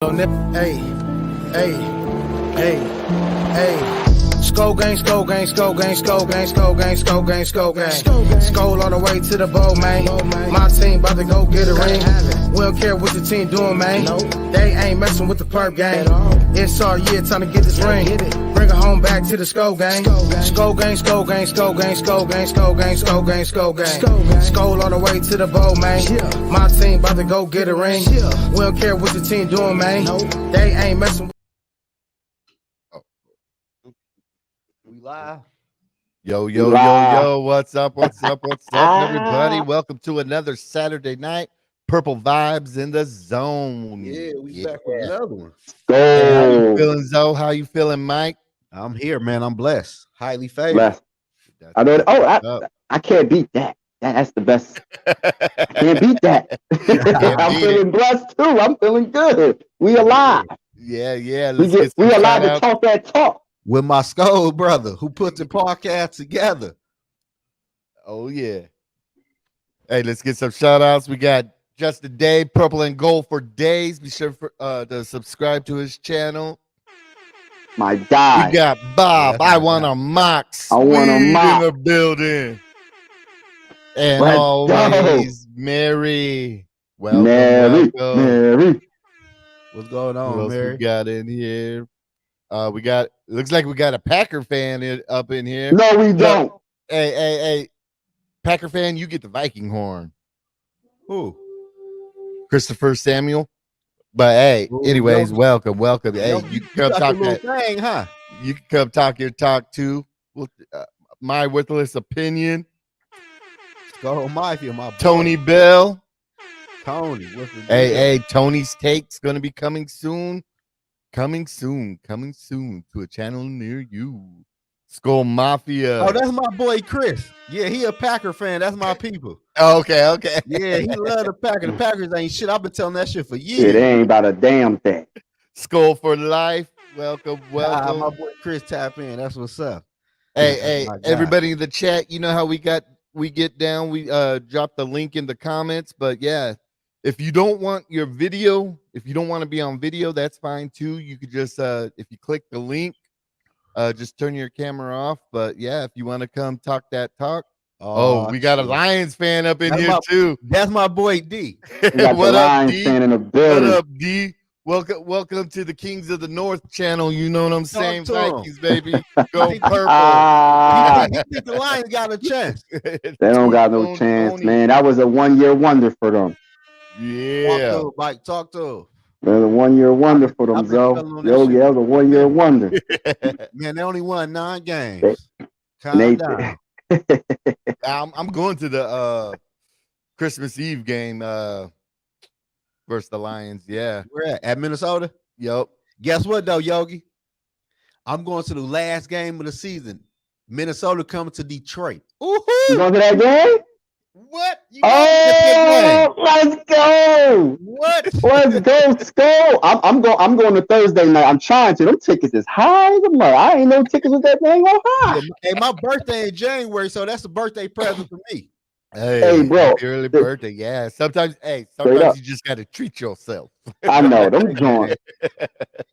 Hey, hey, hey, hey. Skull gang, skull gang, skull gang, skull gang, skull gang, skull gang, skull gang. Skull all the way to the bowl, man. My team about to go get a ring. We don't care what the team doing, man. They ain't messing with the perp gang. It's our year, time to get this ring. Bring it home back to the skull gang. Skull gang, skull gang, skull gang, skull gang, skull gang, skull gang, skull gang. Skull all the way to the bowl, man. My team about to go get a ring. We don't care what the team doing, man. They ain't messing with. We live. Yo, what's up, everybody? Welcome to another Saturday night. Purple vibes in the zone. Yeah, we back with another one. Hey, how you feeling, Zoe? How you feeling, Mike? I'm here, man. I'm blessed. Highly favored. I know. I can't beat that. That's the best. I can't beat that. I'm feeling blessed too. I'm feeling good. We alive. Yeah. We alive to talk that talk. With my Skull brother who put the podcast together. Oh, yeah. Hey, let's get some shout outs. We got Just a Day, Purple and Gold for Days. Be sure to subscribe to his channel. My guy. We got Bob. I want a Mox. I want a Mox. In the building. And Let's always Mary. Welcome. Mary. What's going Who on, else Mary? we got in here? Looks like we got a Packer fan up in here. No, we don't. Hey, Packer fan, you get the Viking horn. Who? Christopher Samuel. But hey, anyways, welcome. Hey, you can come talk that thing, huh? You can come talk your talk too. My worthless opinion. Go Mafia, my boy. Tony Bell. Tony, what's the deal? Hey, Tony's Take's gonna be coming soon. Coming soon to a channel near you. Skull Mafia. Oh, that's my boy Chris. Yeah, he a Packer fan. That's my people. Okay. Yeah, he love the Packer. The Packers ain't shit. I've been telling that shit for years. It ain't about a damn thing. Skull for life. Welcome. My boy Chris tap in. That's what's up. Hey, everybody in the chat, you know how we get down. We drop the link in the comments, but yeah. If you don't want your video, if you don't want to be on video, that's fine too. You could just, if you click the link, just turn your camera off. But yeah, if you want to come talk that talk. Oh, we got a Lions fan up in here too. That's my boy D. What up, D? Fan in the building. What up, D? Welcome to the Kings of the North channel. You know what I'm saying? Vikings, baby. Go purple. He think the Lions got a chance. They don't got no chance, man. That was a 1 year wonder for them. Yeah. Talk to him. There's a 1 year wonder for them, Zoe. Yo, yeah, that was a 1 year wonder. Man, they only won 9 games. Calm down. I'm going to the Christmas Eve game versus the Lions. Yeah. Where at Minnesota? Yep. Guess what though, Yogi? I'm going to the last game of the season. Minnesota coming to Detroit. You going to that game? What? Let's go! What? Let's go, Skull! I'm going to Thursday night. I'm trying to. Them tickets is high. I'm like, I ain't no tickets with that thing on high. Hey, my birthday in January, so that's a birthday present for me. Hey, bro. Early birthday, yeah. Sometimes you just gotta treat yourself. I know them joints,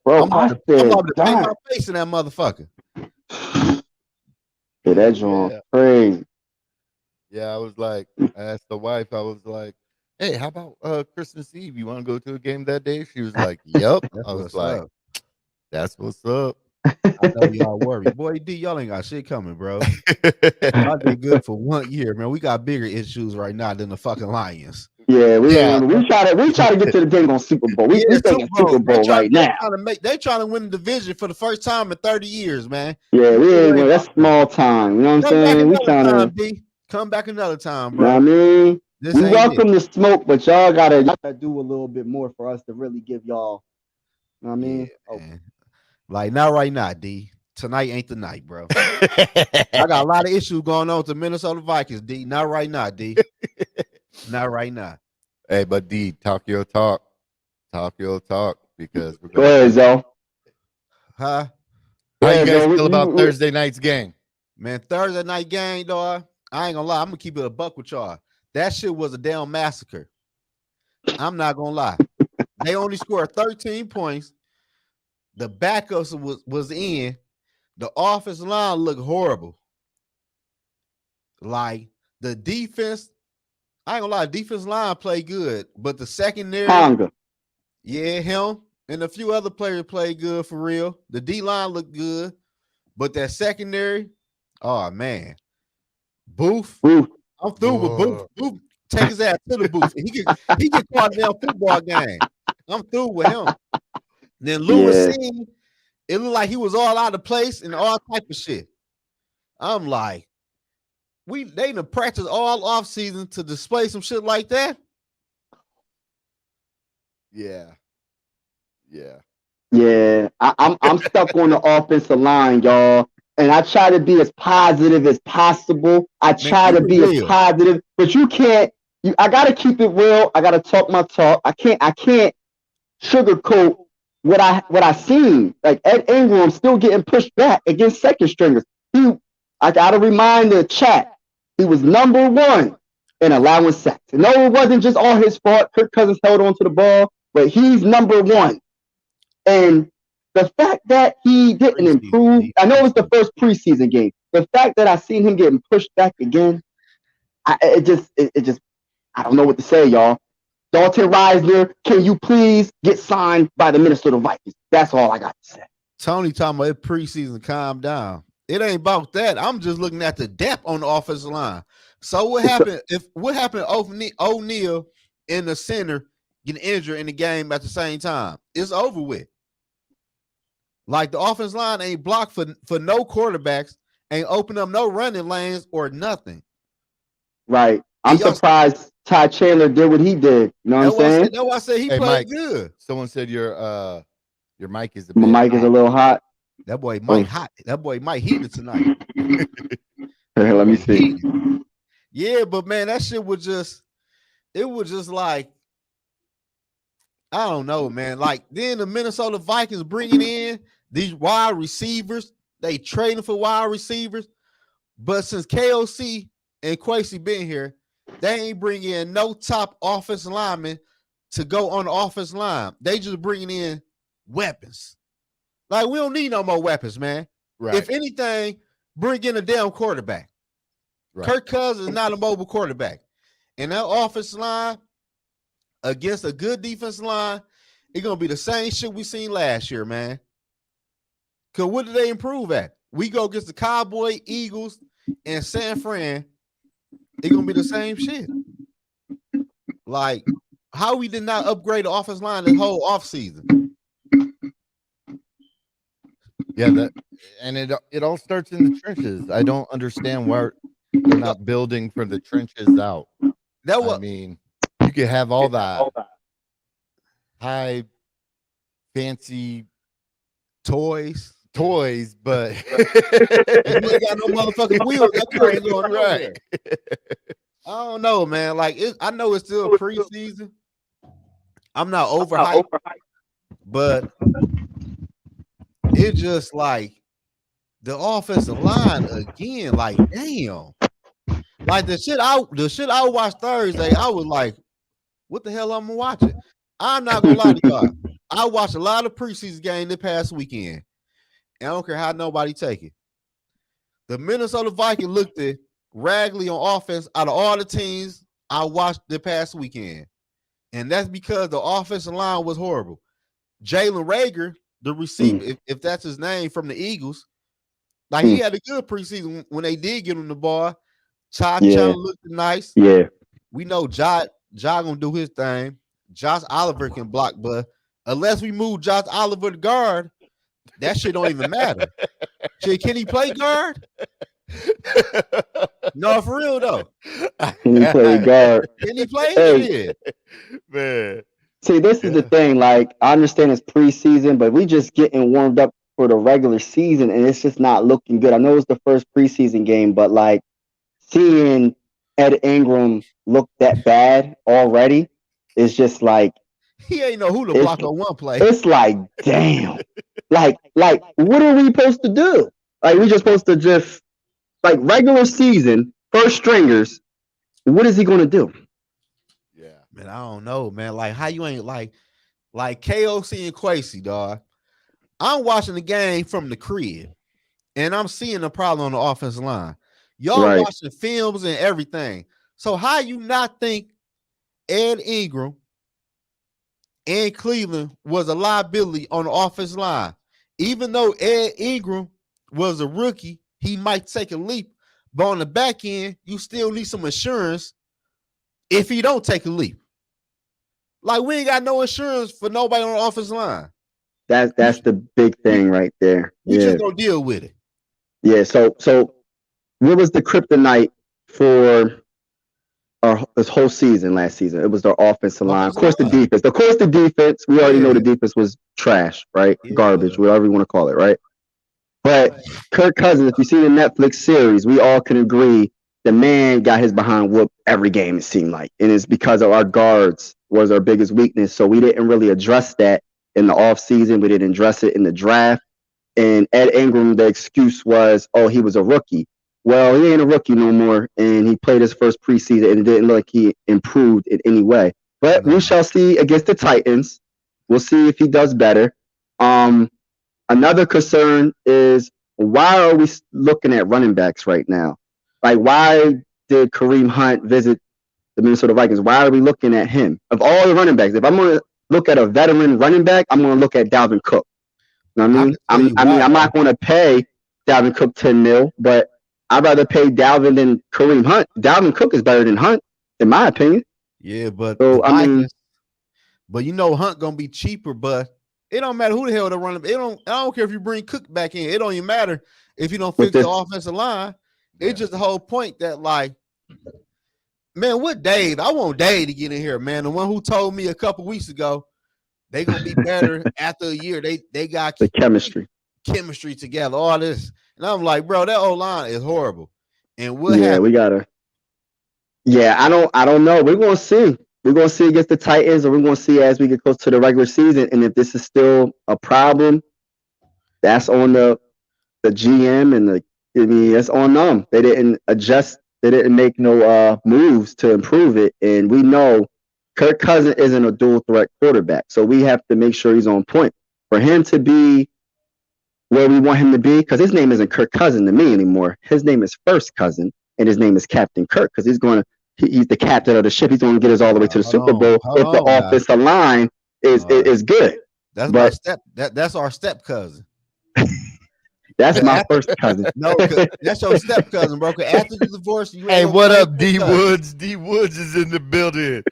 bro. I'm about to paint my face in that motherfucker. Yeah, that joint crazy. Yeah, I asked the wife, I was like, hey, how about Christmas Eve? You want to go to a game that day? She was like, yep. I was like, that's what's up. I know y'all worry. Boy, D, y'all ain't got shit coming, bro. Y'all did good for 1 year, man. We got bigger issues right now than the fucking Lions. Yeah, we try to get to the dang on Super Bowl. We thinking Super Bowl right now. They trying to win the division for the first time in 30 years, man. Yeah, that's small time. You know what I'm saying? We trying to come back another time, bro. You know what I mean? We welcome the smoke, but y'all gotta do a little bit more for us to really give y'all. You know what I mean? Yeah, like not right now, D. Tonight ain't the night, bro. I got a lot of issues going on with the Minnesota Vikings, D. Not right now, D. Not right now. Hey, but D, talk your talk. Talk your talk because we're go ahead, Zoe. Huh? How you guys feel about Thursday night's game? Man, Thursday night game, dog. I ain't gonna lie. I'm gonna keep it a buck with y'all. That shit was a damn massacre. I'm not gonna lie. They only scored 13 points. The backups was in. The offensive line looked horrible. Like the defense, I ain't gonna lie, defense line played good, but the secondary, Tonga. yeah, him and a few other players played good for real. The D line looked good, but that secondary, oh man, Booth. Ooh. I'm through with Booth. Booth take his ass to the booth. He can call a damn football game. I'm through with him. Then Lewis seen it looked like he was all out of place and all type of shit. I'm like, they done practice all off season to display some shit like that. Yeah. Yeah. Yeah. I'm stuck on the offensive line, y'all. And I try to be as positive as possible. I try to be as positive, but you can't. I gotta keep it real. I gotta talk my talk. I can't sugarcoat what I seen. Like Ed Ingram still getting pushed back against second stringers. I gotta remind the chat, he was number 1 in allowing sacks. No, it wasn't just all his fault. Kirk Cousins held on to the ball, but he's number 1. And the fact that he didn't improve, I know it's the first preseason game. The fact that I seen him getting pushed back again, it just I don't know what to say, y'all. Dalton Reisner, can you please get signed by the Minnesota Vikings? That's all I got to say. Tony talking about it preseason, calm down. It ain't about that. I'm just looking at the depth on the offensive line. So what happened O'Neal in the center getting injured in the game at the same time? It's over with. Like the offensive line ain't blocked for no quarterbacks, ain't open up no running lanes or nothing. Right. I'm surprised Ty Chandler did what he did. You know what I'm saying? No, I said he played Mike, good. Someone said your mic is a bit My mic is a little hot. That boy might hot. That boy might heat it tonight. Let me see. Yeah, but man, that shit was just like, I don't know, man. Like then the Minnesota Vikings bringing in these wide receivers, they trading for wide receivers, but since KOC and Kwesi been here, they ain't bringing in no top offensive linemen to go on the offensive line. They just bringing in weapons. Like we don't need no more weapons, man. Right. If anything, bring in a damn quarterback. Right. Kirk Cousins is not a mobile quarterback. And that offensive line against a good defensive line, it's going to be the same shit we seen last year, man. Because what did they improve at? We go against the Cowboys, Eagles, and San Fran, it's going to be the same shit. Like, how we did not upgrade the offensive line this whole offseason. Yeah, it all starts in the trenches. I don't understand why they're not building from the trenches out. I mean, you could have all that high fancy toys, but you ain't got no motherfucking wheels. That train going right. I don't know, man. Like I know it's still preseason. I'm not overhyped, but it's just like the offensive line again. Like damn, like the shit I watched Thursday. I was like, what the hell I'm watching? I'm not gonna lie to y'all. I watched a lot of preseason games this past weekend. And I don't care how nobody take it. The Minnesota Vikings looked at raggedy on offense out of all the teams I watched the past weekend. And that's because the offensive line was horrible. Jalen Reagor, the receiver, if that's his name, from the Eagles, like he had a good preseason when they did give him the ball. Cha looked nice. Yeah. We know Ja gonna do his thing. Josh Oliver can block, but unless we move Josh Oliver to guard, that shit don't even matter. Shit, can he play guard? No, for real though. Can he play guard? Can he play? Hey, man. See, this is the thing. Like, I understand it's preseason, but we just getting warmed up for the regular season, and it's just not looking good. I know it's the first preseason game, but like seeing Ed Ingram look that bad already is just like he ain't know who to block on one play. It's like, damn. like, what are we supposed to do? Like, we just supposed to just like regular season, first stringers. What is he gonna do? Yeah, man, I don't know, man. Like, how you ain't like like KOC and Quasi, dog. I'm watching the game from the crib, and I'm seeing the problem on the offensive line. Y'all watching films and everything. So how you not think Ed Ingram and Cleveland was a liability on the offensive line? Even though Ed Ingram was a rookie, he might take a leap. But on the back end, you still need some assurance if he don't take a leap. Like, we ain't got no insurance for nobody on the offensive line. That's the big thing right there. We just gonna deal with it. Yeah. So what was the kryptonite for this whole season last season? It was their offensive line. Of course, the defense. Of course, the defense. We already know the defense was trash, right? Garbage, whatever you want to call it, right? But Kirk Cousins, if you see the Netflix series, we all can agree the man got his behind whooped every game, it seemed like. And it's because of our guards was our biggest weakness. So we didn't really address that in the offseason. We didn't address it in the draft. And Ed Ingram, the excuse was, oh, he was a rookie. Well, he ain't a rookie no more. And he played his first preseason and it didn't look like he improved in any way. But we shall see against the Titans. We'll see if he does better. Another concern is, why are we looking at running backs right now? Like, why did Kareem Hunt visit the Minnesota Vikings? Why are we looking at him? Of all the running backs, if I'm going to look at a veteran running back, I'm going to look at Dalvin Cook. You know what I mean? I'm not going to pay Dalvin Cook $10 million, but I'd rather pay Dalvin than Kareem Hunt. Dalvin Cook is better than Hunt, in my opinion. Yeah, but so, but you know Hunt gonna be cheaper, but it don't matter who the hell the running. I don't care if you bring Cook back in. It don't even matter if you don't fix the offensive line. It's just the whole point that, like, man, what Dave? I want Dave to get in here, man. The one who told me a couple weeks ago they gonna be better after a year. They got the chemistry together, all this, and I'm like, bro, that old line is horrible. And what? Yeah, we gotta. Yeah, I don't know. We're gonna see. We're going to see against the Titans, or we're going to see as we get close to the regular season. And if this is still a problem, that's on the GM and that's on them. They didn't adjust. They didn't make no moves to improve it. And we know Kirk Cousins isn't a dual threat quarterback. So we have to make sure he's on point. For him to be where we want him to be, because his name isn't Kirk Cousins to me anymore. His name is First Cousin, and his name is Captain Kirk, because he's the captain of the ship. He's going to get us all the way to the Super Bowl if the offensive line is good. That's our step cousin. That's my first cousin. No, that's your step cousin, bro. After the divorce, hey, what up, D Woods? D Woods is in the building.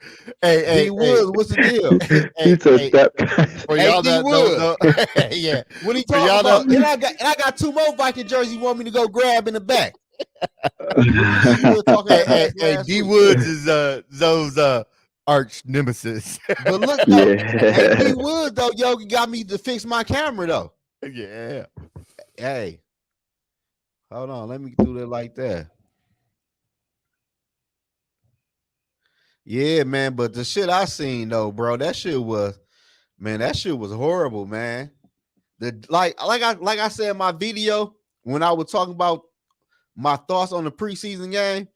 Hey, D Woods, what's the deal? He's a step cousin. For y'all that don't know, yeah. When he talking about, and I got 2 more Viking jerseys you want me to go grab in the back. Hey, D Woods is those arch nemesis. But look, though, hey, D Woods though, got me to fix my camera though. Yeah. Hey, hold on, let me do it like that. Yeah, man, but the shit I seen though, bro, that shit was horrible, man. Like I said in my video when I was talking about my thoughts on the preseason game,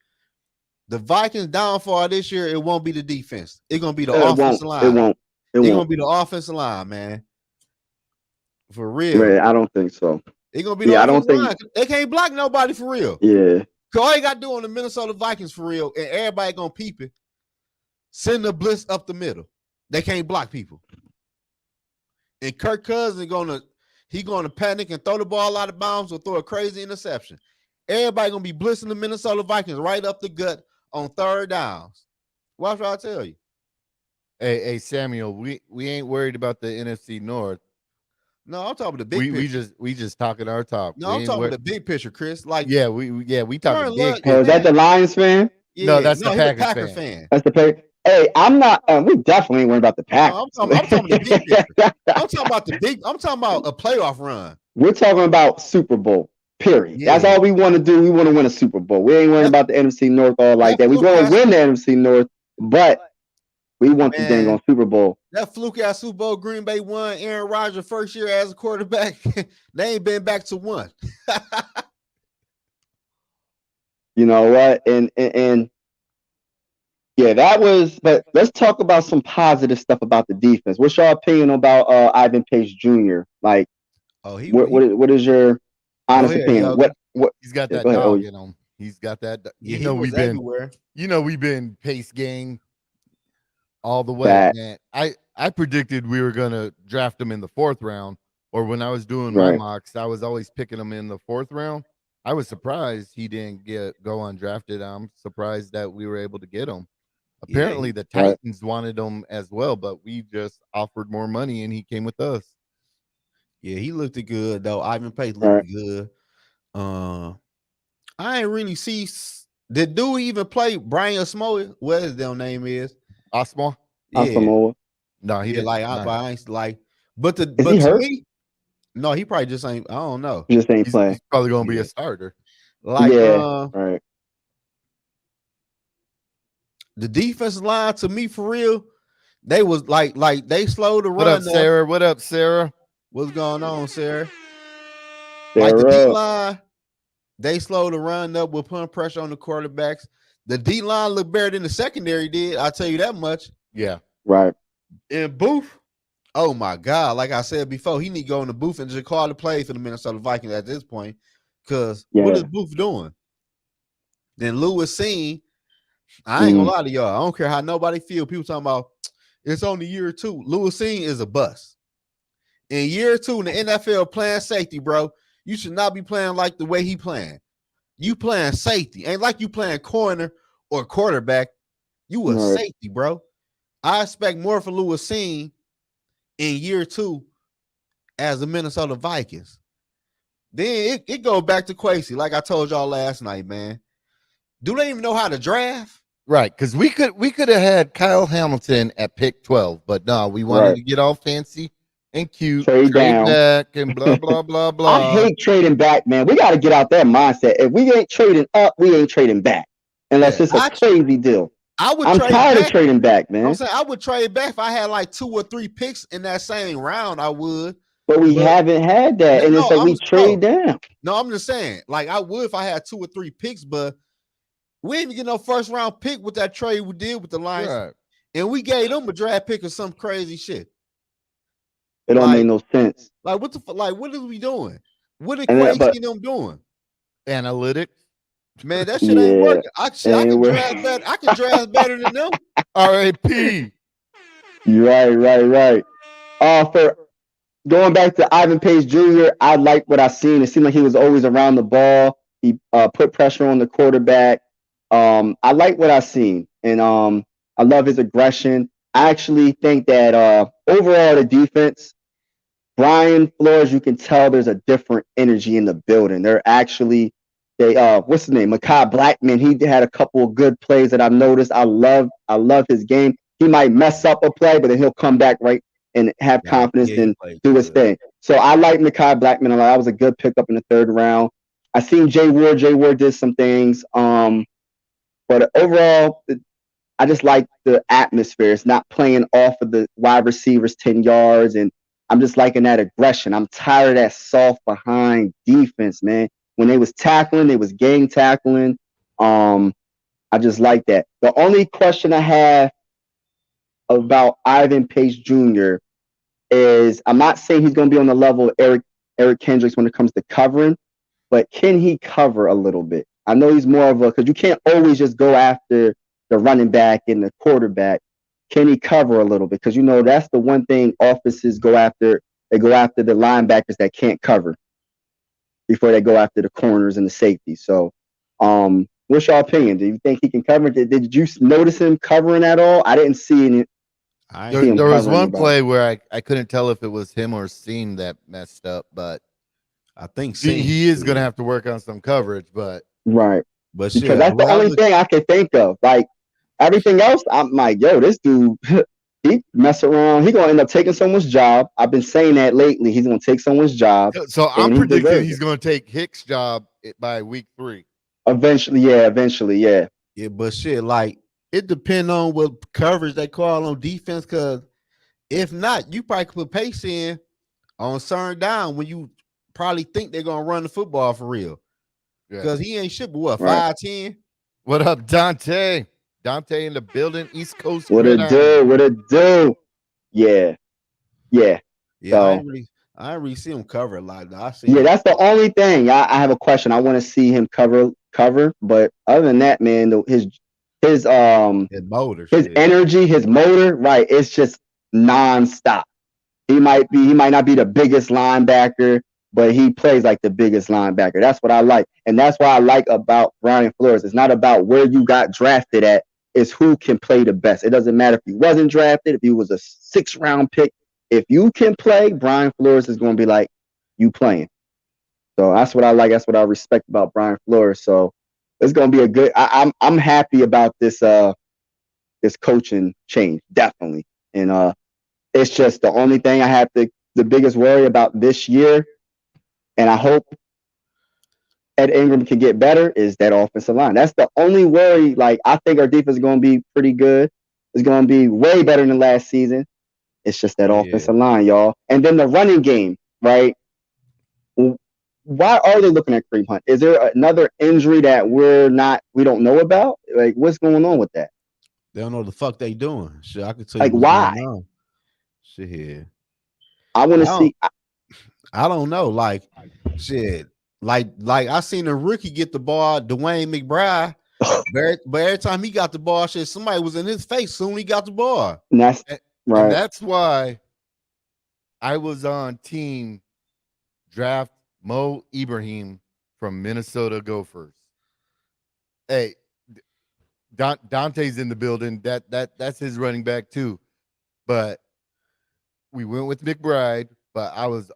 the Vikings' downfall this year, it won't be the defense. It's gonna be the offensive line. It won't. It's gonna be the offensive line, man. For real. Man, I don't think so. It's gonna be the offensive line. They can't block nobody for real. Yeah. So all you got to do on the Minnesota Vikings for real, and everybody gonna peep it. Send the blitz up the middle. They can't block people. And Kirk Cousins gonna panic and throw the ball out of bounds or throw a crazy interception. Everybody gonna be blitzing the Minnesota Vikings right up the gut on 3rd downs. Watch what I tell you. Hey, Samuel, we ain't worried about the NFC North. No, I'm talking the big picture. We just talking our talk. No, I'm talking the big picture, Chris. Like, we talking big picture. Oh, is that the Lions fan? Yeah, no, that's the Packers fan. That's the Packers. Hey, I'm not. We definitely ain't worried about the Packers. No, I'm talking the big picture. I'm talking about a playoff run. We're talking about Super Bowl. Period. Yeah. That's all we want to do. We want to win a Super Bowl. We ain't worried about the NFC North all like that. We're going to win the NFC North, but we want the dang on Super Bowl. That fluke ass Super Bowl Green Bay won. Aaron Rodgers' first year as a quarterback. They ain't been back to one. You know what? And Yeah, that was. But let's talk about some positive stuff about the defense. What's your opinion about Ivan Pace Jr.? Like, Oh, what is your go honest ahead, opinion? Yogi. What? He's got Yeah, that go ahead. dog in him. He's got that. Yeah, he was everywhere. We've been pace gang all the way, Fat. man. I predicted we were gonna draft him in the 4th round, or when I was doing my Right. mocks, I was always picking him in the 4th round. I was surprised he didn't go undrafted. I'm surprised that we were able to get him. Yeah, Apparently, the Right. Titans wanted him as well, but we just offered more money, and he came with us. he looked good though. Ivan Pace Right. looked good. I ain't really see. Did dude even play Brian Smoke? What his damn name is? Osmo? Yeah, Asamoah. No, he yeah. didn't. Like, No. but I ain't like. But Is he to hurt? me, no, he probably just ain't. I don't know. He just ain't He's playing. probably going to be Yeah. a starter. Like, Yeah. Right. the defensive line to me for real, they was like they slowed the What run up, Sarah? What up, Sarah? What's going on, Sarah? Like the D line, they slowed the run up with putting pressure on the quarterbacks. The D line looked better than the secondary did. I'll tell you that much. Yeah. Right. And Booth, oh my God! Like I said before, he need to go in the booth and just call the plays for the Minnesota Vikings at this point. Because what is Booth doing? Then Lewis seen. I ain't gonna lie to y'all. I don't care how nobody feel. People talking about it's only year 2. Lewis Seen is a bust. In year 2 in the NFL playing safety, bro, you should not be playing like the way he playing. You playing safety. Ain't like you playing corner or quarterback. You a safety, bro. I expect more from Lewis Seen in year 2 as the Minnesota Vikings. Then it goes back to Quasey, like I told y'all last night, man. Do they even know how to draft? Right, because we could have had Kyle Hamilton at pick 12, but no, we wanted to get all fancy and cute, trade back and blah blah blah blah. I hate trading back, man. We got to get out that mindset. If we ain't trading up, we ain't trading back, unless it's a crazy deal. I'm tired of trading back, man. I'm saying I would trade back if I had like 2 or 3 picks in that same round. I would, but we haven't had that, and it's like we trade down. No, I'm just saying, like I would if I had 2 or 3 picks, but we didn't get no first round pick with that trade we did with the Lions, and we gave them a draft pick or some crazy shit. It don't make no sense. Like what the like? What are we doing? What are Quasey and them doing? Analytics, man, that shit ain't working. I can draft better. I can draft better than them. R.A.P. Right. For going back to Ivan Pace Jr., I like what I seen. It seemed like he was always around the ball. He put pressure on the quarterback. I like what I seen, and I love his aggression. I actually think that overall the defense, Brian Flores, you can tell there's a different energy in the building. They're actually what's his name? Mekhi Blackman. He had a couple of good plays that I've noticed. I love his game. He might mess up a play, but then he'll come back right and have confidence and do his thing. So I like Mekhi Blackman a lot. That was a good pickup in the 3rd round. I seen Jay Ward. Jay Ward did some things. But overall, I just like the atmosphere. It's not playing off of the wide receivers 10 yards, and I'm just liking that aggression. I'm tired of that soft behind defense, man. When they was tackling, they was gang tackling. I just like that. The only question I have about Ivan Pace Jr. is I'm not saying he's going to be on the level of Eric Kendricks when it comes to covering, but can he cover a little bit? I know he's more of because you can't always just go after the running back and the quarterback. Can he cover a little bit? Because that's the one thing offenses go after. They go after the linebackers that can't cover before they go after the corners and the safety. So, what's your opinion? Do you think he can cover? Did you notice him covering at all? I didn't see any. There was one play where I couldn't tell if it was him or Seen that messed up, but I think he is going to have to work on some coverage. But right, but because that's the only thing I can think of. Like everything else, I'm like, yo, this dude, he mess around. He gonna end up taking someone's job. I've been saying that lately. He's gonna take someone's job. So I'm predicting he's going to take Hicks' job by week 3. Eventually, yeah. Yeah, but shit, like it depends on what coverage they call on defense. Because if not, you probably could put Pace in on certain down when you probably think they're gonna run the football for real. Because he ain't shit, but what, 5'10"? What up, Dante? Dante in the building, East Coast. What it do? What it do? Yeah. Yeah, So, I ain't really see him cover a lot. Though. I see. Yeah, that's the only thing. I have a question. I want to see him cover, but other than that, man, his motor, his shit. energy, his motor, right? It's just nonstop. He might not be the biggest linebacker, but he plays like the biggest linebacker. That's what I like, and that's what I like about Brian Flores. It's not about where you got drafted at; it's who can play the best. It doesn't matter if he wasn't drafted, if he was a 6th-round pick. If you can play, Brian Flores is going to be like, you playing. So that's what I like. That's what I respect about Brian Flores. So it's going to be a good. I'm happy about this this coaching change, definitely. And it's just the only thing I have the biggest worry about this year, and I hope Ed Ingram can get better, is that offensive line. That's the only worry. Like, I think our defense is going to be pretty good. It's going to be way better than last season. It's just that offensive line, y'all. And then the running game, right? Why are they looking at Kareem Hunt? Is there another injury that we don't know about? Like, what's going on with that? They don't know the fuck they doing. Shit, I could tell like, you why? Shit. I want to see. I don't know. Like, shit. Like I seen a rookie get the ball, Dwayne McBride. but every time he got the ball, shit, somebody was in his face soon he got the ball. And that's right. And that's why I was on team draft Mo Ibrahim from Minnesota Gophers. Hey, Dante's in the building. That's his running back too. But we went with McBride, but I was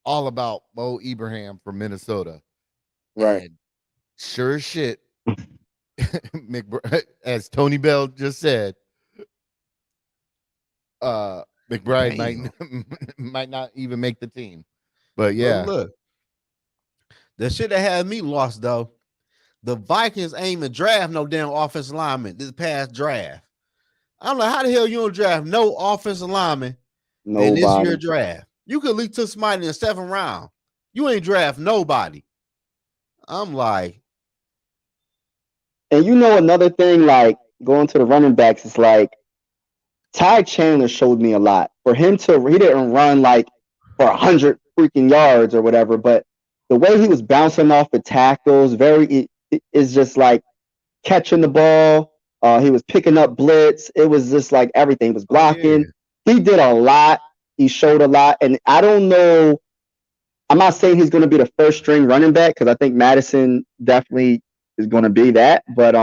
all about Mo Ibrahim from Minnesota. Right. And sure as shit, McBride, as Tony Bell just said, McBride might not even make the team. But yeah. But look, the shit that had me lost though. The Vikings ain't even draft no damn offensive lineman this past draft. I'm like, how the hell you don't draft no offensive lineman in this year draft? You could lead to somebody in the 7th round. You ain't draft nobody. I'm like, and another thing, like going to the running backs, is like Ty Chandler showed me a lot. For him he didn't run like for 100 freaking yards or whatever, but the way he was bouncing off the tackles, is just like catching the ball. He was picking up blitz. It was just like everything. He was blocking. He did a lot. He showed a lot. And I don't know. I'm not saying he's going to be the 1st-string running back, because I think Madison definitely is going to be that. But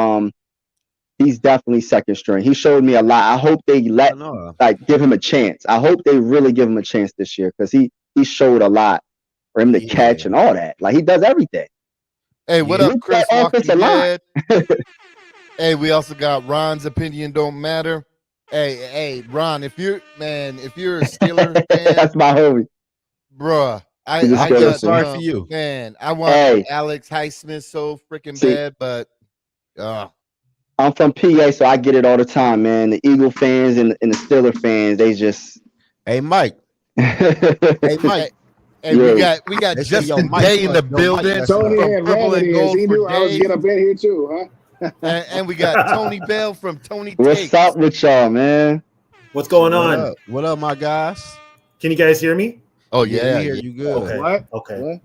he's definitely 2nd-string. He showed me a lot. I hope they give him a chance. I hope they really give him a chance this year, because he showed a lot for him to catch and all that. Like, he does everything. Hey, what up, Chris? Hey, we also got Ron's opinion don't matter. Hey, Ron, if you're a Steeler fan, that's my homie, bruh. I got sorry for you, man. I want Alex Highsmith so freaking bad, but I'm from PA, so I get it all the time, man. The Eagle fans and the Steeler fans, they just. Hey, Mike. Hey, we got Justin Day in the building. Tony had rabbit ears. He knew I was get up in here too, huh? and we got Tony Bell from Tony What's Takes. up with y'all, man? What's going on? What up, my guys? Can you guys hear me? Oh yeah, we hear you good. Okay. What? Okay.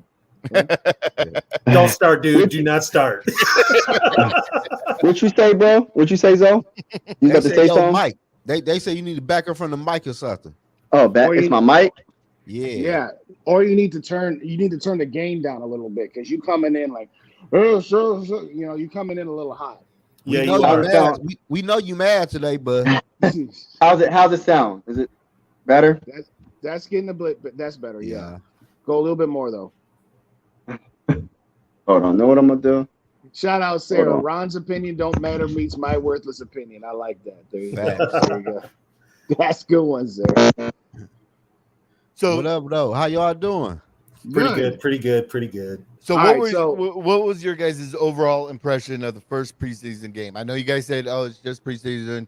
Don't start, dude. Do not start. What you say, bro? What you say, Zoe? You got to say something? Mike. They say you need to back up from the mic or something. Oh, it's my mic? Yeah. Or you need to turn the gain down a little bit, because you coming in like, sure. You coming in a little hot. Yeah, we know you mad today, but how's it sound? Is it better? That's getting a bit, but that's better. Yeah. Go a little bit more though. Hold on, know what I'm gonna do? Shout out Sarah. Ron's opinion don't matter meets my worthless opinion. I like that. There you go. That's a good one, Sarah. So what up, though? How y'all doing? Pretty good. So what was your guys' overall impression of the first preseason game? I know you guys said, it's just preseason.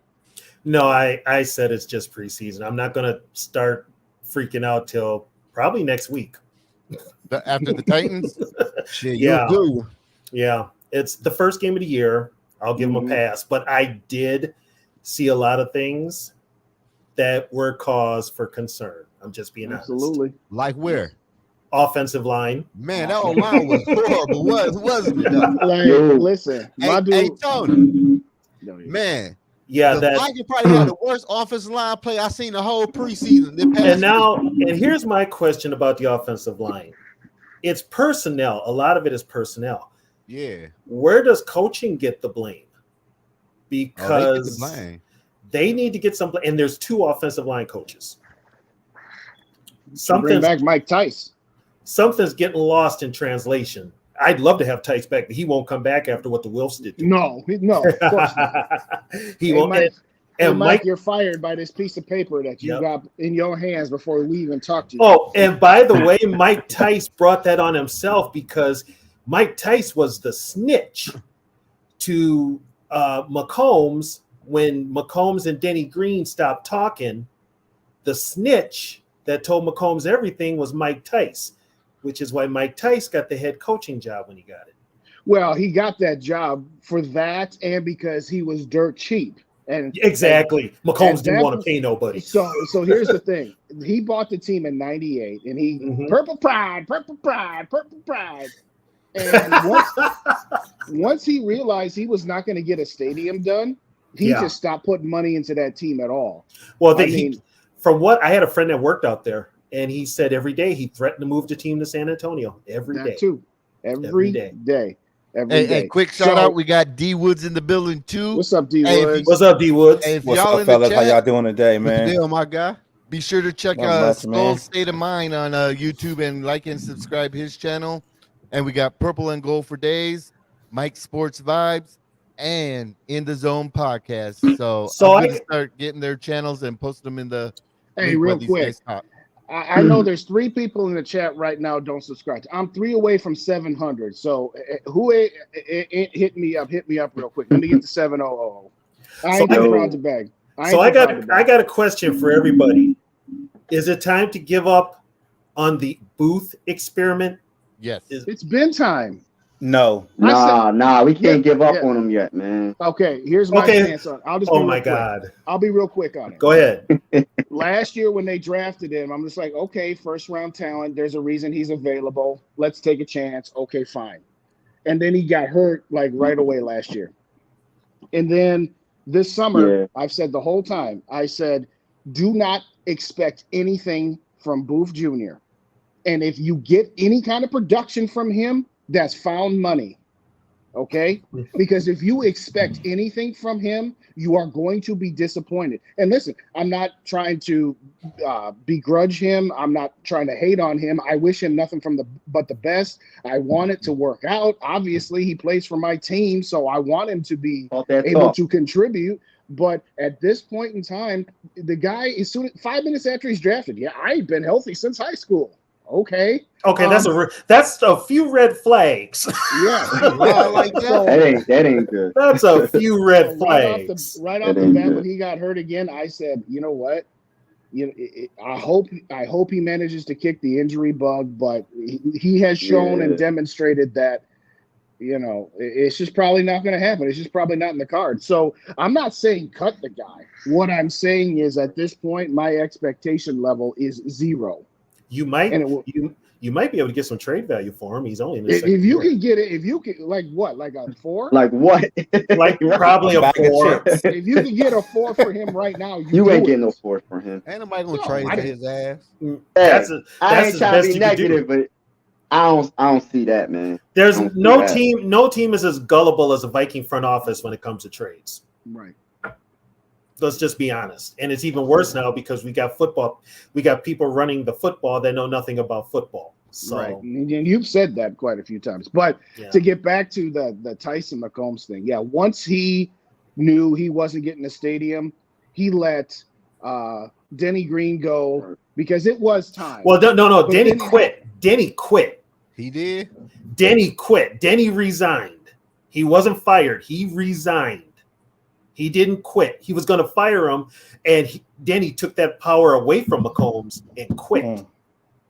No, I said it's just preseason. I'm not gonna start freaking out till probably next week. After the Titans? Shit, yeah. you do. Yeah. It's the first game of the year. I'll give him a pass. But I did see a lot of things that were cause for concern. I'm just being Absolutely. honest. Like where? Offensive line. Man, that old line was horrible, wasn't it? Like, listen, my dude. Hey, Tony. Man. Yeah, the Vikings probably had the worst offensive line play I've seen the whole preseason. And here's my question about the offensive line. It's personnel. A lot of it is personnel. Yeah. Where does coaching get the blame? Because they need to get some blame. And there's 2 offensive line coaches. Bring back Mike Tice. Something's getting lost in translation. I'd love to have Tice back, but he won't come back after what the Wilfs did. No, of course not. He won't. Mike, you're fired by this piece of paper that you got in your hands before we even talked to you. Oh, and by the way, Mike Tice brought that on himself because Mike Tice was the snitch to McCombs when McCombs and Denny Green stopped talking. The snitch that told McCombs everything was Mike Tice, which is why Mike Tice got the head coaching job when he got it. Well, he got that job for that and because he was dirt cheap. And McCombs didn't want to pay nobody. So here's the thing. He bought the team in 98 and he purple pride. And once he realized he was not going to get a stadium done, he just stopped putting money into that team at all. Well, from what I had a friend that worked out there, and he said every day he threatened to move the team to San Antonio. Every day. Every day. Hey, quick shout out. We got D Woods in the building too. What's up, D Woods? What's up, D Woods? Hey, what's up, fellas? How y'all doing today, man? Deal, my guy. Be sure to check Skull's State of Mind on YouTube and like and subscribe his channel. And we got Purple and Gold for Days, Mike Sports Vibes, and In the Zone podcast. So I'm gonna start getting their channels and post them in the. Hey, real quick. I know there's 3 people in the chat right now don't subscribe. I'm 3 away from 700. So who hit me up real quick. Let me get to 700. I ain't proud to beg. I got a question for everybody. Is it time to give up on the booth experiment? Yes. It's been time. No. Nah, we can't give up on them yet, man. Okay, here's my stance on it. I'll just I'll be real quick on it. Go ahead. Last year when they drafted him, I'm just like, okay, first round talent. There's a reason he's available. Let's take a chance. Okay, fine. And then he got hurt like right away last year. And then this summer, I've said the whole time, I said, do not expect anything from Booth Jr. And if you get any kind of production from him, that's found money. Okay? Because if you expect anything from him, you are going to be disappointed. And listen, I'm not trying to begrudge him. I'm not trying to hate on him. I wish him nothing but the best. I want it to work out. Obviously, he plays for my team, so I want him to be able to contribute. But at this point in time, the guy, 5 minutes after he's drafted, I've been healthy since high school. Okay, that's a few red flags. Yeah, like that ain't good. That's a few red flags. Right off the bat, when he got hurt again, I said, you know what? I hope he manages to kick the injury bug, but he has shown and demonstrated that it's just probably not going to happen. It's just probably not in the cards. So I'm not saying cut the guy. What I'm saying is at this point, my expectation level is 0. You might you might be able to get some trade value for him. He's only in the if you can get it, if you can like a 4? Like what? Like probably a 4. If you can get a 4 for him right now, you ain't getting no 4 for him. Ain't nobody gonna trade for his ass. I ain't trying to be negative, but I don't see that, man. There's no team is as gullible as a Viking front office when it comes to trades. Right. Let's just be honest. And it's even worse now because we got football. We got people running the football that know nothing about football. So, right. And you've said that quite a few times. But to get back to the Tyson McCombs thing, once he knew he wasn't getting a stadium, he let Denny Green go because it was time. Well, no. Denny quit. Denny quit. He did? Denny quit. Denny resigned. He wasn't fired. He resigned. He didn't quit. He was going to fire him, and Denny took that power away from McCombs and quit.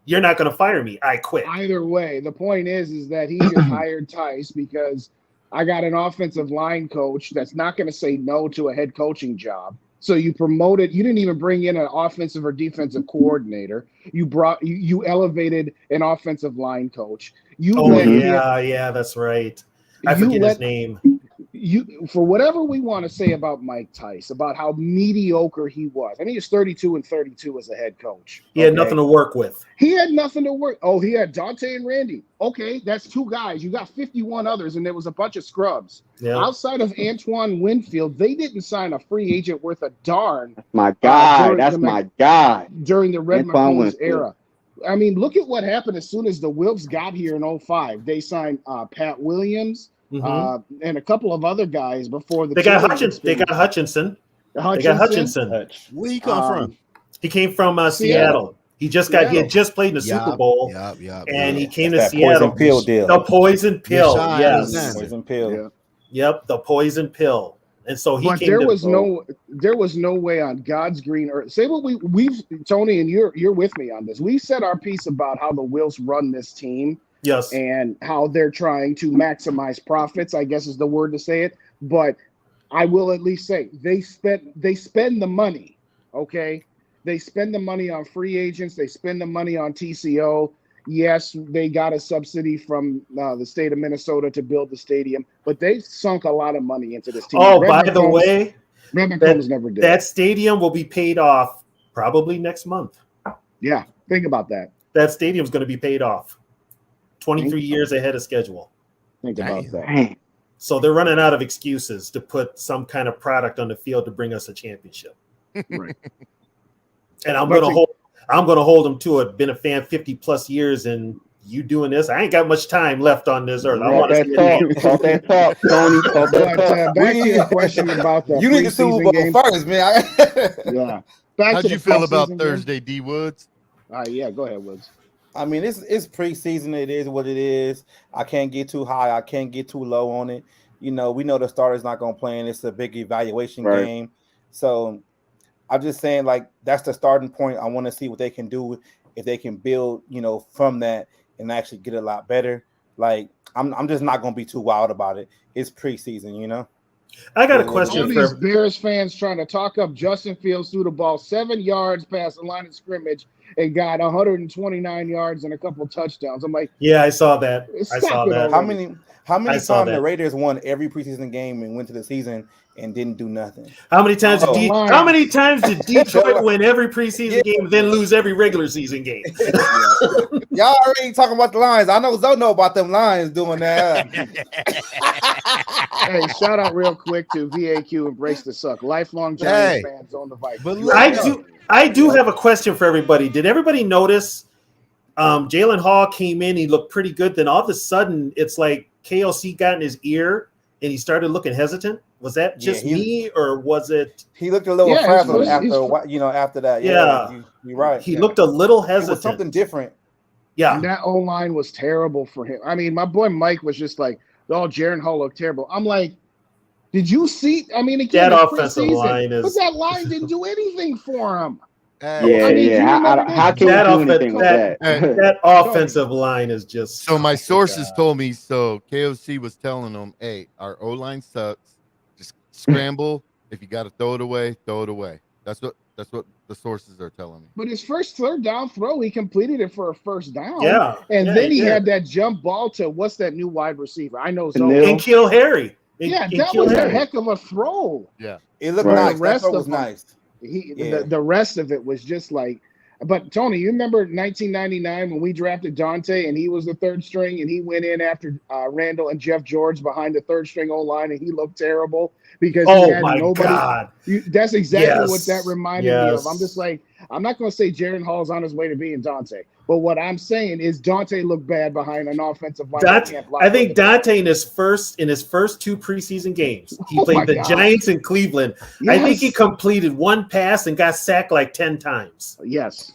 You're not going to fire me. I quit. Either way, the point is that he just hired Tice because I got an offensive line coach that's not going to say no to a head coaching job. So you promoted. You didn't even bring in an offensive or defensive coordinator. You elevated an offensive line coach. Yeah, that's right. I forget his name. For whatever we want to say about Mike Tice, about how mediocre he was. I mean, he's 32-32 as a head coach. He had nothing to work with. He had nothing to work. Oh, he had Dante and Randy. Okay, that's 2 guys. You got 51 others, and there was a bunch of scrubs. Yeah. Outside of Antoine Winfield, they didn't sign a free agent worth a darn. That's my guy. That's my guy. During the Red McCombs era. I mean, look at what happened as soon as the Wilfs got here in 2005. They signed Pat Williams. And a couple of other guys before they got Hutchinson. They got Hutchinson. Where he come from? He came from Seattle. He just got. He had just played in the Super Bowl. And he came to Seattle. Poison pill deal. The poison pill. Yes. Poison pill. Yeah. Yep. The poison pill. And so he. But there was no way on God's green earth. Say what we've Tony, and you're with me on this. We said our piece about how the Wills run this team. Yes. And how they're trying to maximize profits, I guess is the word to say it. But I will at least say they spend the money. Okay. They spend the money on free agents. They spend the money on TCO. Yes, they got a subsidy from the state of Minnesota to build the stadium, but they've sunk a lot of money into this team. Oh, by the way, Red McCombs never did. That stadium will be paid off probably next month. Yeah. Think about that. That stadium's going to be paid off. 23 years ahead of schedule. Think about that. So they're running out of excuses to put some kind of product on the field to bring us a championship. Right. And I'm going to hold them to it. Been a fan 50 plus years, and you doing this. I ain't got much time left on this earth. I want to talk that talk, Tony. Talk that talk. Back to your question about the you need the Super Bowl first, man. Yeah. How'd you feel about Thursday, D Woods? Yeah, go ahead, Woods. I mean, it's preseason. It is what it is. I can't get too high. I can't get too low on it. You know, we know the starter's not going to play, and it's a big evaluation game. So I'm just saying, like, that's the starting point. I want to see what they can do, if they can build, you know, from that and actually get a lot better. Like, I'm just not going to be too wild about it. It's preseason, you know. I got a question for these Bears fans trying to talk up Justin Fields, threw the ball 7 yards past the line of scrimmage and got 129 yards and a couple touchdowns. I'm like, yeah, I saw that. I saw that. How many times the Raiders won every preseason game and went to the season and didn't do nothing? How many times did Detroit win every preseason game and then lose every regular season game? Y'all already talking about the Lions. I know Zoe know about them Lions doing that. Hey, shout out real quick to VAQ Embrace the Suck. Lifelong Giants fans on the Vikings. I do have a question for everybody. Did everybody notice Jalen Hall came in, he looked pretty good. Then all of a sudden, it's like KLC got in his ear and he started looking hesitant. Was that just me, or was it? He looked a little frazzled after that. Yeah, you're right. He looked a little hesitant. It was something different. Yeah, and that O-line was terrible for him. I mean, my boy Mike was just like, "Oh, Jaren Hall looked terrible." I'm like, "Did you see?" I mean, again, that offensive line but that line didn't do anything for him. How can you do anything with that? That offensive line is just. So my sources told me. So KOC was telling them, "Hey, our O-line sucks. Just scramble. If you got to throw it away, throw it away." That's what the sources are telling me. But his first third down throw, he completed it for a first down. Yeah, and then he had that jump ball to what's that new wide receiver? I know. And Kill Harry. That was a heck of a throw. Yeah, it looked nice. That throw was nice. The rest of it was just like. But Tony, you remember 1999 when we drafted Dante and he was the third string and he went in after Randall and Jeff George behind the third string O-line and he looked terrible because he had nobody. God. That's exactly what that reminded me of. I'm just like, I'm not going to say Jaren Hall's on his way to being Dante, but what I'm saying is Dante looked bad behind an offensive line. I think Dante in his first 2 preseason games, he played the Giants in Cleveland. Yes. I think he completed 1 pass and got sacked like 10 times. Yes.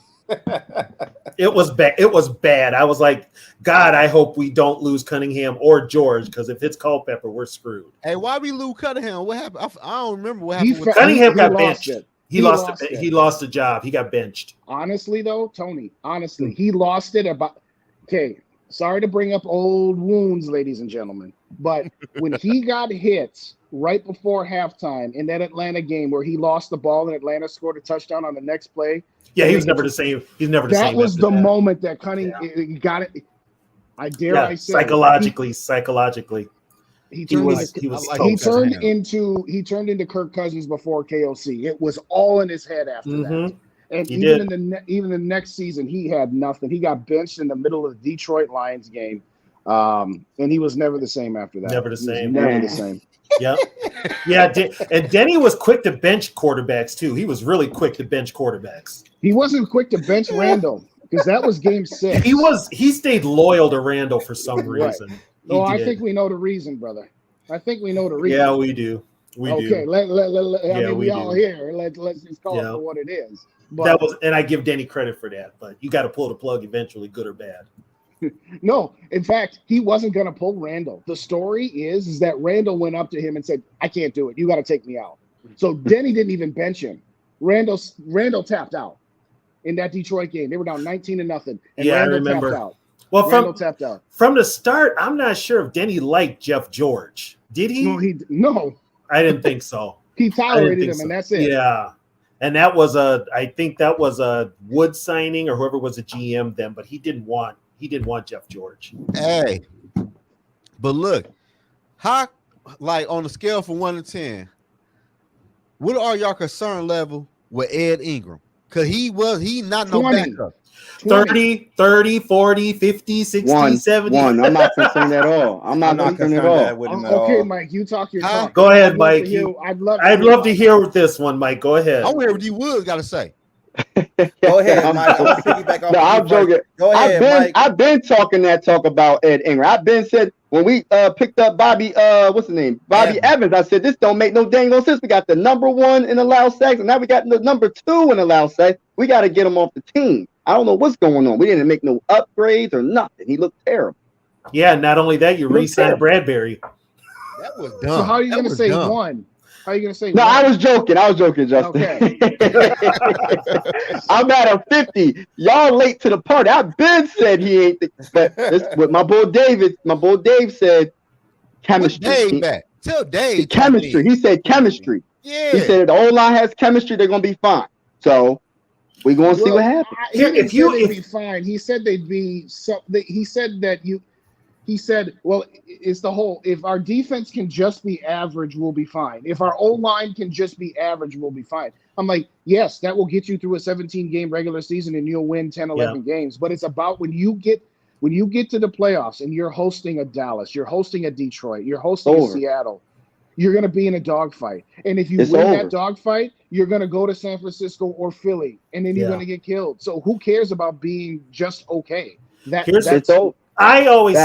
It was bad. It was bad. I was like, God, I hope we don't lose Cunningham or George, because if it's Culpepper, we're screwed. Hey, why we lose Cunningham? What happened? I don't remember what happened. Cunningham got benched. He lost the job. He got benched. Honestly, though, Tony, he lost it about. Okay, sorry to bring up old wounds, ladies and gentlemen, but when he got hit right before halftime in that Atlanta game where he lost the ball and Atlanta scored a touchdown on the next play. Yeah, he was never the same. He's never the same. That was the moment that Cunning got it. I say psychologically. He turned into Kirk Cousins before KOC. It was all in his head after that. And even in the next season, he had nothing. He got benched in the middle of the Detroit Lions game, and he was never the same after that. Never the same. Never the same. Yep. Yeah, and Denny was quick to bench quarterbacks too. He was really quick to bench quarterbacks. He wasn't quick to bench Randall because that was game 6. He stayed loyal to Randall for some reason. Right. No, I think we know the reason, brother. I think we know the reason. Yeah, we do. We all here. Let's just call it for what it is. But and I give Denny credit for that. But you got to pull the plug eventually, good or bad. No, in fact, he wasn't going to pull Randall. The story is that Randall went up to him and said, "I can't do it. You got to take me out." So Denny didn't even bench him. Randall tapped out in that Detroit game. They were down 19-0, and Randall I remember. Tapped out. Well, Randall tapped out from the start. I'm not sure if Denny liked Jeff George. Did he? No. I didn't think so. He tolerated him, and that's it. Yeah. And I think that was a Wood signing or whoever was a GM then, but he didn't want Jeff George. Hey, but look, how on a scale from 1 to 10, what are y'all concern level with Ed Ingram? Because he not no 20. backup. 30, 40, 50, 60, 70. I'm not concerned at all. I'm not concerned at all. Okay, Mike, you talk your talk. Go ahead, Mike. I'd love to hear this one, Mike. Go ahead. I want to hear what D Woods got to say. Go ahead, Mike. I'm joking. Go ahead, Mike. I've been talking that talk about Ed Ingram. I've been said when we picked up Bobby, what's his name? Bobby Evans. I said this don't make no dang sense. We got the number 1 in allowed sacks, and now we got the number 2 in allowed sacks. We got to get him off the team. I don't know what's going on. We didn't make no upgrades or nothing. He looked terrible. Yeah, not only that, you re-signed Bradbury. That was dumb. So how are you going to say dumb. 1? How are you going to say no, 1? I was joking, Justin. Okay. I'm at a 50. Y'all late to the party. I've been said he ain't but this with my boy David. My boy Dave said chemistry. Dave back. Tell Dave. Chemistry. He said chemistry. Yeah. He said if the O-line has chemistry, they're going to be fine. So we're going to see what happens. They'd be fine. He said they'd be so. He said that you. He said, "Well, it's the whole. If our defense can just be average, we'll be fine. If our O-line can just be average, we'll be fine." I'm like, yes, that will get you through a 17-game regular season and you'll win 10, 11 games. But it's about when you get to the playoffs and you're hosting a Dallas, you're hosting a Detroit, you're hosting a Seattle. You're going to be in a dogfight. And if you win that dogfight, you're going to go to San Francisco or Philly, and then you're going to get killed. So who cares about being just okay? That's over. I always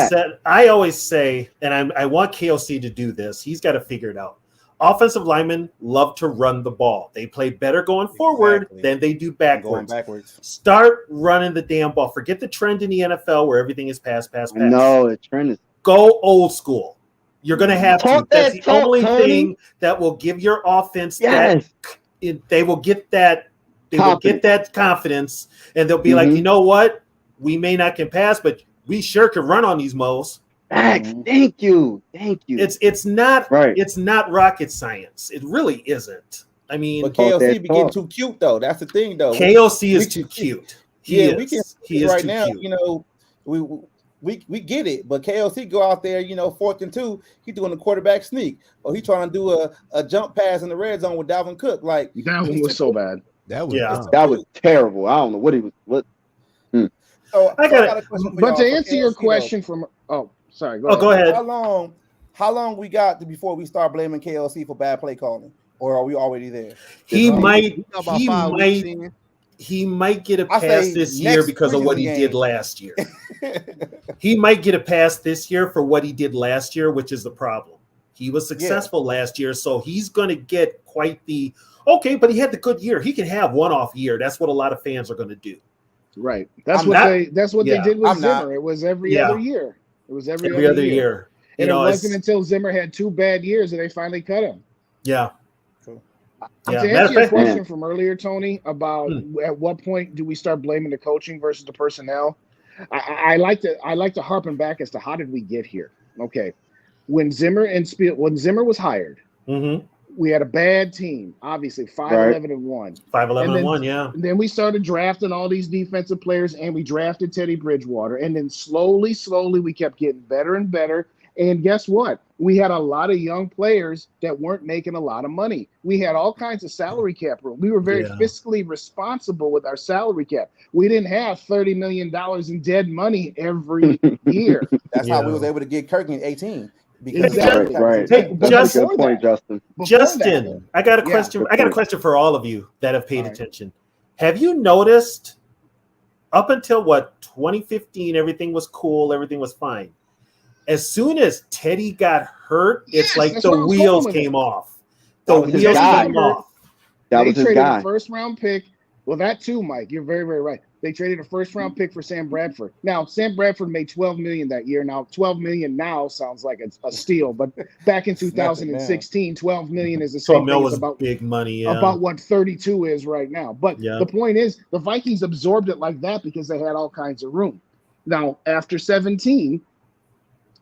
say, and I want KOC to do this. He's got to figure it out. Offensive linemen love to run the ball. They play better going forward than they do backwards. Start running the damn ball. Forget the trend in the NFL where everything is pass. No, the trend is go old school. You're going to have to. That's the only thing that will give your offense that. They will get that. They will get that confidence, and they'll be like, you know what? We may not can pass, but we sure can run on these moles. Thanks. Thank you. It's not rocket science. It really isn't. I mean, but KOC be getting too cute though. That's the thing though. KOC is too cute. He is right too now. cute. You know, we get it, but KOC go out there, 4th and 2, he doing a quarterback sneak, or he trying to do a jump pass in the red zone with Dalvin Cook. Like that one was so bad. That was terrible. I don't know what he was. So I got a question for but y'all. To answer your question sorry. Go ahead. How long we got before we start blaming KLC for bad play calling, or are we already there? He might get a pass this year because of what he did last year. He might get a pass this year for what he did last year, which is the problem. He was successful last year, so he's going to get quite the but he had the good year. He can have one off year. That's what a lot of fans are going to do. Right. That's what they did with Zimmer. It was every other year. It was every other year. And it wasn't until Zimmer had 2 bad years that they finally cut him. Yeah. To answer your question from earlier, Tony, about at what point do we start blaming the coaching versus the personnel? I like to harpen back as to how did we get here. Okay, when Zimmer was hired, we had a bad team. Obviously, 5-11-1. 5-11-1, yeah. And then we started drafting all these defensive players, and we drafted Teddy Bridgewater. And then slowly, we kept getting better and better. And guess what? We had a lot of young players that weren't making a lot of money. We had all kinds of salary cap room. We were very fiscally responsible with our salary cap. We didn't have $30 million in dead money every year. That's how we was able to get Kirk in 18. Exactly. Right. Hey, Good point, Justin. Justin, I got a question. I got a question for all of you that have paid attention. Have you noticed up until 2015, everything was cool, everything was fine. As soon as Teddy got hurt, it's like the wheels came off. The wheels came off. That was his guy. A first-round pick. Well, that too, Mike. You're very, very right. They traded a first-round pick for Sam Bradford. Now, Sam Bradford made $12 million that year. Now, $12 million now sounds like a steal, but back in 2016, $12 million is the same thing. Was about big money. Yeah. About what 32 is right now. But the point is, the Vikings absorbed it like that because they had all kinds of room. Now, after 17,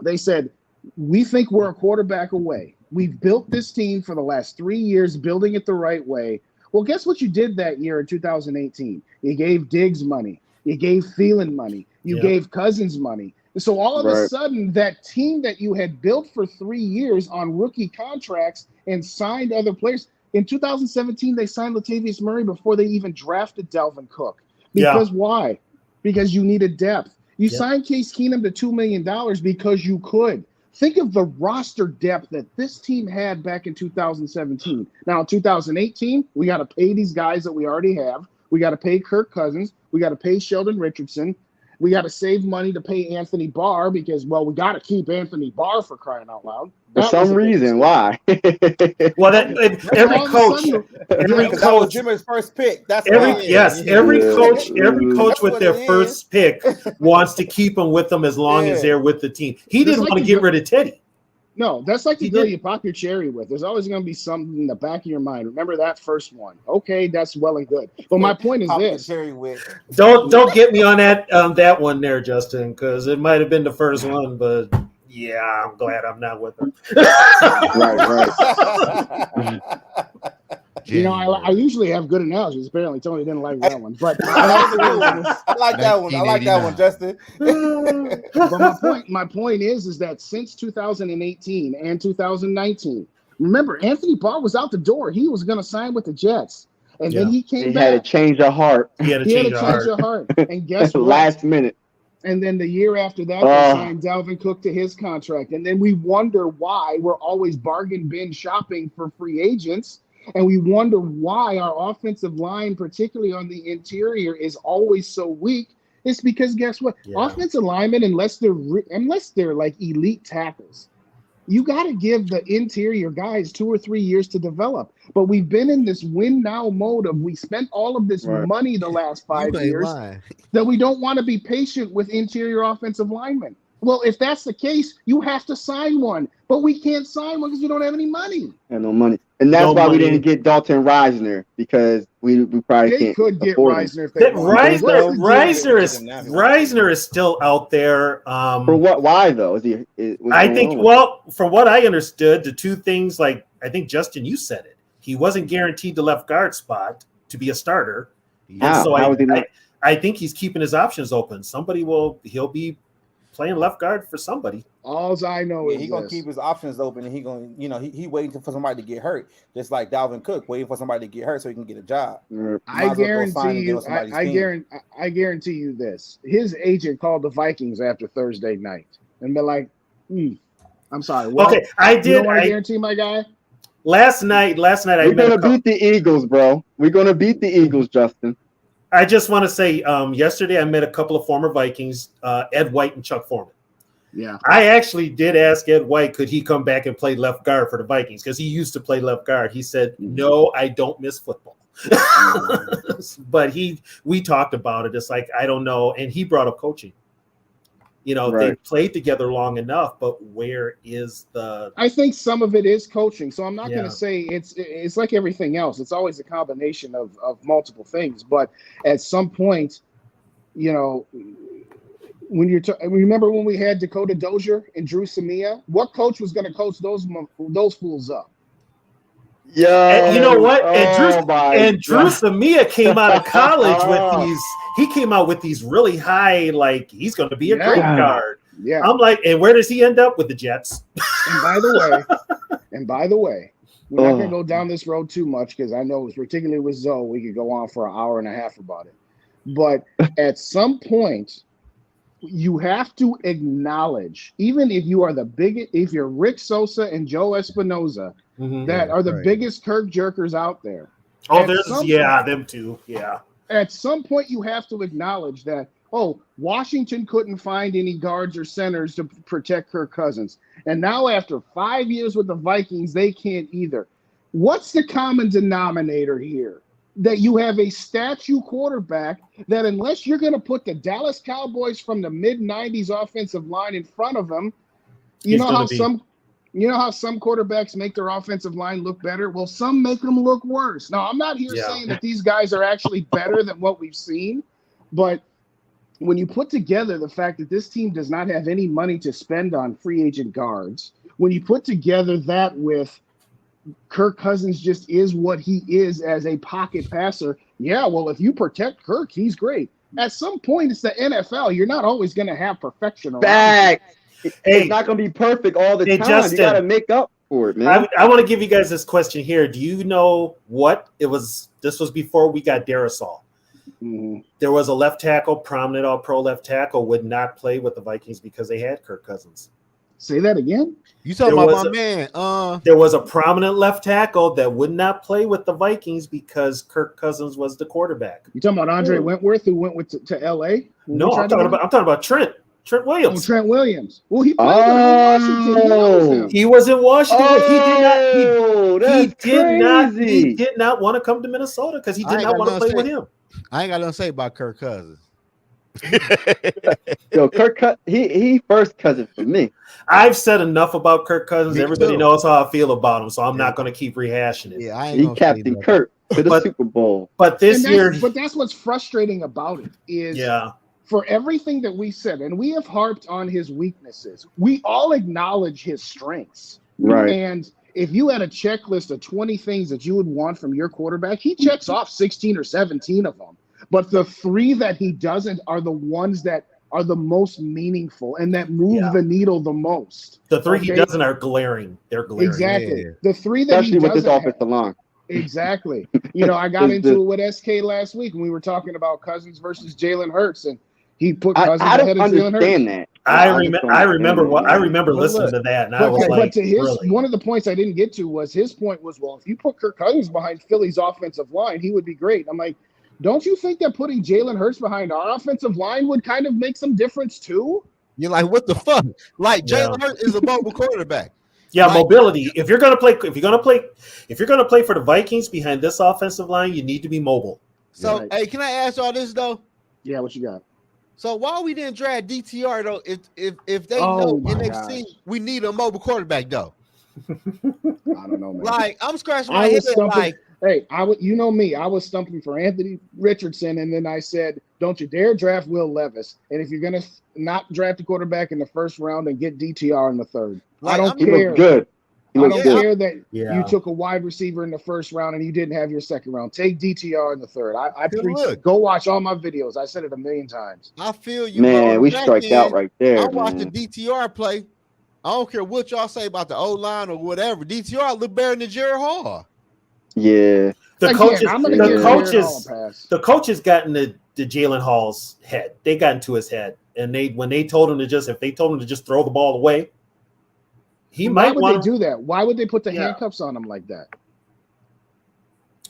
they said, we think we're a quarterback away. We've built this team for the last 3 years, building it the right way. Well, guess what you did that year in 2018? You gave Diggs money. You gave Thielen money. You gave Cousins money. And so all of a sudden, that team that you had built for 3 years on rookie contracts and signed other players, in 2017, they signed Latavius Murray before they even drafted Dalvin Cook. Because why? Because you needed depth. You signed Case Keenum to $2 million because you could. Think of the roster depth that this team had back in 2017. Now, in 2018, we got to pay these guys that we already have. We got to pay Kirk Cousins. We got to pay Sheldon Richardson. We got to save money to pay Anthony Barr because, well, we got to keep Anthony Barr for crying out loud. For some reason, why? Well, every coach was Jimmer's first pick. That's every coach with their first pick wants to keep them with them as long as they're with the team. He didn't want to get rid of Teddy. No, that's like the girl you pop your cherry with. There's always going to be something in the back of your mind. Remember that first one. Okay, that's well and good. But my point is this. Don't get me on that one there, Justin, because it might have been the first one, but yeah, I'm glad I'm not with them. Right. You know, I usually have good analogies. Apparently, Tony didn't like that one, but I like that one. I like that one, Justin. But my point is that since 2018 and 2019, remember Anthony Barr was out the door. He was going to sign with the Jets, and then he came back. He had a change of heart. He had a change of heart. And guess what? Last minute. And then the year after that, they signed Dalvin Cook to his contract. And then we wonder why we're always bargain bin shopping for free agents. And we wonder why our offensive line, particularly on the interior, is always so weak. It's because guess what? Offensive linemen, unless they're like elite tackles, you got to give the interior guys 2 or 3 years to develop. But we've been in this win now mode of we spent all of this money the last 5 years that we don't want to be patient with interior offensive linemen. Well, if that's the case, you have to sign one. But we can't sign one because we don't have any money. And no money. And that's why we didn't get Dalton Reisner, because we probably can't. Could get Reisner if they Reisner is still out there. For what? Why though? From what I understood, the two things, like I think Justin, you said it. He wasn't guaranteed the left guard spot to be a starter. I think he's keeping his options open. He'll be playing left guard for somebody. All I know is he's gonna keep his options open, and he waiting for somebody to get hurt, just like Dalvin Cook waiting for somebody to get hurt so he can get a job. I guarantee you this: his agent called the Vikings after Thursday night and been like, "I'm sorry." What? Okay, I did. You know what I guarantee, my guy. Last night, we're gonna beat the Eagles, bro. We're gonna beat the Eagles, Justin. I just want to say, yesterday I met a couple of former Vikings, Ed White and Chuck Foreman. Yeah, I actually did ask Ed White, could he come back and play left guard for the Vikings? Because he used to play left guard. He said, no, I don't miss football. But we talked about it. It's like, I don't know. And he brought up coaching. They played together long enough, but where is I think some of it is coaching. So I'm not going to say it's like everything else. It's always a combination of multiple things. But at some point, when remember when we had Dakota Dozier and Drew Samia, what coach was going to coach those fools up? Yeah. And you know what? And Drew Samia came out of college with these really high, like he's going to be a great guard. Yeah. I'm like, and where does he end up with the Jets? And by the way, we're not going to go down this road too much because I know, particularly with Zoe, we could go on for an hour and a half about it. But at some point, you have to acknowledge, even if you are if you're Rick Sosa and Joe Espinoza, that are the biggest Kirk jerkers out there. Oh, them too. Yeah. At some point, you have to acknowledge that, Washington couldn't find any guards or centers to protect Kirk Cousins. And now after 5 years with the Vikings, they can't either. What's the common denominator here? That you have a statue quarterback that unless you're going to put the Dallas Cowboys from the mid-90s offensive line in front of him, you know how some quarterbacks make their offensive line look better? Well, some make them look worse. Now, I'm not here saying that these guys are actually better than what we've seen, but when you put together the fact that this team does not have any money to spend on free agent guards, when you put together that with Kirk Cousins just is what he is as a pocket passer. Yeah, well, if you protect Kirk, he's great. At some point, it's the NFL. You're not always going to have perfection. Back. It's not going to be perfect all the time. Justin, you got to make up for it, man. I want to give you guys this question here. Do you know what it was? This was before we got Darrisaw. Mm-hmm. There was a left tackle, prominent all-pro left tackle, would not play with the Vikings because they had Kirk Cousins. Say that again? You talking about my man? There was a prominent left tackle that would not play with the Vikings because Kirk Cousins was the quarterback. You talking about Andre Wentworth, who went to L.A.? No, I'm talking about Trent Williams. Oh, Trent Williams. Well, he played in Washington. He was in Washington. He did not want to come to Minnesota because he did not want to play with him. I ain't got nothing to say about Kirk Cousins. Yo, he first cousin for me. I've said enough about Kirk Cousins. Everybody knows how I feel about him, so I'm not going to keep rehashing it. Yeah, he captained Kirk to the Super Bowl. But that's what's frustrating about it is for everything that we said, and we have harped on his weaknesses. We all acknowledge his strengths, right? And if you had a checklist of 20 things that you would want from your quarterback, he checks off 16 or 17 of them. But the 3 that he doesn't are the ones that are the most meaningful and that move the needle the most. The 3 he doesn't are glaring. They're glaring. Exactly. Yeah. The 3 that especially he doesn't with this offensive line. Exactly. I got into it with SK last week when we were talking about Cousins versus Jalen Hurts, and he put Cousins ahead of Jalen Hurts. That. I remember listening to that, and I was like, but to his one of the points I didn't get to was his point was, well, if you put Kirk Cousins behind Philly's offensive line, he would be great. I'm like, don't you think that putting Jalen Hurts behind our offensive line would kind of make some difference too? You're like, what the fuck? Like Jalen Hurts is a mobile quarterback. Yeah, mobility. If you're gonna play for the Vikings behind this offensive line, you need to be mobile. So, hey, can I ask y'all this though? Yeah, what you got? So why we didn't draft DTR though? If they know NXT, we need a mobile quarterback though. I don't know, man. Like I'm scratching my head. Like, hey, I was stumping for Anthony Richardson, and then I said, don't you dare draft Will Levis. And if you're gonna not draft a quarterback in the first round, and get DTR in the third. Like, I don't care. Good. I don't care that you took a wide receiver in the first round and you didn't have your second round. Take DTR in the third. I preach. Go watch all my videos. I said it a million times. I feel you, man. We strike out right there. I watched the DTR play. I don't care what y'all say about the O-line or whatever. DTR look better than Jared Hall. Yeah. The coaches got in the Jalen Hall's head. They got into his head, and when they told him to just throw the ball away. Why would they do that? Why would they put the handcuffs on him like that?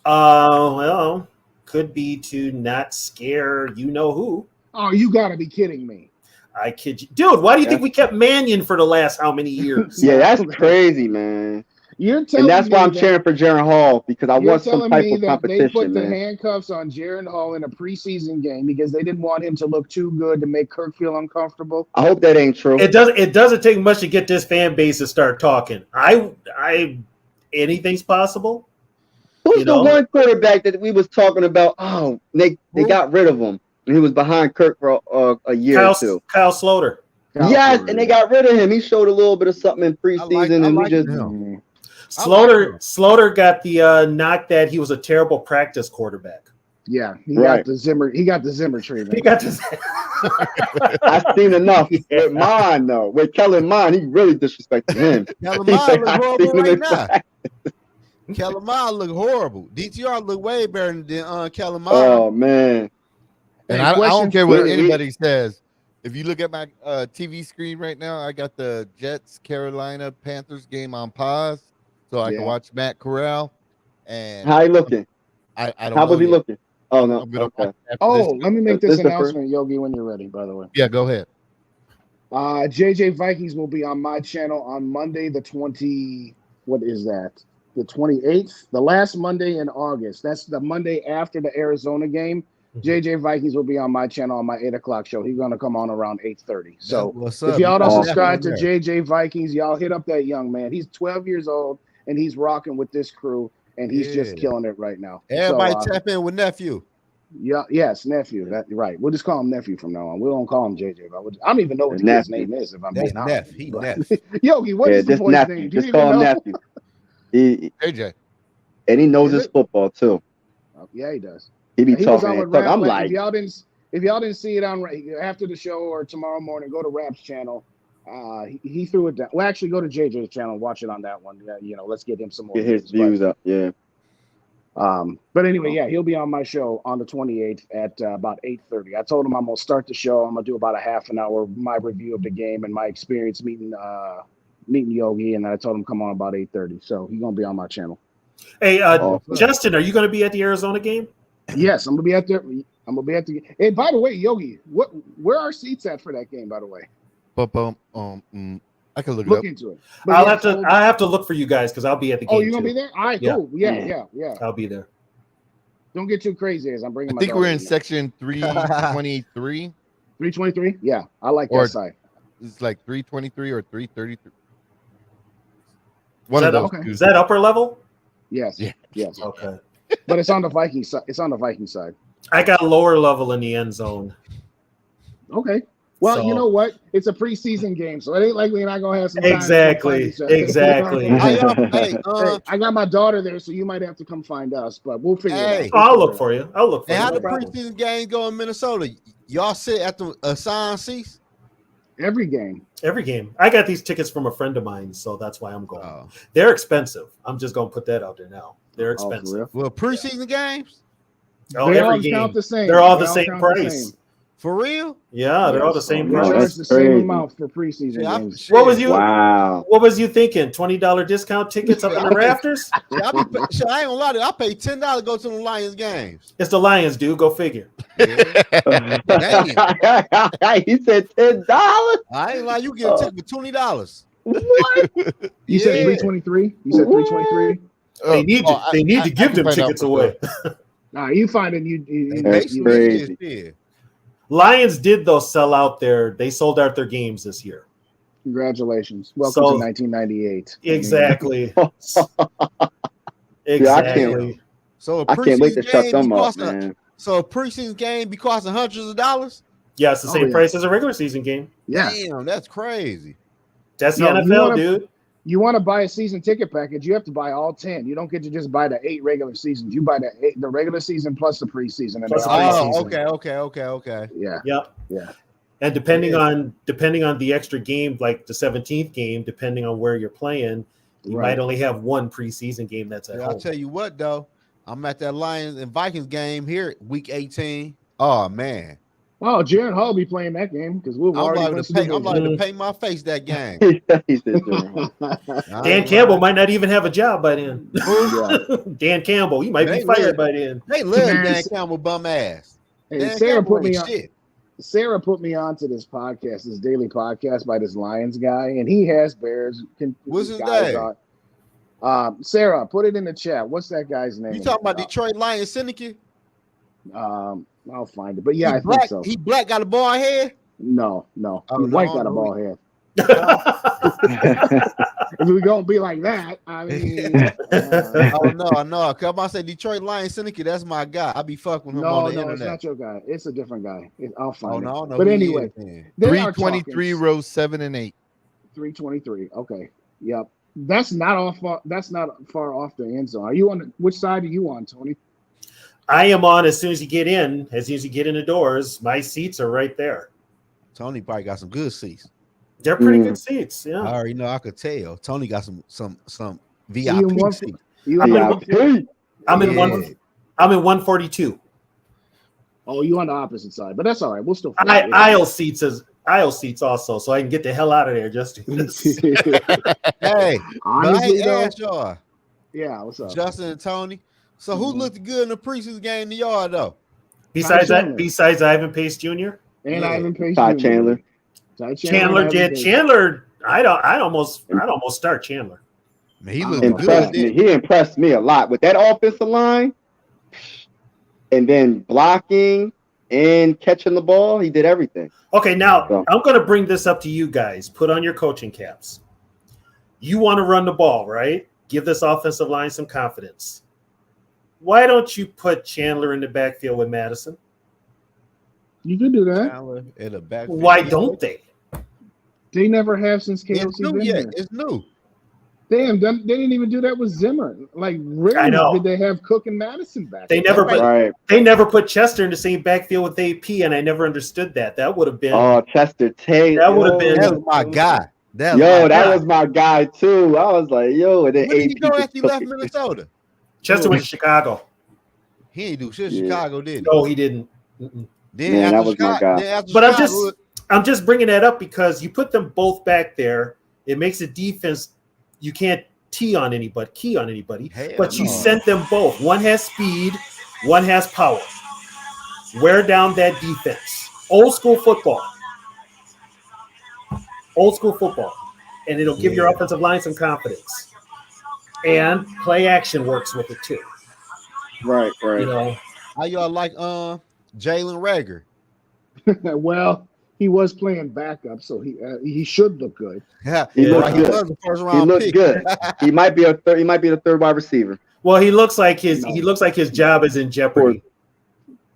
Well, could be to not scare you know who. Oh, you got to be kidding me. I kid you. Dude, why do you think we kept Mannion for the last how many years? Yeah, that's crazy, man. And that's why I'm cheering for Jaron Hall, because I want some type of competition. They put the handcuffs on Jaron Hall in a preseason game because they didn't want him to look too good to make Kirk feel uncomfortable. I hope that ain't true. It doesn't take much to get this fan base to start talking. Anything's possible. Who's the one quarterback that we was talking about? Oh, they got rid of him. He was behind Kirk for a year or two. Kyle Sloter. Yes, and they got rid of him. He showed a little bit of something in preseason, and we just him. Slaughter got the knock that he was a terrible practice quarterback. Yeah, he got the Zimmer. He got the Zimmer treatment. He got this. I've seen enough with Mond though. With Kellen Mond, he really disrespected him. Kellen Mond look horrible right now. Kellen Mond look horrible. DTR look way better than Kellen Mond. Oh man! And I don't care what anybody says. If you look at my TV screen right now, I got the Jets Carolina Panthers game on pause, so I can watch Matt Corral. And how he looking? I don't. How was he looking? Oh no. Okay. Oh, let me make this announcement, Yogi, when you're ready. By the way. Yeah, go ahead. JJ Vikings will be on my channel on Monday, the 20. What is that? The 28th, the last Monday in August. That's the Monday after the Arizona game. JJ Vikings will be on my channel on my 8:00 show. He's gonna come on around 8:30. So if y'all don't subscribe to JJ Vikings, y'all hit up that young man. He's 12 years old and he's rocking with this crew, and he's just killing it right now. Everybody tap in with nephew. Yeah, yes, nephew. That's right. We'll just call him nephew from now on. We don't call him JJ. I don't even know what the kid's name is. If I'm being honest, He Neff. Yogi, what is the boy's nephew. name? Just call him nephew. AJ, and he knows his football too. Yeah, he does. He be talking. I'm like, if y'all didn't see it on after the show or tomorrow morning, go to Rap's channel. He threw it down. Well, actually, go to JJ's channel and watch it on that one. Let's get him some more. Get his views up. Yeah. But anyway, yeah, he'll be on my show on the 28th at about 8:30. I told him I'm gonna start the show. I'm gonna do about a half an hour my review of the game and my experience meeting Yogi, and I told him come on about 8:30. So he's gonna be on my channel. Hey, Justin, are you gonna be at the Arizona game? Yes, I'm gonna be at there. I'm gonna be at the. And by the way, Yogi, where are seats at for that game? By the way, I can look look it up. into it. I'll have to look for you guys because I'll be at the game. Oh, you're gonna be there? All right, cool. Yeah. I'll be there. Don't get too crazy as I'm bringing. I think we're in section 323. 323. Yeah, I like that side. It's like 323 or 333. Is that upper level? Yes. Yeah. Yes. Okay. But it's on the Viking side. It's on the Viking side. I got lower level in the end zone. Okay. Well, you know what? It's a preseason game, so it ain't like we're not gonna have some time. Exactly. I got my daughter there, so you might have to come find us, but we'll figure it out. I'll look for you. And how the preseason game go in Minnesota? Y'all sit at the assigned seats? Every game. I got these tickets from a friend of mine, so that's why I'm going. They're expensive. I'm just gonna put that out there now. They're expensive. Well, preseason games? They all count the same. They're all the same price. For real? Yeah, they're all the same price. Charge the same amount for preseason games. What was you? Wow. What was you thinking? $20 discount tickets up in the rafters? I ain't gonna lie to you. I paid $10 to go to the Lions games. It's the Lions, dude. Go figure. He said $10. I ain't like you get a ticket for $20. What? You said 323? You said 323? They need to give them tickets away. Nah, you find it. That's crazy. Lions did though sell out they sold out their games this year. Congratulations. Welcome to 1998. Exactly. Exactly. I can't wait to shut them up, man. So a preseason game be costing hundreds of dollars? Yeah, it's the same price as a regular season game. Yeah. Damn, that's crazy. That's the NFL, dude. You want to buy a season ticket package, you have to buy all 10. You don't get to just buy the 8 regular seasons. You buy the regular season plus the preseason. Okay. Yeah. Yep. Yeah. And depending on the extra game, like the 17th game, depending on where you're playing, you might only have one preseason game that's at home. I'll tell you what, though. I'm at that Lions and Vikings game here, week 18. Oh, man. Oh, Jared Hall be playing that game because we'll I'm like to paint my face that game. Dan Campbell might not even have a job by then. Dan Campbell, he might be fired by then. They love Dan Campbell bum ass. Hey, Sarah put me on to this podcast, this daily podcast by this Lions guy, and he has Bears. What's his name? Sarah, put it in the chat. What's that guy's name? You talking about Detroit Lions Syndicate? I'll find it. But yeah, I think so. He black got a bald head? No. He white got a bald head. If we gonna be like that, I mean, Oh no. Come on, say Detroit Lions Syndicate. That's my guy. I be fucking with him on the no, internet. it's not your guy. It's a different guy. I'll find it. No, I don't know But who he anyway, is, then. they are 323 talking rows 7 and 8. 323. Okay. Yep. That's not off. That's not far off the end zone. Are you on which side are you on, Tony? I am on as soon as you get in. As soon as you get in the doors, my seats are right there. Tony probably got some good seats. They're pretty good seats. Yeah. I already know. I could tell. Tony got some VIP You in one- seats. I'm in 142. Oh, you on the opposite side, but that's all right. We'll still Aisle seats also, so I can get the hell out of there. Just Hey, honestly, I asked y'all, yeah, what's up? Justin and Tony. So who looked good in the preseason game in the yard though? besides Ivan Pace Jr. And Ivan Pace Todd Jr. Chandler. Chandler did. Chandler, I'd almost start Chandler. Man, he looked Impressed good. me. He impressed me a lot with that offensive line, and then blocking and catching the ball. He did everything. Okay, now I'm going to bring this up to you guys. Put on your coaching caps. You want to run the ball, right? Give this offensive line some confidence. Why don't you put Chandler in the backfield with Madison? You could do that. Chandler in the backfield. Why don't they? They never have since KOC It's new been yet. here. It's new. Damn, they didn't even do that with Zimmer. Like, rarely I know. did they have Cook and Madison back. They never put Right. they never put Chester in the same backfield with AP, and I never understood that. That would have been Oh, Chester Tate. That would have been- That was my guy. That was my guy too. I was like, yo, and then Where did he AP go just after he took left it. Minnesota? Chester went to Chicago. He ain't do shit in Yeah. Chicago, did he? No, he didn't. Mm-mm. Then Man, after that was my Chicago- guy. then after But Chicago, I'm just bringing that up because you put them both back there. It makes a defense you can't key on anybody. Hell But you no. sent them both. One has speed, one has power. Wear down that defense. Old school football. And it'll give your offensive line some confidence. And play action works with it too. Right. You know, how y'all like Jalen Rager? Well, he was playing backup, so he should look good. Yeah, He looked like good. was a first He round looked pick. good. He might be the third wide receiver. well, he looks like his job is in jeopardy.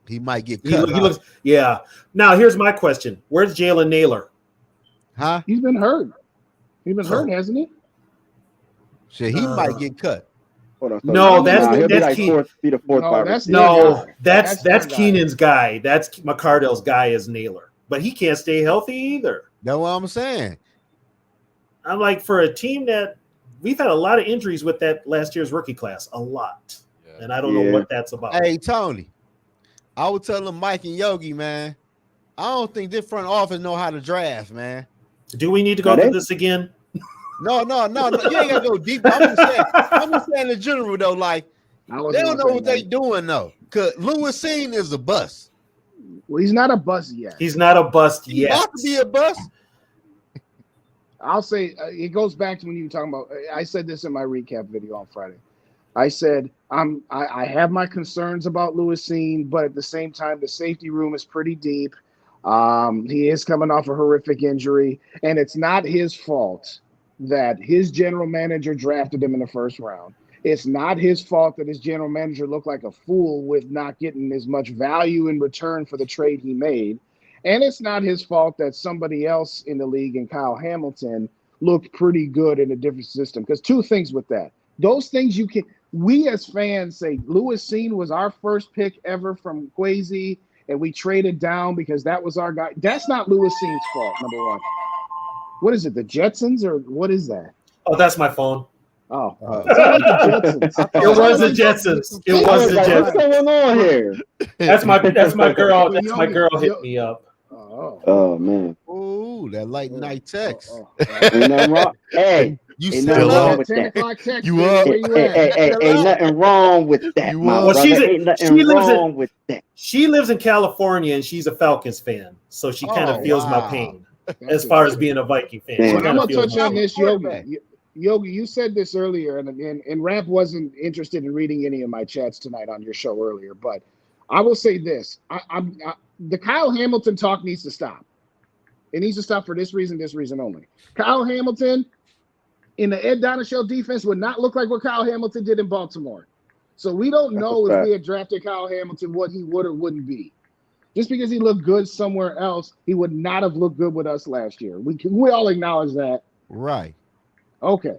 He might get He cut. looks, yeah. Now here's my question: where's Jalen Naylor? huh? He's been hurt. He's been hurt, hasn't he? Shit, he might get cut. Hold on. No, that's he'll be that's like Keen- be the fourth No, wide that's receiver. no, guy. that's That's their guy. Keenan's guy. That's McCardell's guy is Naylor, but he can't stay healthy either. That's what I'm saying. I'm like, for a team that we've had a lot of injuries with that last year's rookie class, a lot, and I don't know Yeah. what that's about. Hey, Tony, I was telling Mike and Yogi, man, I don't think this front office know how to draft, man. Do we need to go Are through they? this again? No. You ain't gotta go deep. I'm just saying in general, though, like they don't know what they doing though. Cause Lewis Seen is a bust. Well, he's not a bust yet. He's not a bust He yet. about to be a bust. I'll say it goes back to when you were talking about. I said this in my recap video on Friday. I said I have my concerns about Lewis Seen, but at the same time, the safety room is pretty deep. He is coming off a horrific injury, and it's not his fault that his general manager drafted him in the first round. It's not his fault that his general manager looked like a fool with not getting as much value in return for the trade he made. And it's not his fault that somebody else in the league, and Kyle Hamilton, looked pretty good in a different system. Because two things with that. Those things we as fans say, Lewis Seen was our first pick ever from Kwesi, and we traded down because that was our guy. That's not Lewis Seen's fault, number one. What is it, the Jetsons, or what is that? Oh, that's my phone. Oh, it's not like the Jetsons. It was the Jetsons. It I was was the like, what's Jetsons. going on here? That's my girl. That's my girl hit me up. Oh, Oh man, Ooh, that late night text. ain't nothing wrong. Hey, You ain't still nothing wrong up? with 10 that. o'clock text. You baby, up? where you Hey, at? ain't nothing wrong with that, You my up? Well, brother. she's a- Ain't nothing she lives in- wrong with that. She lives in California and she's a Falcons fan, so she kind of Oh, feels my wow. pain That's as it. far as being a Viking fan. Man. She But I'm kinda gonna feels touch my on pain. this, Yogi. Yogi, you said this earlier, and Ramp wasn't interested in reading any of my chats tonight on your show earlier. But I will say this: the Kyle Hamilton talk needs to stop. It needs to stop for this reason only. Kyle Hamilton in the Ed Donatell defense would not look like what Kyle Hamilton did in Baltimore. So we don't know if we had drafted Kyle Hamilton what he would or wouldn't be. Just because he looked good somewhere else, he would not have looked good with us last year. We all acknowledge that. Right. Okay.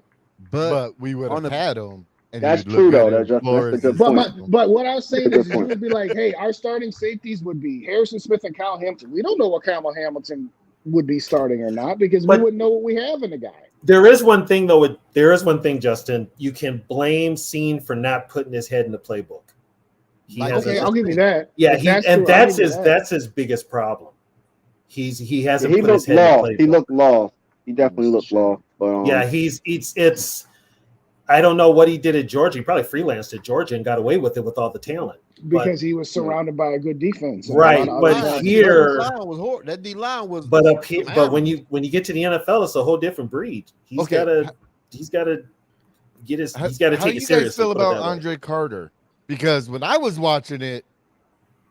But we would have had him. And that's true, though. That's a good point. But what I was saying is you would be like, hey, our starting safeties would be Harrison Smith and Kyle Hamilton. We don't know what Kyle Hamilton would be starting or not because we wouldn't know what we have in the guy. There is one thing, though. There is one thing, Justin. You can blame Scene for not putting his head in the playbook. I'll give you that. Yeah, that's his biggest problem. He hasn't put his head in the playbook. He looked lost. He definitely looked lost. But, yeah, it's. I don't know what he did at Georgia. He probably freelanced at Georgia and got away with it with all the talent. Because he was surrounded by a good defense. Right, but here that D line was. But up here, but when you get to the NFL, it's a whole different breed. He's got to get his. He's got to take it seriously. How do you guys feel about Andre Carter? Because when I was watching it,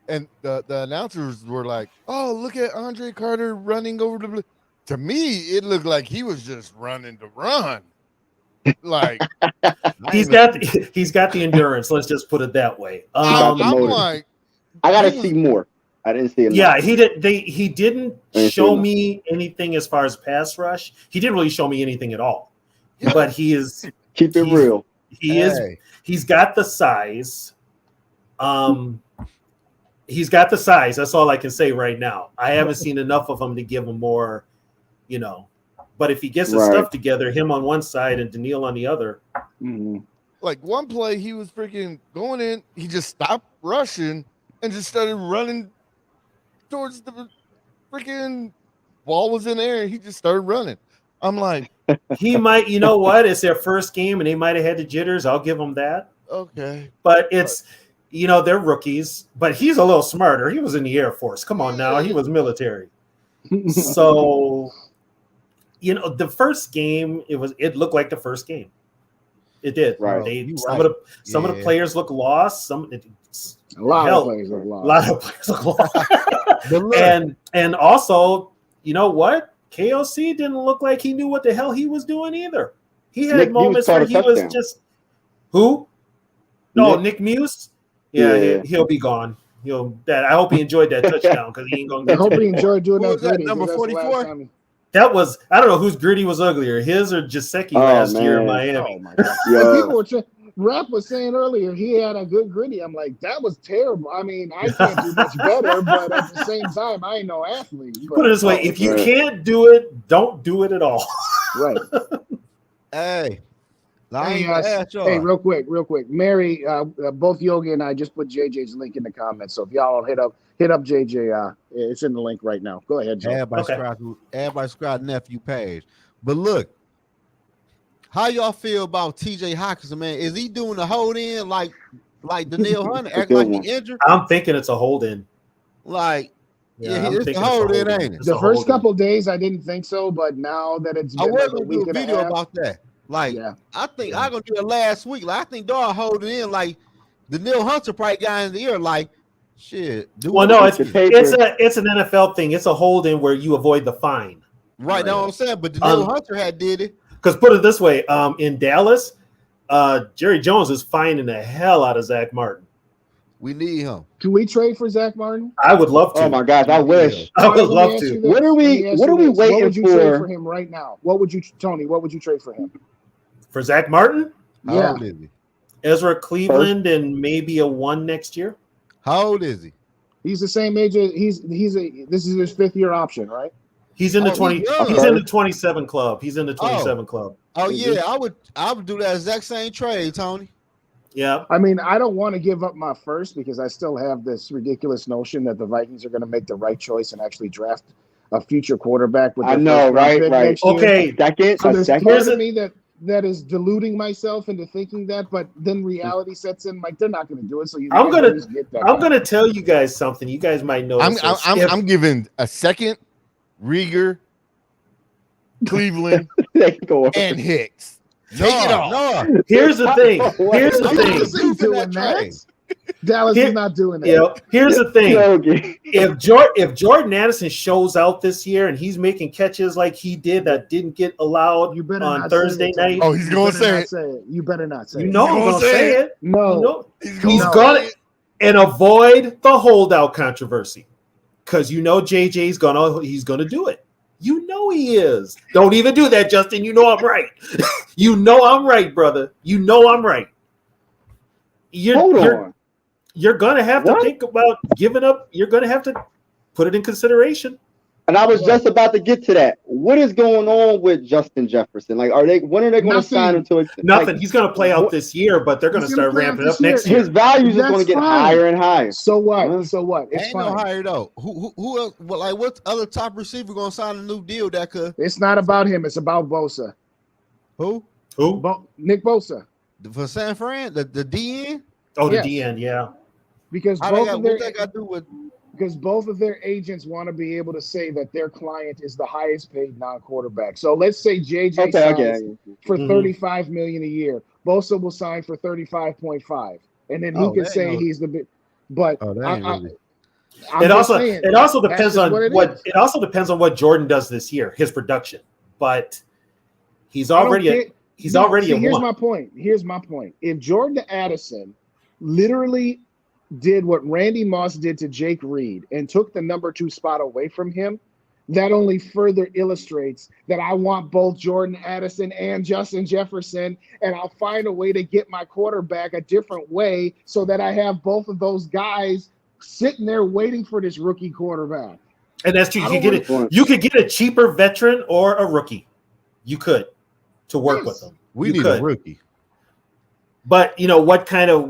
and the announcers were like, "Oh, look at Andre Carter running over the." To me, it looked like he was just running to run. Like he's got the endurance. Let's just put it that way. I'm like, I gotta see more. I didn't see it. Yeah, he didn't show me anything as far as pass rush. He didn't really show me anything at all. Yeah. But he's real. He's got the size. He's got the size. That's all I can say right now. I haven't seen enough of him to give him more, But if he gets his stuff together, him on one side and Daniil on the other. Mm-hmm. Like one play, he was freaking going in. He just stopped rushing and just started running towards the freaking ball was in the air. He just started running. I'm like, he might, you know what? It's their first game and they might have had the jitters. I'll give them that. Okay. But it's, they're rookies, but he's a little smarter. He was in the Air Force. Come on now. He was military. So... the first game, it looked like the first game. It did. Right. Some of the players look lost. A lot of players look lost. and also, you know what? KOC didn't look like he knew what the hell he was doing either. He had moments where he was just who? No, Nick Muse. Yeah, he'll be gone. I hope he enjoyed that touchdown because he ain't gonna. I hope he enjoyed doing that. Number 44. That was, I don't know whose gritty was uglier, his or Gesicki last year in Miami. Oh my God. People Rap was saying earlier he had a good gritty. I'm like, that was terrible. I mean, I can't do much better, but at the same time, I ain't no athlete. Put it this way: if you can't do it, don't do it at all. Right. Hey. Hey, real quick. Mary, both Yogi and I just put JJ's link in the comments. So if y'all hit up JJ, it's in the link right now. Go ahead, Joe. Everybody subscribe to nephew page. But look, how y'all feel about TJ Hawkinson, man? Is he doing the hold in like Daniil Hunter, acting like he injured? I'm thinking it's a hold in. It's a hold in, ain't it? The first couple days I didn't think so, but now that it's been a week and a half, about that. I think I'm gonna do it last week. I think they're holding in like the Daniil Hunter probably got in the ear like shit. Well, no, it's an NFL thing. It's a hold in where you avoid the fine. Right, that's what I'm saying. But Daniil Hunter did it. Because put it this way, in Dallas, Jerry Jones is fining the hell out of Zach Martin. We need him. Can we trade for Zach Martin? I would love to. Oh my gosh, I wish. I would love to. What are we waiting for? What would you trade for him right now? Tony? What would you trade for him? For Zach Martin? How old is he? Ezra Cleveland and maybe a 1 next year. How old is he? He's the same age as this is his 5th year option, right? He's in the 20. He's in the 27 club. He's in the 27 club. Oh yeah, I would do that exact same trade, Tony. Yeah. I mean, I don't want to give up my first because I still have this ridiculous notion that the Vikings are going to make the right choice and actually draft a future quarterback with I know, right. Okay. So there's part of me that is deluding myself into thinking that, but then reality sets in. Like they're not going to do it. So I'm gonna tell you guys something. You guys might know. I'm giving a second, Rieger, Cleveland, and Hicks. Take it off. No. Here's the thing. Dallas is not doing that. You know, here's the thing: Okay. if Jordan Addison shows out this year and he's making catches like he did that didn't get allowed You better on not Thursday say it, night, Oh, he's You gonna better say not it. say it. You better not say you it. know I'm gonna gonna say say it. it. No. You know, He's he's No. gonna and avoid the holdout controversy because you know JJ's gonna do it. You know he is. Don't even do that, Justin. You know I'm right. You know I'm right, brother. You know I'm right. Hold on. You're gonna have What? to think about giving up. You're gonna have to put it in consideration. And I was just about to get to that. What is going on with Justin Jefferson? Like, when are they going to sign him to Nothing. Like, He's gonna play out what- this year, but they're gonna He's gonna start play out ramping this up next year. year. his values is That's going to get fine. higher and higher. So what? Huh? So what? It's Ain't fine. no higher though. Who else? What other top receiver gonna sign a new deal that could? It's not about him. It's about Bosa. Who Who? Nick Bosa. for San Fran? The DN? Oh, the Yes. DN. Yeah. Because How both of what that their got to do with? because both of their agents want to be able to say that their client is the highest paid non-quarterback. So let's say JJ Okay, signs okay. for Mhm. $35 million a year. Bosa will sign for 35.5, and then he Oh, can that say ain't no- he's the big. But Oh, that I, ain't really. I'm It just also saying, it also that's depends just on it what is. it also depends on what Jordan does this year, his production. But he's I don't already care. he's No, already see, a here's one. my point. Here's my point. If Jordan Addison literally did what Randy Moss did to Jake Reed and took the number 2 spot away from him, that only further illustrates that I want both Jordan Addison and Justin Jefferson, and I'll find a way to get my quarterback a different way so that I have both of those guys sitting there waiting for this rookie quarterback. And that's true. I You don't could get want- it. You could get a cheaper veteran or a rookie. You could to work with them. We You need could. a rookie. But you know what kind of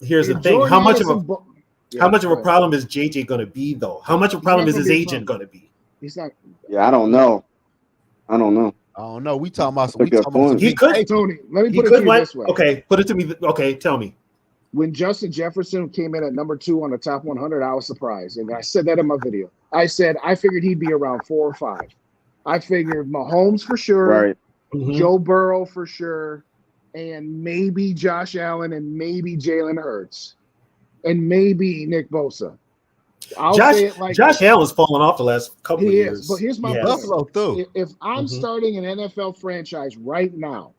here's the If thing. Jordan How much of Addison a how much of go a ahead. problem is JJ going to be though? How much of a problem not is gonna his be a agent problem. going to be? He's not. Yeah, I don't know. I don't know. We talking about some. That's a good point. He could. Tony, let me He put it could to you win. this way. Okay, put it to me. Okay, tell me. When Justin Jefferson came in at number 2 on the top 100, I was surprised. And I said that in my video. I said I figured he'd be around 4 or 5. I figured Mahomes for sure, Right. Mhm. Joe Burrow for sure, and maybe Josh Allen and maybe Jalen Hurts and maybe Nick Bosa. I'll say it like Josh Allen's fallen off the last couple of he years. is. But here's my He has. point. Buffalo too. If I'm Mhm. starting an NFL franchise right now,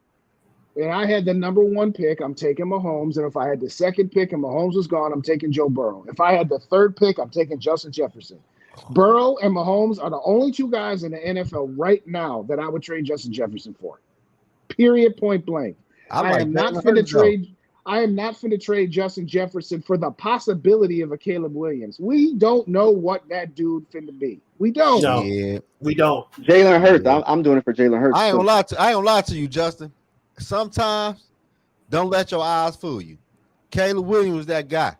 and I had the number 1 pick, I'm taking Mahomes. And if I had the 2nd pick and Mahomes was gone, I'm taking Joe Burrow. If I had the 3rd pick, I'm taking Justin Jefferson. Burrow and Mahomes are the only 2 guys in the NFL right now that I would trade Justin Jefferson for. Period. Point blank. I am not finna trade. I am not finna trade Justin Jefferson for the possibility of a Caleb Williams. We don't know what that dude finna be. We don't. No. Yeah. We don't. Jalen Hurts. Yeah. I'm doing it for Jalen Hurts. I ain't too. gonna lie to you, Justin. Sometimes don't let your eyes fool you. Caleb Williams was that guy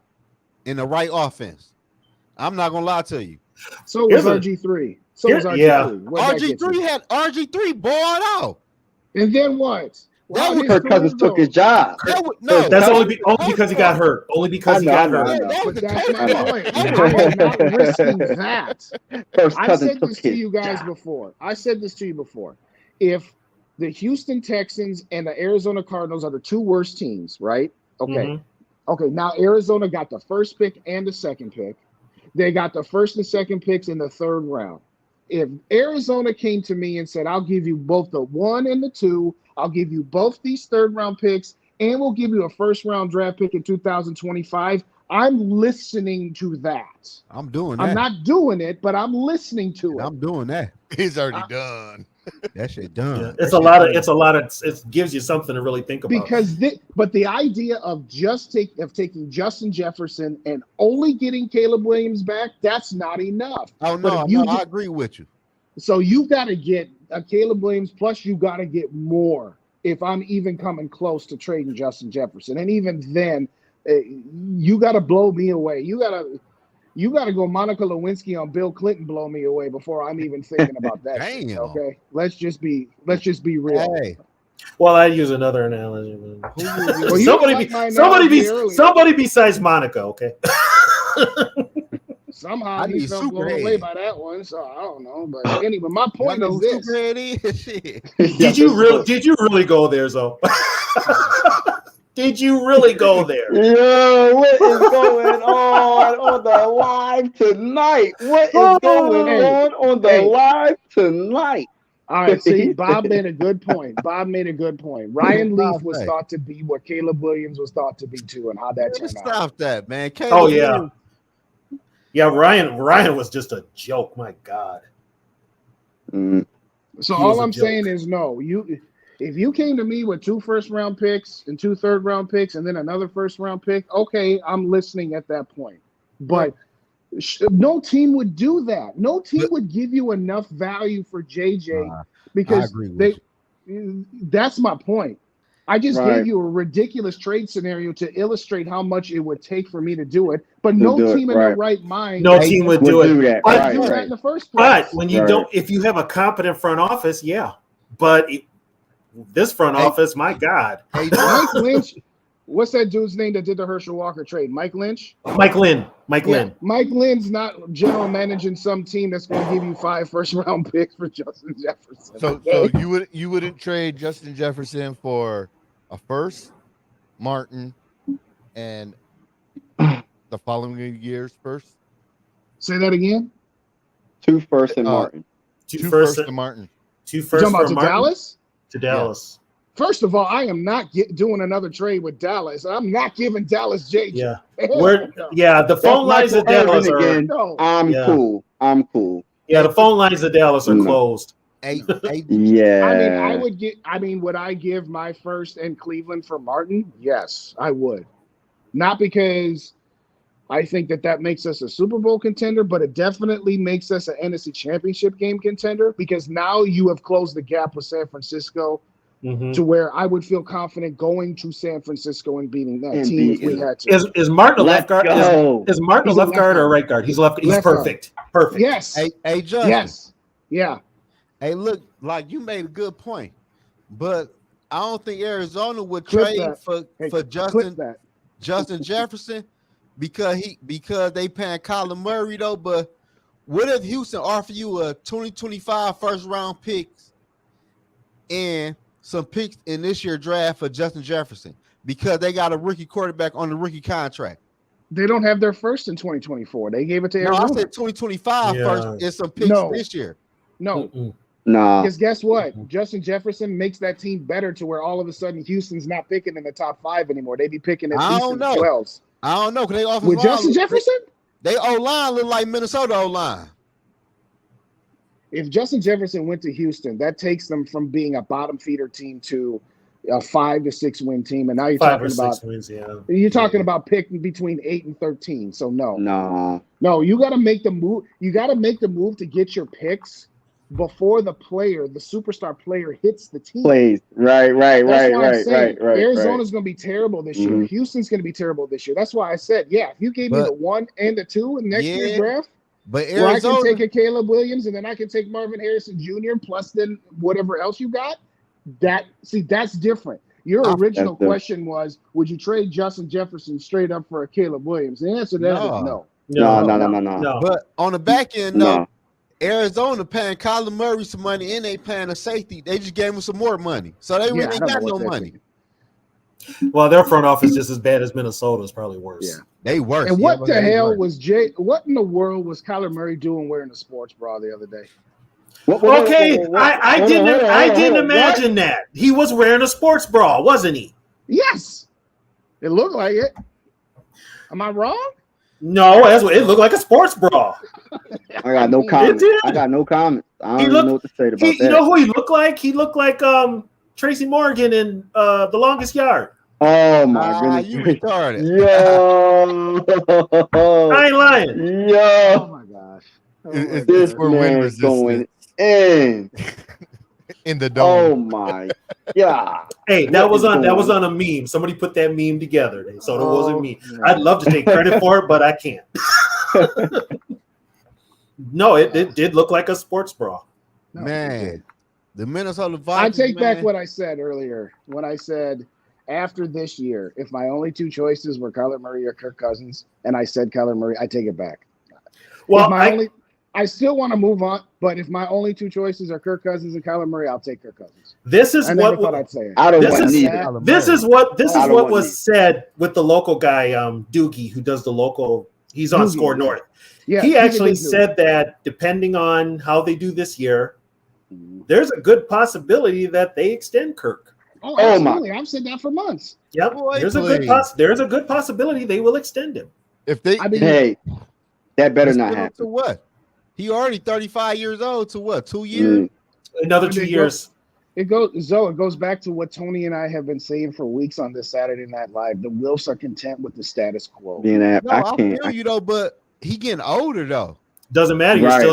in the right offense. I'm not gonna lie to you. So was Here's a- RG3. So was RG3. yeah. Where'd that get you? RG3 boiled out. And then what? That was his Kirk Cousins career took his goes. job. No, That's only because he got hurt. Only because he got hurt. I know. That was But the that's coach my fault. point. That was I the am coach not fault. risking that. First I cousin said took this to his you guys job. before. I said this to you before. If the Houston Texans and the Arizona Cardinals are the 2 worst teams, right? Okay. Mhm. Okay. Now Arizona got the 1st pick and the 2nd pick. They got the 1st and 2nd picks in the 3rd round. If Arizona came to me and said, I'll give you both the 1 and the 2, I'll give you both these 3rd round picks, and we'll give you a 1st round draft pick in 2025, I'm listening to that. I'm doing that. I'm not doing it, but I'm listening to it. I'm doing that. He's already done. That shit done. Yeah. It's a lot of. It gives you something to really think about. Because but the idea of taking Justin Jefferson and only getting Caleb Williams back, that's not enough. Oh But no, if you I agree with you. So you've got to get a Caleb Williams, plus you got to get more if I'm even coming close to trading Justin Jefferson. And even then, you got to blow me away. You got to go Monica Lewinsky on Bill Clinton blow me away before I'm even thinking about that. shit, Damn. okay, let's just be real. Hey, Well, I use another analogy. Well, you somebody, like my somebody, analogy earlier. somebody besides Monica. Okay. Somehow I he need felt blown Superhead. away by that one, so I don't know. But anyway, my y'all point know is who this. Superhead is? Shit. Did you really go there, Zoe? Did you really go there? Yo, what is going on the live tonight? What is going on the live tonight? All right, see, Bob made a good point. Ryan Leaf was thought to be what Caleb Williams was thought to be too, and how that turned out. Stop that, man. Caleb Oh yeah, Williams. yeah. Ryan was just a joke. My God. So all I'm saying is no. If you came to me with 2 first-round picks and 2 third-round picks and then another first-round pick, okay, I'm listening at that point. But no team would do that. No team would give you enough value for JJ because that's my point. I just gave you a ridiculous trade scenario to illustrate how much it would take for me to do it. But no team in their right mind, no team would do it. But do that in the first place. But when you don't, if you have a competent front office, yeah. But this front office, my God. Mike Lynch. What's that dude's name that did the Herschel Walker trade? Mike Lynch? Mike Lynn. Mike Lynn's not general managing some team that's going to give you 5 first-round picks for Justin Jefferson. So you wouldn't trade Justin Jefferson for a first, Martin, and the following year's first? Say that again? 2 firsts and Martin. 2 firsts and Martin. 2 firsts for to Martin? Dallas? To Dallas. Yeah. First of all, I am not doing another trade with Dallas. I'm not giving Dallas JJ. Yeah. The phone lines of Dallas are. I'm cool. Yeah, the phone lines of Dallas are closed. Yeah. Would I give my first in Cleveland for Martin? Yes, I would. Not because I think that makes us a Super Bowl contender, but it definitely makes us an NFC Championship game contender because now you have closed the gap with San Francisco. To where I would feel confident going to San Francisco and beating that team if we had to. Is Martin a left guard? Is Martin a left guard or a right guard? He's left. He's perfect. Perfect. Yes. Hey, Justin. Yes. Yeah. Hey, look, like you made a good point, but I don't think Arizona would trade for Justin Jefferson because they paying Kyler Murray though. But what if Houston offer you a 2025 first round picks and some picks in this year's draft for Justin Jefferson because they got a rookie quarterback on the rookie contract? They don't have their first in 2024. They gave it to Arizona. No, I said 2025 first and some picks this year. No. Nah. Because guess what? Justin Jefferson makes that team better to where all of a sudden Houston's not picking in the top 5 anymore. They be picking at least in the 12s. I don't know. They with Justin Jefferson? They O-line look like Minnesota O-line. If Justin Jefferson went to Houston, that takes them from being a bottom feeder team to a 5 to 6 win team, and now you're talking about 6 wins. Yeah, you're talking about picking between 8 and 13. So no, you got to make the move. You got to make the move to get your picks before the superstar player hits the team. Plays right. Arizona's going to be terrible this year. Houston's going to be terrible this year. That's why I said, if you gave me the 1 and the 2 in next year's draft. But Arizona, I can take a Caleb Williams and then I can take Marvin Harrison Jr. plus then whatever else you got. That's different. Your original question was, would you trade Justin Jefferson straight up for a Caleb Williams? The answer to that is no. No. But on the back end, no. Arizona paying Kyler Murray some money and they paying a safety. They just gave him some more money. So they really got no money. Well, their front office is just as bad as Minnesota's, probably worse. Yeah. They worse. And what the hell was what in the world was Kyler Murray doing wearing a sports bra the other day? I didn't imagine that. He was wearing a sports bra, wasn't he? Yes. It looked like it. Am I wrong? No, that's what it looked like, a sports bra. I got no comment. I don't know what to say about that. You know who he looked like? He looked like Tracy Morgan in The Longest Yard. Oh my goodness! You retarded. Yo, I ain't lying. Yo, oh my gosh! It's for wind resistance. In the dome. Oh my god! Hey, that was on a meme. Somebody put that meme together, so it wasn't me. I'd love to take credit for it, but I can't. No, it did look like a sports bra. Man, the Minnesota Vikings. I take back what I said earlier when I said after this year, if my only 2 choices were Kyler Murray or Kirk Cousins, and I said Kyler Murray, I take it back. Well, I still want to move on, but if my only two choices are Kirk Cousins and Kyler Murray, I'll take Kirk Cousins. This is I what never thought I'd say it. I don't This want is- neither. this is what I don't want was neither. said with the local guy, Doogie, who does the local. He's on Doogie, Score yeah. North. Yeah, He he's a actually good dude. said that depending on how they do this year, there's a good possibility that they extend Kirk. Oh, Oh, my. absolutely. I've said that for months. Yep, Boy, there's please. a good possibility they will extend him. If they I mean, Hey, that better not Extend him happen. to what? He already 35 years old. To what? 2 years? Another When 2 they go- years. It goes back to what Tony and I have been saying for weeks on this Saturday Night Live. The Wilfs are content with the status quo. Being that No, I I can't. feel you though, but he getting older though. Doesn't matter. Right.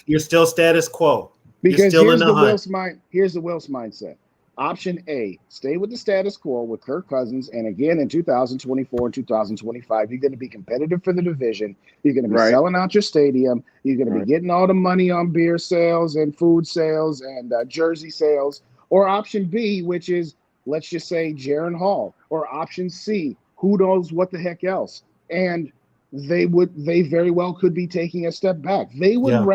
You're still status quo. Because still in here's the the hunt. Wilfs mindset. Option A, stay with the status quo with Kirk Cousins. And again, in 2024 and 2025, you're going to be competitive for the division. You're going to be Right. selling out your stadium. You're going to Right. be getting all the money on beer sales and food sales and jersey sales. Or option B, which is, let's just say, Jaron Hall. Or option C, who knows what the heck else. And they very well could be taking a step back. They would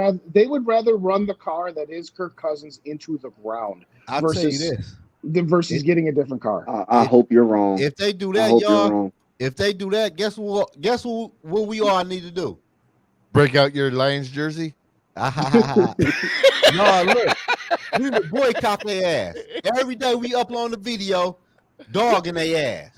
rather run the car that is Kirk Cousins into the ground I'll tell you versus this. versus getting a different car. I hope you're wrong. If they do I that, hope you're y'all, wrong. if they do that, guess what we all need to do? break out your Lions jersey, No, look, we need to boycott their ass. Every day we upload the video, dogging their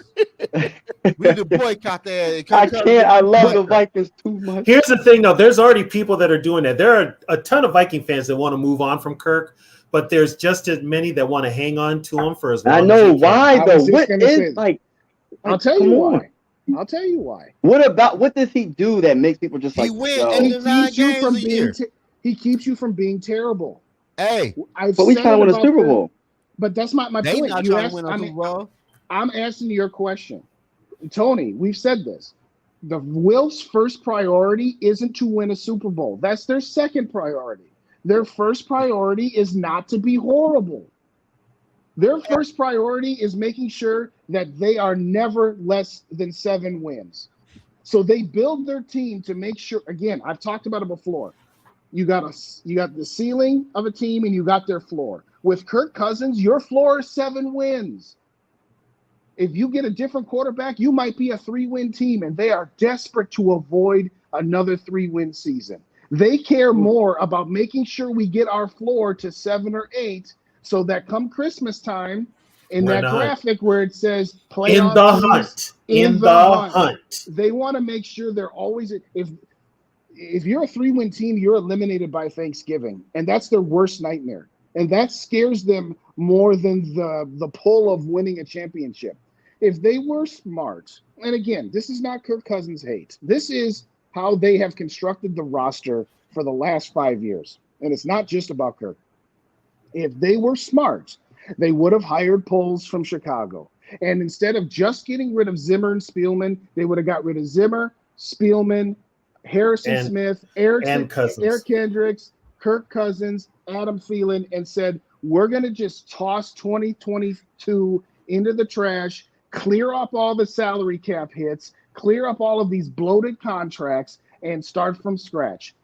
ass. We need to boycott their ass. I can't. I love the Vikings too much. Here's the thing, though. There's already people that are doing that. There are a ton of Viking fans that want to move on from Kirk, but there's just as many that want to hang on to him for as long I as know they can. why I though. was just What gonna is say- like? I'll tell come you on. why. I'll tell you why. What does he do that makes people just He like? win yo? 8 He or 9 keeps you games from a year. being he keeps you from being terrible. Hey, I've But we said trying to it win a about Super Kirk, Bowl. But that's my they point. not You trying asked, to win I a mean, Super Bowl. I'm asking your question. Tony, we've said this. The Wilfs' first priority isn't to win a Super Bowl. That's their second priority. Their first priority is not to be horrible. Their first priority is making sure that they are never less than 7 wins. So they build their team to make sure, again, I've talked about it before. You got the ceiling of a team and you got their floor. With Kirk Cousins, your floor is 7 wins. If you get a different quarterback, you might be a 3-win team, and they are desperate to avoid another 3-win season. They care more about making sure we get our floor to 7 or 8 so that come Christmas time in We're that in the hunt. graphic where it says In playoff the teams, hunt. in In the the hunt. hunt. they want to make sure they're always if you're a 3-win team, you're eliminated by Thanksgiving, and that's their worst nightmare. And that scares them more than the pull of winning a championship. If they were smart, and again, this is not Kirk Cousins hate. This is how they have constructed the roster for the last 5 years. And it's not just about Kirk. If they were smart, they would have hired Poles from Chicago. And instead of just getting rid of Zimmer and Spielman, they would have got rid of Zimmer, Spielman, Harrison And- Smith, and Cousins. Eric Kendricks, Kirk Cousins, Adam Thielen, and said, we're going to just toss 2022 into the trash, clear up all the salary cap hits, clear up all of these bloated contracts, and start from scratch.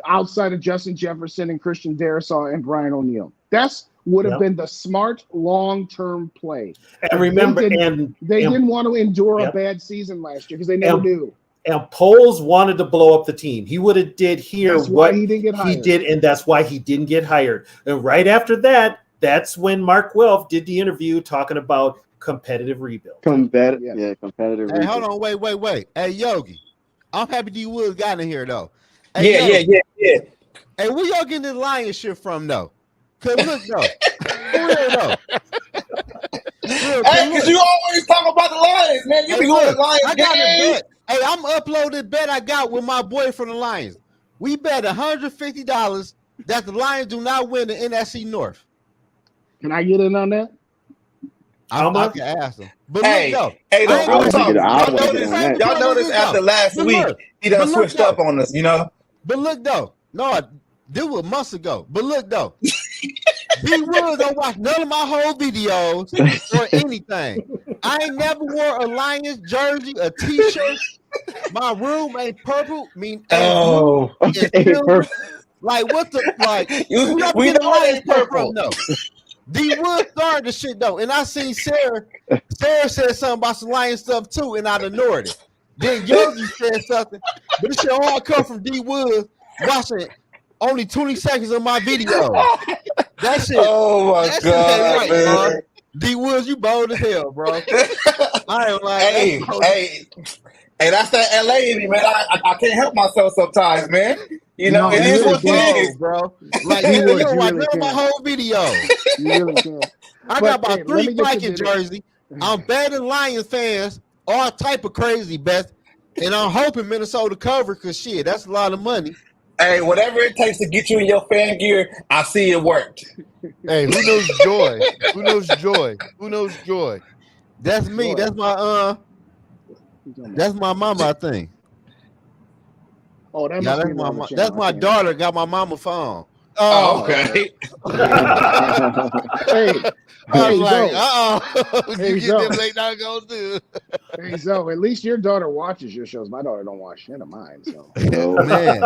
Outside of Justin Jefferson and Christian Darrisaw and Brian O'Neill. That's would have Yep. been the smart long-term play. And remember, They didn't want to endure Yep. a bad season last year because they never And- do. and Poles wanted to blow up the team. He would have did here That's why what he didn't get he hired. did, and that's why he didn't get hired. And right after that, that's when Mark Welf did the interview talking about competitive rebuild. Competitive, Yes. yeah, competitive. Hey, hold reason. on, wait. Hey, Yogi, I'm happy D Woods got in here though. Yeah, Hey, Yogi, yeah. Hey, where y'all getting this Lions shit from though? Cause look though, for real though. Real, 'cause Hey, look. because you always talk about the Lions, man. You Hey, be going look, to Lions I got a games. bet. Hey, I'm uploading bet I got with my boy from the Lions. We bet $150 that the Lions do not win the NFC North. Can I get in on that? How I much? can ask them. But Hey, look, hey, though, I look, ain't real gonna talk. get it. I Y'all wanna get noticed, on that. y'all noticed after last But week, look, he done but look, switched up on us, you know? But look though, no, this was months ago. But look though, D Woods don't watch none of my whole videos or anything. I ain't never wore a Lions jersey, a T-shirt. My room ain't purple. Oh, It's Hey, silver. Like what the like? You- where we get the know it Lions ain't come purple. from though? D Wood started the shit though, and I seen Sarah. Sarah said something about some Lion stuff too, and I ignored it. Then Yogi said something, but this shit all come from D Wood watching only 20 seconds of my video. That shit. Oh my That shit god, ain't right, man. bro. D Woods, you bold as hell, bro. I ain't like. Hey, that's that LA in me, man. I can't help myself sometimes, man. You know, No, it you is really what can't. it is. bro. Like D you Woods, don't you watch really none of my can't. whole video. You really can't. I But, got about hey, let 3 me get Viking to the- jerseys. I'm betting Lions fans, all type of crazy bets, and I'm hoping Minnesota cover because shit, that's a lot of money. Hey, whatever it takes to get you in your fan gear, I see it worked. Hey, who knows joy? Who knows joy? Who knows joy? That's me. Joy. That's my mama, I think. Oh, that Yeah, must be another channel. that's I my can't- daughter got my mama phone. Oh, okay. Hey, I was hey, like, Zoe. Hey, you get Zoe. them late night goes too. Hey, Zoe, at least your daughter watches your shows. My daughter don't watch shit of mine. So man.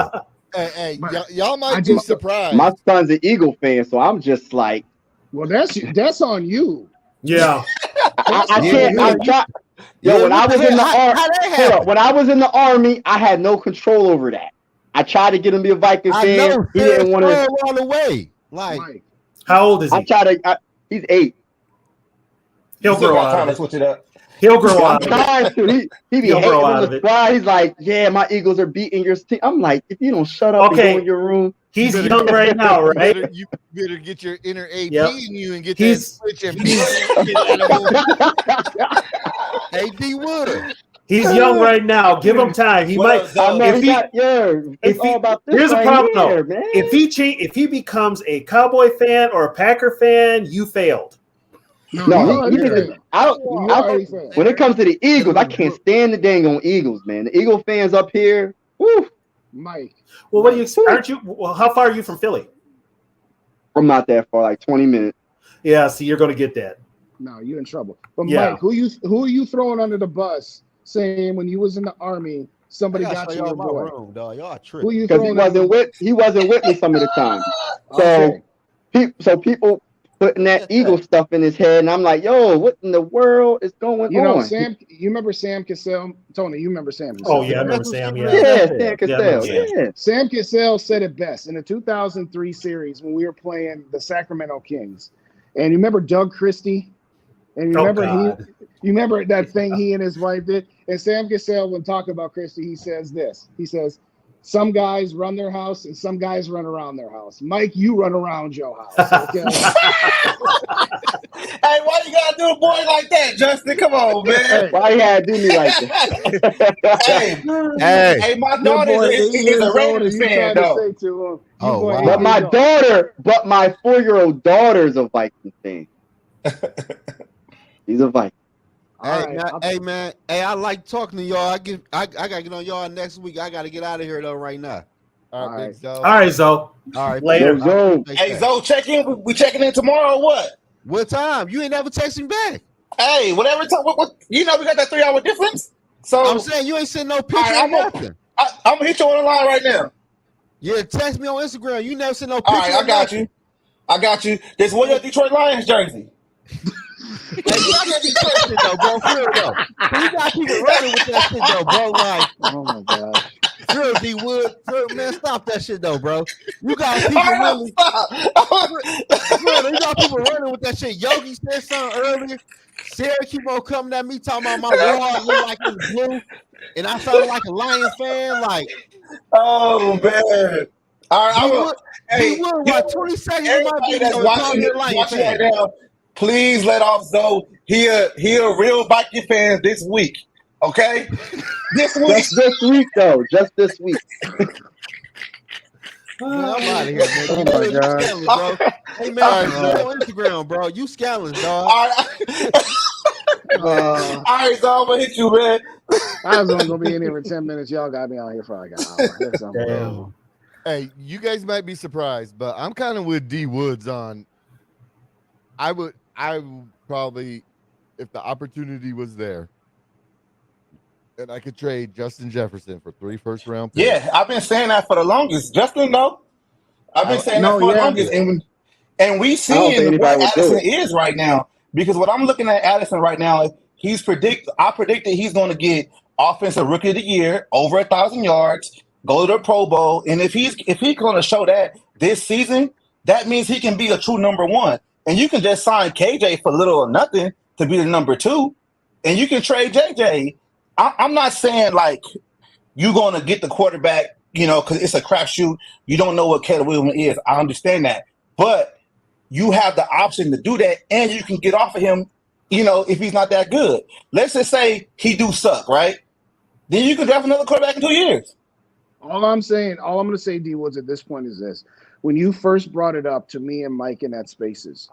Hey, But y'all might I be just- surprised. My son's an Eagle fan, so I'm just like, well, that's on you. Yeah. I Yeah, can't. yeah, I'm trying. Yo, when I what the was in the hell? army, How that hold happened? up, when I was in the army, I had no control over that. I tried to get him to be a Viking I fan. know He didn't want to. all the way. Like, Mike, How old is I he? tried to. He's 8. He'll You still grow got out time of to it. switch it up. He'll grow I'm out of it. trying to. He be He'll grow hating out on of the it. squad. He's like, yeah, my Eagles are beating your team. I'm like, if you don't shut up and Okay. go in your room, He's better young go- right now, right? You better get your inner AP Yep. in you and get He's- that switch and hey, D Wood. He's young right now. Give him time. He What might. up, Zoe? I know If he he- got. Yeah, if it's he- all about this here's a right problem, here, though. man. If he becomes a Cowboy fan or a Packer fan, you failed. no, No, you he already needs to. failed. I don't. You I already don't failed. when it comes to the Eagles, I can't stand the dang on Eagles, man. The Eagle fans up here, woo, Mike. Well, what do you? Aren't you? Well, how far are you from Philly? I'm not that far, like 20 minutes. Yeah, see, you're going to get that. No, you're in trouble. But Yeah. Mike, who are you throwing under the bus? Saying when you was in the army, somebody got you your my boy. room, dog. Y'all Who tripping. you Because throwing under he wasn't with me some of the time. Okay. So people putting that Eagle stuff in his head, and I'm like, yo, what in the world is going You know, on? Sam, you remember Sam Cassell? Tony, you remember Sam Cassell? Oh yeah, I remember Sam. Yeah. Yeah, Sam Cassell. remember Yeah. Sam Cassell said it best in the 2003 series when we were playing the Sacramento Kings. And you remember Doug Christie? And you Oh, remember God. you remember that thing he and his wife did? And Sam Cassell, when talking about Christie, he says this. He says, some guys run their house and some guys run around their house. Mike, you run around your house. Okay? Hey, why you gotta do a boy like that, Justin? Come on, man. Why you had to do me like that? Hey, my daughter is a Raiders fan, though. Say to him, Oh, boy, wow. But my daughter, but my 4-year-old daughter's a Viking fan. He's a Viking. Hey, man. Hey, I like talking to y'all. I gotta get on y'all next week. I gotta get out of here though right now. All right, big Zoe. All right, Zoe. All right, Later. Yo, Hey, Zoe, check in. We checking in tomorrow or what? What time? You ain't never texting back. Hey, whatever time. What, you know we got that 3-hour difference. So I'm saying you ain't sending no picture right, or nothing. I'm gonna hit you on the line right now. Yeah, text me on Instagram. You never send no All picture. right, I got you. I got you. There's one your Detroit Lions jersey. Hey, you got Detroit shit though, bro. For real though. You gotta keep it running with that shit though, bro. Like, oh my gosh. for real, D Wood. For real, man, stop that shit though, bro. You got people really. For real, you got people running with that shit. Yogi said something earlier. Sarah keep on coming at me talking about my wall look like it's blue, and I sounded like a Lion fan. Like, Oh man! All right, I will. D Wood, what 20 seconds of my Everybody that's video and call me a Lion watching fan. right now, please let off Zoe. He a real Viking fan this week. Okay, this week. just this week though. Just this week. Man, I'm out of here, man. Oh You my really God. scamming, bro. Hey, man, put me on Instagram, bro. You scamming, dog. All right, all right, Zoe, I'm gonna hit you, man. I was only gonna be in here for 10 minutes. Y'all got me out here for like an hour. That's unbelievable. Damn. Hey, you guys might be surprised, but I'm kind of with D Woods on. I would probably, if the opportunity was there, and I could trade Justin Jefferson for 3 first-round picks. Yeah, I've been saying that for the longest. Justin, though. I've been saying No, that for the yeah. longest, and we I don't think seeing anybody what would do Addison it. is right now. Because what I'm looking at Addison right now, I predicted he's going to get offensive rookie of the year, over 1,000 yards, go to the Pro Bowl, and if he's going to show that this season, that means he can be a true number one. And you can just sign KJ for little or nothing to be the number two, and you can trade JJ. I'm not saying like you're going to get the quarterback, because it's a crapshoot. You don't know what Caleb Williams is. I understand that, but you have the option to do that, and you can get off of him, if he's not that good. Let's just say he do suck, right? Then you can draft another quarterback in 2 years. All I'm going to say, D Woods, at this point is this. When you first brought it up to me and Mike in that Spaces,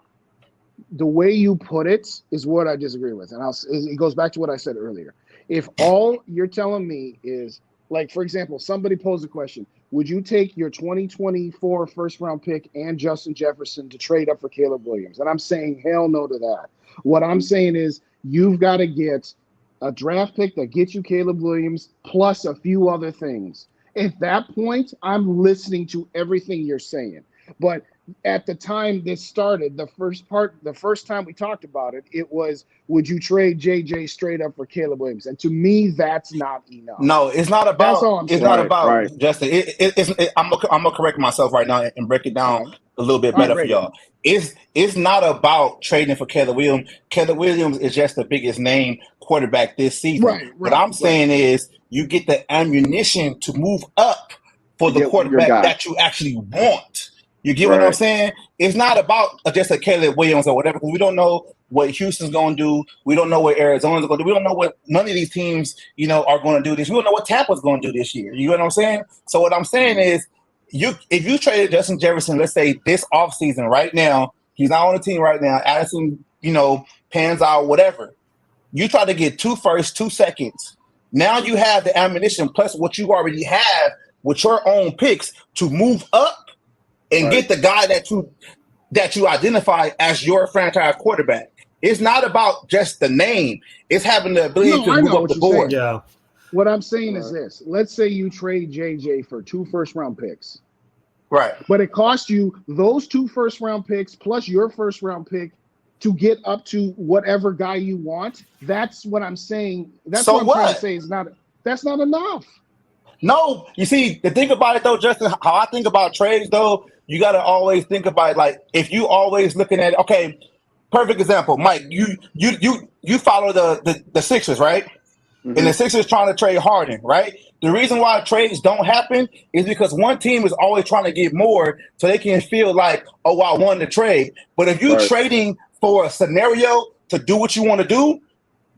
the way you put it is what I disagree with. And it goes back to what I said earlier. If all you're telling me is, like, for example, somebody posed a question, would you take your 2024 first-round pick and Justin Jefferson to trade up for Caleb Williams? And I'm saying hell no to that. What I'm saying is you've got to get a draft pick that gets you Caleb Williams plus a few other things. At that point, I'm listening to everything you're saying. But at the time this started, the first time we talked about it, it was, would you trade JJ straight up for Caleb Williams? And to me, that's not enough. No, it's not about. That's all I'm saying. It's not about Right. Justin. I'm gonna correct myself right now and break it down a little bit better for y'all. It's not about trading for Caleb Williams. Caleb Williams is just the biggest name quarterback this season. Right. What I'm saying is you get the ammunition to move up for the quarterback that you actually want. You get what I'm saying? It's not about just a Caleb Williams or whatever, because we don't know what Houston's going to do. We don't know what Arizona's going to do. We don't know what none of these teams, are going to do this. We don't know what Tampa's going to do this year. You know what I'm saying? So what I'm saying is, if you traded Justin Jefferson, let's say this offseason right now, he's not on the team right now, Addison, pans out, whatever. You try to get 2 firsts, 2 seconds. Now you have the ammunition plus what you already have with your own picks to move up and get the guy that you identify as your franchise quarterback. It's not about just the name. It's having the ability to move up the board. Yeah. What I'm saying is this. Let's say you trade JJ for 2 first-round picks. Right. But it costs you those 2 first-round picks plus your first-round pick to get up to whatever guy you want. That's what I'm saying. That's what I'm trying to say that's not enough. No, you see, the thing about it though, Justin, how I think about trades though, you got to always think about it, like if you always looking at, okay, perfect example, Mike, you follow the Sixers, right? Mm-hmm. And the Sixers trying to trade Harden, right? The reason why trades don't happen is because one team is always trying to get more so they can feel like, oh, I won the trade. But if you're trading for a scenario to do what you want to do,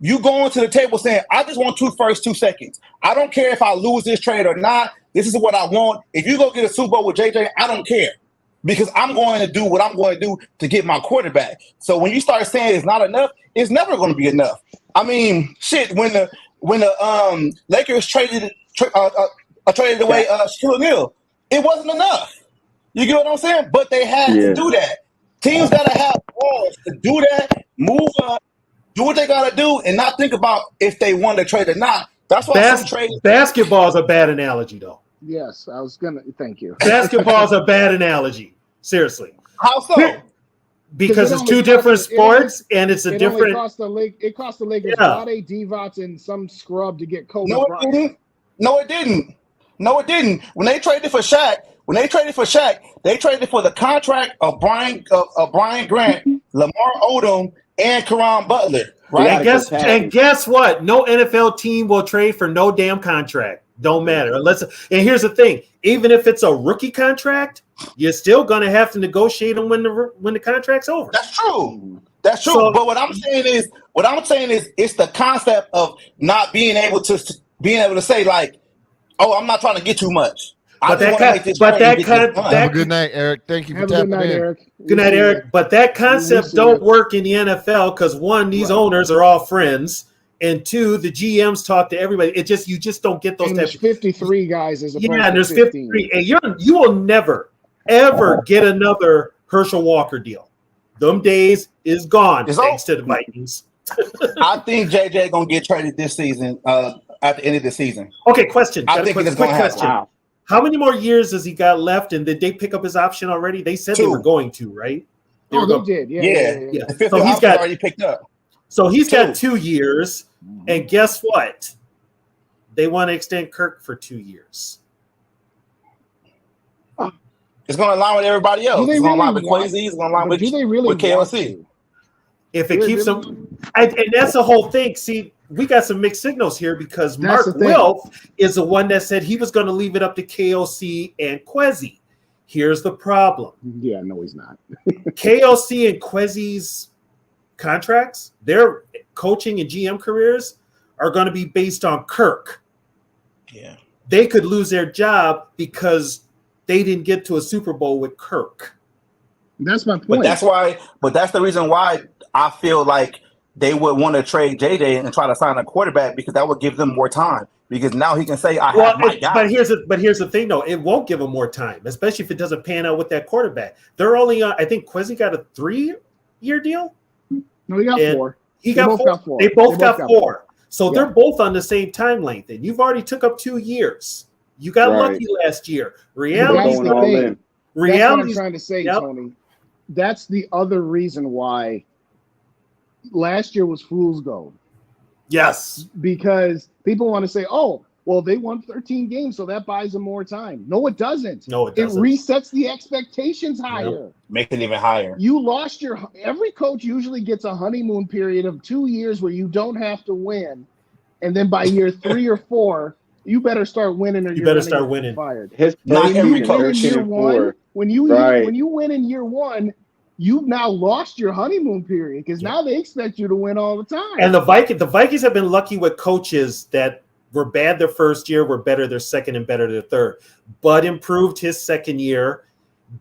you going to the table saying, I just want 2 firsts, 2 seconds. I don't care if I lose this trade or not. This is what I want. If you go get a Super Bowl with JJ, I don't care, because I'm going to do what I'm going to do to get my quarterback. So when you start saying it's not enough, it's never going to be enough. I mean, shit, when the Lakers traded away Shaquille O'Neal, it wasn't enough. You get what I'm saying? But they had to do that. Teams got to have balls to do that, move up, do what they got to do, and not think about if they won the trade or not. That's why some trades. Basketball is a bad analogy, though. Yes, I was going to. Thank you. Basketball is a bad analogy. Seriously. How so? Because it's 2 different sports, and it's a different. It cost the Lakers Vlade Divac and some scrub to get Kobe Bryant. No, it didn't. When they traded for Shaq, they traded for the contract of Brian Grant, Lamar Odom, and Caron Butler. Right? And guess what? No NFL team will trade for no damn contract. Don't matter. And here's the thing: even if it's a rookie contract, you're still gonna have to negotiate them when the contract's over. That's true. So, but what I'm saying is it's the concept of not being able to say like, oh, I'm not trying to get too much. Have a good night, Eric. Thank you for tapping in. Eric. Good night, Eric. But that concept don't work in the NFL because 1, these owners are all friends, and 2, the GMs talk to everybody. You just don't get those. And there's 53 guys as opposed and there's to 15. 53, and you will never ever get another Herschel Walker deal. Them days is gone thanks to the Vikings. I think JJ gonna get traded this season. At the end of the season. Okay, question. I think it's going to happen. How many more years has he got left? And did they pick up his option already? They said they were going to, right? They did. Yeah. The fifth So he's got already picked up. So he's got 2 years, and guess what? They want to extend Kirk for 2 years. It's going to align with everybody else. It's going to align with Quasi. It's going to align with KLC. If it keeps them, and that's the whole thing. See, we got some mixed signals here because Mark Wilf is the one that said he was going to leave it up to KLC and Quasi. Here's the problem. Yeah, no, he's not. KLC and Quasi's contracts, their coaching and GM careers are going to be based on Kirk. Yeah. They could lose their job because they didn't get to a Super Bowl with Kirk. That's my point. But that's the reason why I feel like they would want to trade JJ and try to sign a quarterback, because that would give them more time. Because now he can say, "I have my guy." But here's the thing, though. It won't give him more time, especially if it doesn't pan out with that quarterback. They're only on. I think Quasi got a 3-year deal. No, he got 4. They both got 4. So they're both on the same time length, and you've already took up 2 years. You got lucky last year. Reality. That's what I'm trying to say, Tony. That's the other reason why last year was fool's gold. Yes. Because people want to say, oh, well, they won 13 games, so that buys them more time. No, it doesn't. No, it doesn't. It resets the expectations higher. Make it even higher. You lost every coach usually gets a honeymoon period of 2 years where you don't have to win. And then by year 3 or 4, you better start winning, or you better start winning. Fired. Not every coach. When you win in year 1, you've now lost your honeymoon period, because now they expect you to win all the time. And the Vikings have been lucky with coaches that were bad their first year, were better their second, and better their third. Bud improved his second year.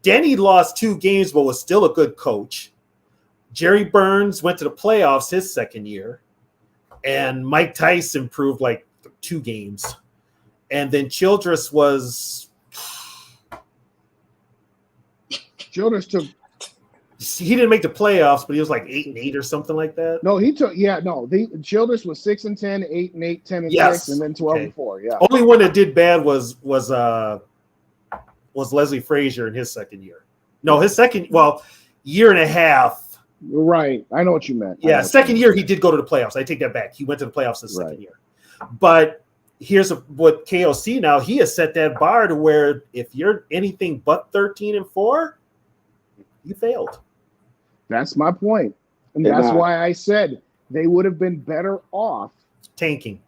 Denny lost 2 games, but was still a good coach. Jerry Burns went to the playoffs his second year. And Mike Tice improved like 2 games. And then Childress was... Childress took... He didn't make the playoffs, but he was like 8-8 or something like that. No, he took. Yeah, no. Childress was 6-10, 8-8, 10-6, and then 12-4. Yeah. Only one that did bad was Leslie Frazier in his second year. No, his second year and a half. Right. I know what you meant. Yeah, second year he did go to the playoffs. I take that back. He went to the playoffs his second year. But here's what KOC now. He has set that bar to where if you're anything but 13-4, you failed. That's my point. And that's why I said they would have been better off tanking.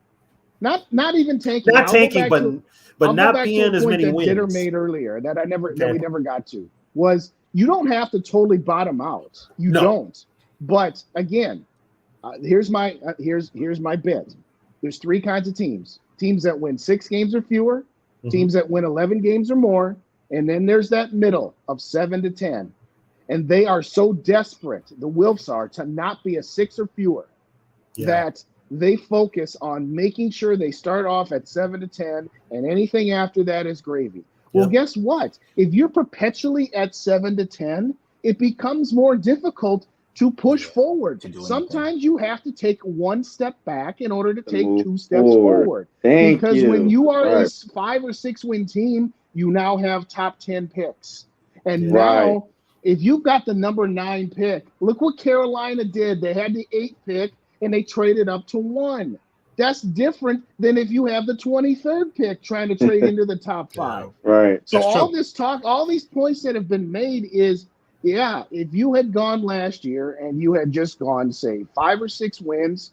Not even tanking. Not tanking, but not being as many wins. Dinner made earlier that we never got to was you don't have to totally bottom out. You don't. But again, here's my bit. There's 3 kinds of teams. Teams that win 6 games or fewer, teams that win 11 games or more, and then there's that middle of 7-10. And they are so desperate, the Wilfs are, to not be a 6 or fewer, that they focus on making sure they start off at 7-10, and anything after that is gravy. Well, guess what? If you're perpetually at 7-10, it becomes more difficult to push forward. Sometimes you have to take 1 step back in order to take 2 steps forward. Because when you are a 5 or 6 win team, you now have top 10 picks. And now, if you've got the number 9 pick, look what Carolina did. They had the 8th pick, and they traded up to 1. That's different than if you have the 23rd pick trying to trade into the top 5. Right. So all this talk, all these points that have been made is, if you had gone last year and you had just gone, say, 5 or 6 wins,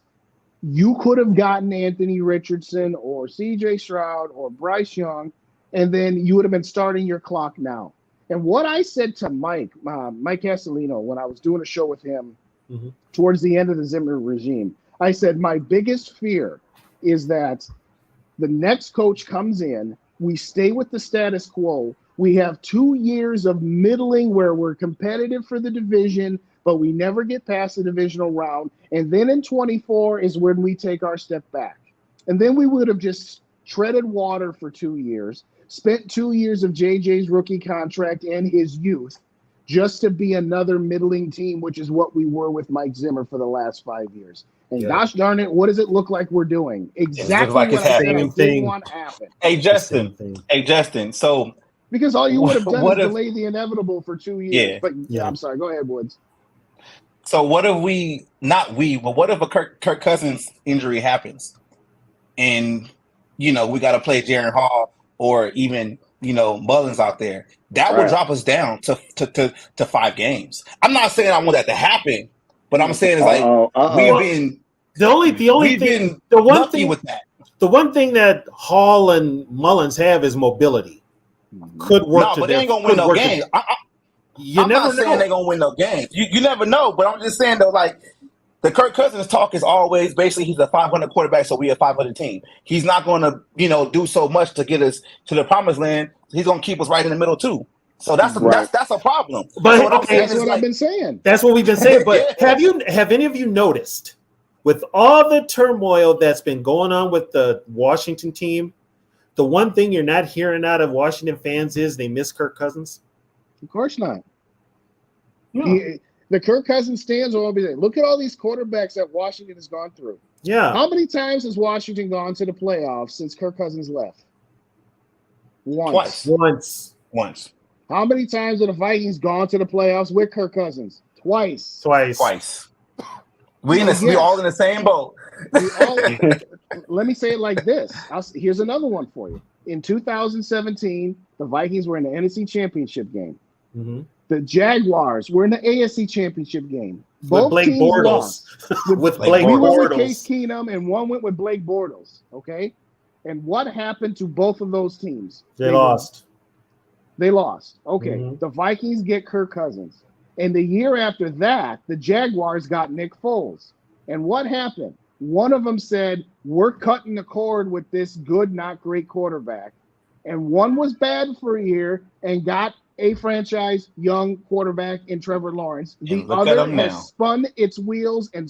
you could have gotten Anthony Richardson or CJ Stroud or Bryce Young, and then you would have been starting your clock now. And what I said to Mike Castellino, when I was doing a show with him towards the end of the Zimmer regime, I said, my biggest fear is that the next coach comes in, we stay with the status quo, we have 2 years of middling where we're competitive for the division, but we never get past the divisional round. And then in 24 is when we take our step back. And then we would have just treaded water for 2 years, spent 2 years of JJ's rookie contract and his youth, just to be another middling team, which is what we were with Mike Zimmer for the last 5 years. And gosh darn it, what does it look like we're doing? Exactly like what it's I said I happening. didn't want to happen. Hey Justin. So because all you would have done what is if- delay the inevitable for 2 years. Yeah. But Yeah. I'm sorry, go ahead, Woods. So what if what if a Kirk Cousins injury happens, and we got to play Jaron Hall or even Mullins out there? That would drop us down to 5 games. I'm not saying I want that to happen, but I'm saying it's like we've been the one thing with that. The one thing that Hall and Mullins have is mobility. Could work. No, but they ain't gonna win no games. I'm not saying they're gonna win no games. You never know, but I'm just saying though, like the Kirk Cousins talk is always basically he's a 500 quarterback, so we're a 500 team. He's not gonna, do so much to get us to the promised land. He's gonna keep us right in the middle too. So that's a problem. But so that's what I've been saying. That's what we've been saying. But have any of you noticed, with all the turmoil that's been going on with the Washington team, the one thing you're not hearing out of Washington fans is they miss Kirk Cousins? Of course not. Yeah. The Kirk Cousins stands will be there. Look at all these quarterbacks that Washington has gone through. Yeah. How many times has Washington gone to the playoffs since Kirk Cousins left? Once. Once. How many times have the Vikings gone to the playoffs with Kirk Cousins? Twice. We all in the same boat. Let me say it like this. Here's another one for you. In 2017, the Vikings were in the NFC Championship game. Mm-hmm. The Jaguars were in the AFC Championship game. Both Blake teams Bortles. lost. With Blake we went Bortles. with Case Keenum, and one went with Blake Bortles. Okay, and what happened to both of those teams? They lost. They lost. Okay, Mm-hmm. The Vikings get Kirk Cousins, and the year after that, the Jaguars got Nick Foles. And what happened? One of them said, "We're cutting the cord with this good, not great quarterback," and one was bad for a year and got a franchise young quarterback in Trevor Lawrence. The other has spun its wheels and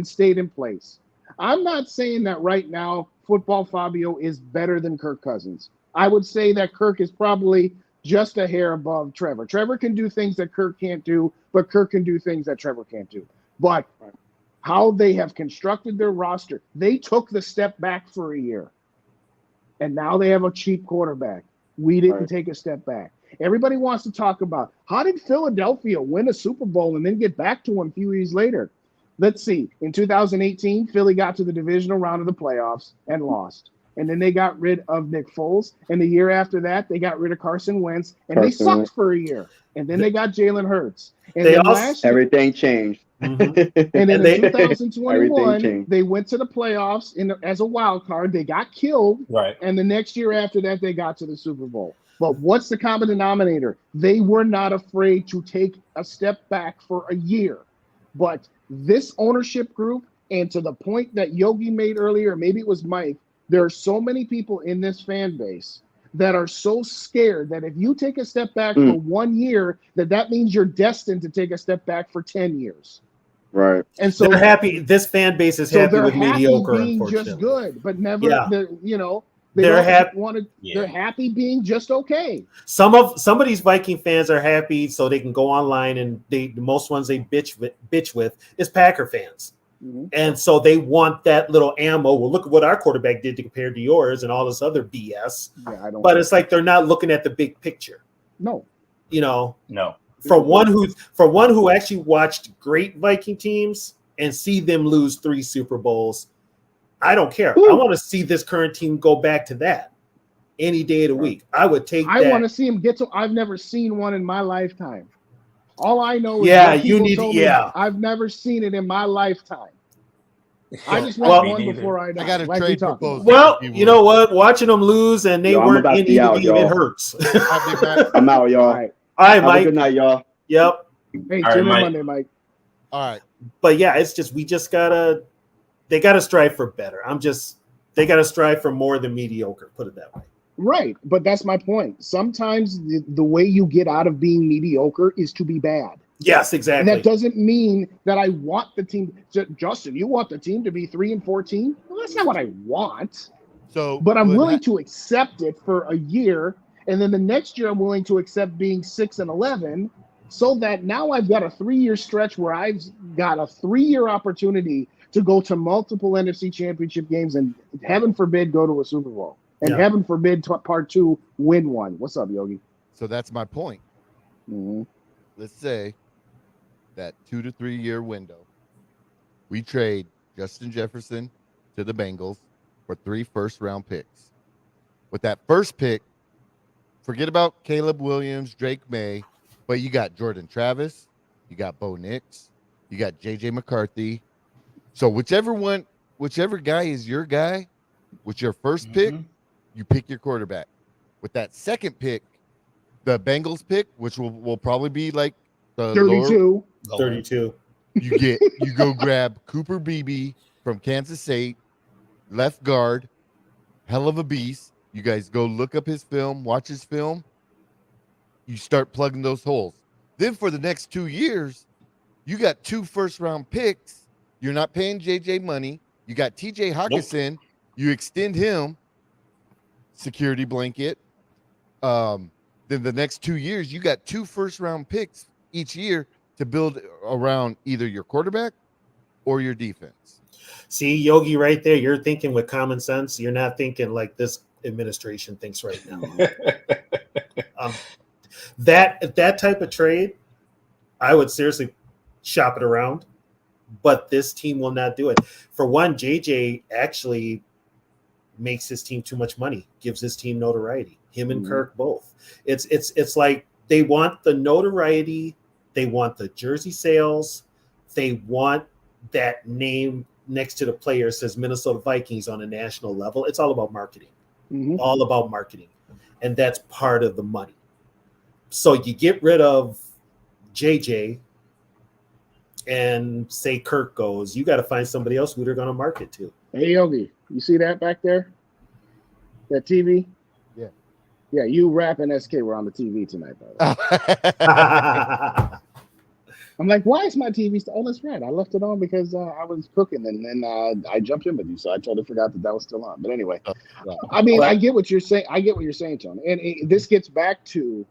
stayed in place. I'm not saying that right now Football Fabio is better than Kirk Cousins. I would say that Kirk is probably just a hair above Trevor. Trevor can do things that Kirk can't do, but Kirk can do things that Trevor can't do. But how they have constructed their roster, they took the step back for a year, and now they have a cheap quarterback. We didn't take a step back. Everybody wants to talk about how did Philadelphia win a Super Bowl and then get back to one a few years later? Let's see. In 2018, Philly got to the divisional round of the playoffs and lost. And then they got rid of Nick Foles. And the year after that, they got rid of Carson Wentz. And they sucked for a year. And then they got Jalen Hurts. And then everything changed. Mm-hmm. And then in 2021, they went to the playoffs as a wild card. They got killed. Right. And the next year after that, they got to the Super Bowl. But what's the common denominator? They were not afraid to take a step back for a year. But this ownership group, and to the point that Yogi made earlier, maybe it was Mike, there are so many people in this fan base that are so scared that if you take a step back for 1 year, that means you're destined to take a step back for 10 years. Right. And so they're happy. This fan base is happy with mediocre, being just good, but never, they're happy. They're happy being just okay. Some of these Viking fans are happy so they can go online, and the most ones they bitch with is Packer fans. Mm-hmm. And so they want that little ammo. Well, look at what our quarterback did compared to yours and all this other BS. Yeah, but it's like they're not looking at the big picture. No. No. For one who actually watched great Viking teams and see them lose 3 Super Bowls, I don't care. I want to see this current team go back to that any day of the week. I would take that. I want to see them get to. I've never seen one in my lifetime. All I know is I've never seen it in my lifetime. I just want one before I die. I got a trade proposal. Well, you know what? Watching them lose and they weren't in either game, it hurts. I'm out, y'all. All right, Mike. Good night, y'all. Yep. Hey, tune in Monday, Mike. All right. But yeah, it's just they gotta strive for better. They gotta strive for more than mediocre, put it that way. Right, but that's my point. Sometimes the way you get out of being mediocre is to be bad. Yes, exactly. And that doesn't mean that I want the team. Justin, you want the team to be 3-14? Well, that's not what I want. So, but I'm willing to accept it for a year And then the next year, I'm willing to accept being 6-11, so that now I've got a 3-year stretch where I've got a 3-year opportunity to go to multiple NFC Championship games, and heaven forbid go to a Super Bowl, and heaven forbid part 2 win one. What's up, Yogi? So that's my point. Mm-hmm. Let's say that 2 to 3 year window, we trade Justin Jefferson to the Bengals for 3 first-round picks. With that first pick, forget about Caleb Williams, Drake May, but you got Jordan Travis, you got Bo Nix, you got JJ McCarthy. So whichever guy is your guy, with your first pick, you pick your quarterback. With that second pick, the Bengals pick, which will probably be like the 32. 32. You go grab Cooper Beebe from Kansas State, left guard, hell of a beast. You guys go look up his film, watch his film. You start plugging those holes. Then for the next 2 years, you got 2 first-round picks. You're not paying JJ money. You got TJ Hawkinson. Nope. You extend him, security blanket. Then the next 2 years, you got 2 first-round picks each year to build around either your quarterback or your defense. See, Yogi, right there, you're thinking with common sense. You're not thinking like this administration thinks right now. That type of trade, I would seriously shop it around, but this team will not do it. For one, JJ actually makes his team too much money, gives his team notoriety. Him and Kirk both. It's like they want the notoriety, they want the jersey sales, they want that name next to the player says Minnesota Vikings on a national level. It's all about marketing. All about marketing. And that's part of the money. So you get rid of JJ and say Kirk goes, you got to find somebody else who they're going to market to. Hey, Yogi, you see that back there? That TV? Yeah. Yeah, you Rap and SK were on the TV tonight, brother. I'm like, why is my TV still? Oh, that's right. I left it on because I was cooking, and then I jumped in with you, so I totally forgot that was still on. But anyway, I mean, I get what you're saying. I get what you're saying, Tony. And this gets back to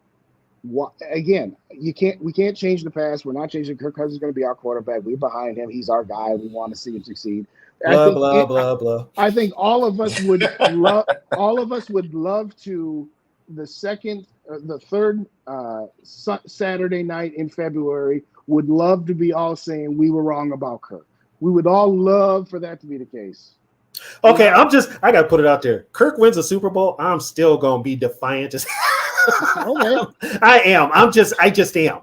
what again? We can't change the past. We're not changing. Kirk Cousins is going to be our quarterback. We're behind him. He's our guy. We want to see him succeed. Blah blah. I think all of us would love. All of us would love to. The third Saturday night in February would love to be all saying we were wrong about Kirk. We would all love for that to be the case. Okay, I got to put it out there. Kirk wins a Super Bowl, I'm still going to be defiant. Okay. I am. I just am.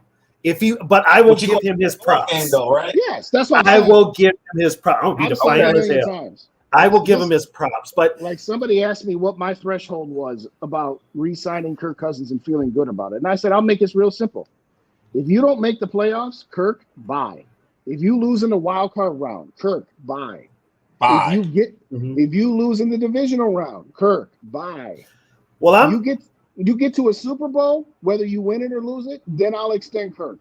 But I will give him his props. Though, right? Yes, that's what I will give him his props. I'll be defiant as hell. I will give him his props, but like somebody asked me what my threshold was about re-signing Kirk Cousins and feeling good about it, and I said I'll make this real simple. If you don't make the playoffs, Kirk, bye. If you lose in the wild card round, Kirk, bye. If you lose in the divisional round, Kirk, bye. Well, you get to a Super Bowl, whether you win it or lose it, then I'll extend Kirk.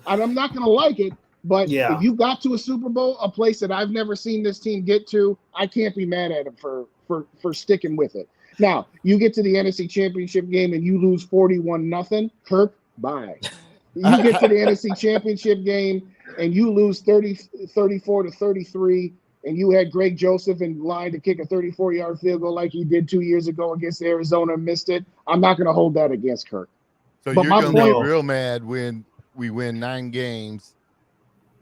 And I'm not going to like it. But if you got to a Super Bowl, a place that I've never seen this team get to, I can't be mad at him for sticking with it. Now, you get to the NFC Championship game and you lose 41-0, Kirk, bye. You get to the NFC Championship game and you lose 34-33, and you had Greg Joseph in line to kick a 34-yard field goal like he did 2 years ago against Arizona and missed it. I'm not going to hold that against Kirk. So you're going to be real mad when we win 9 games,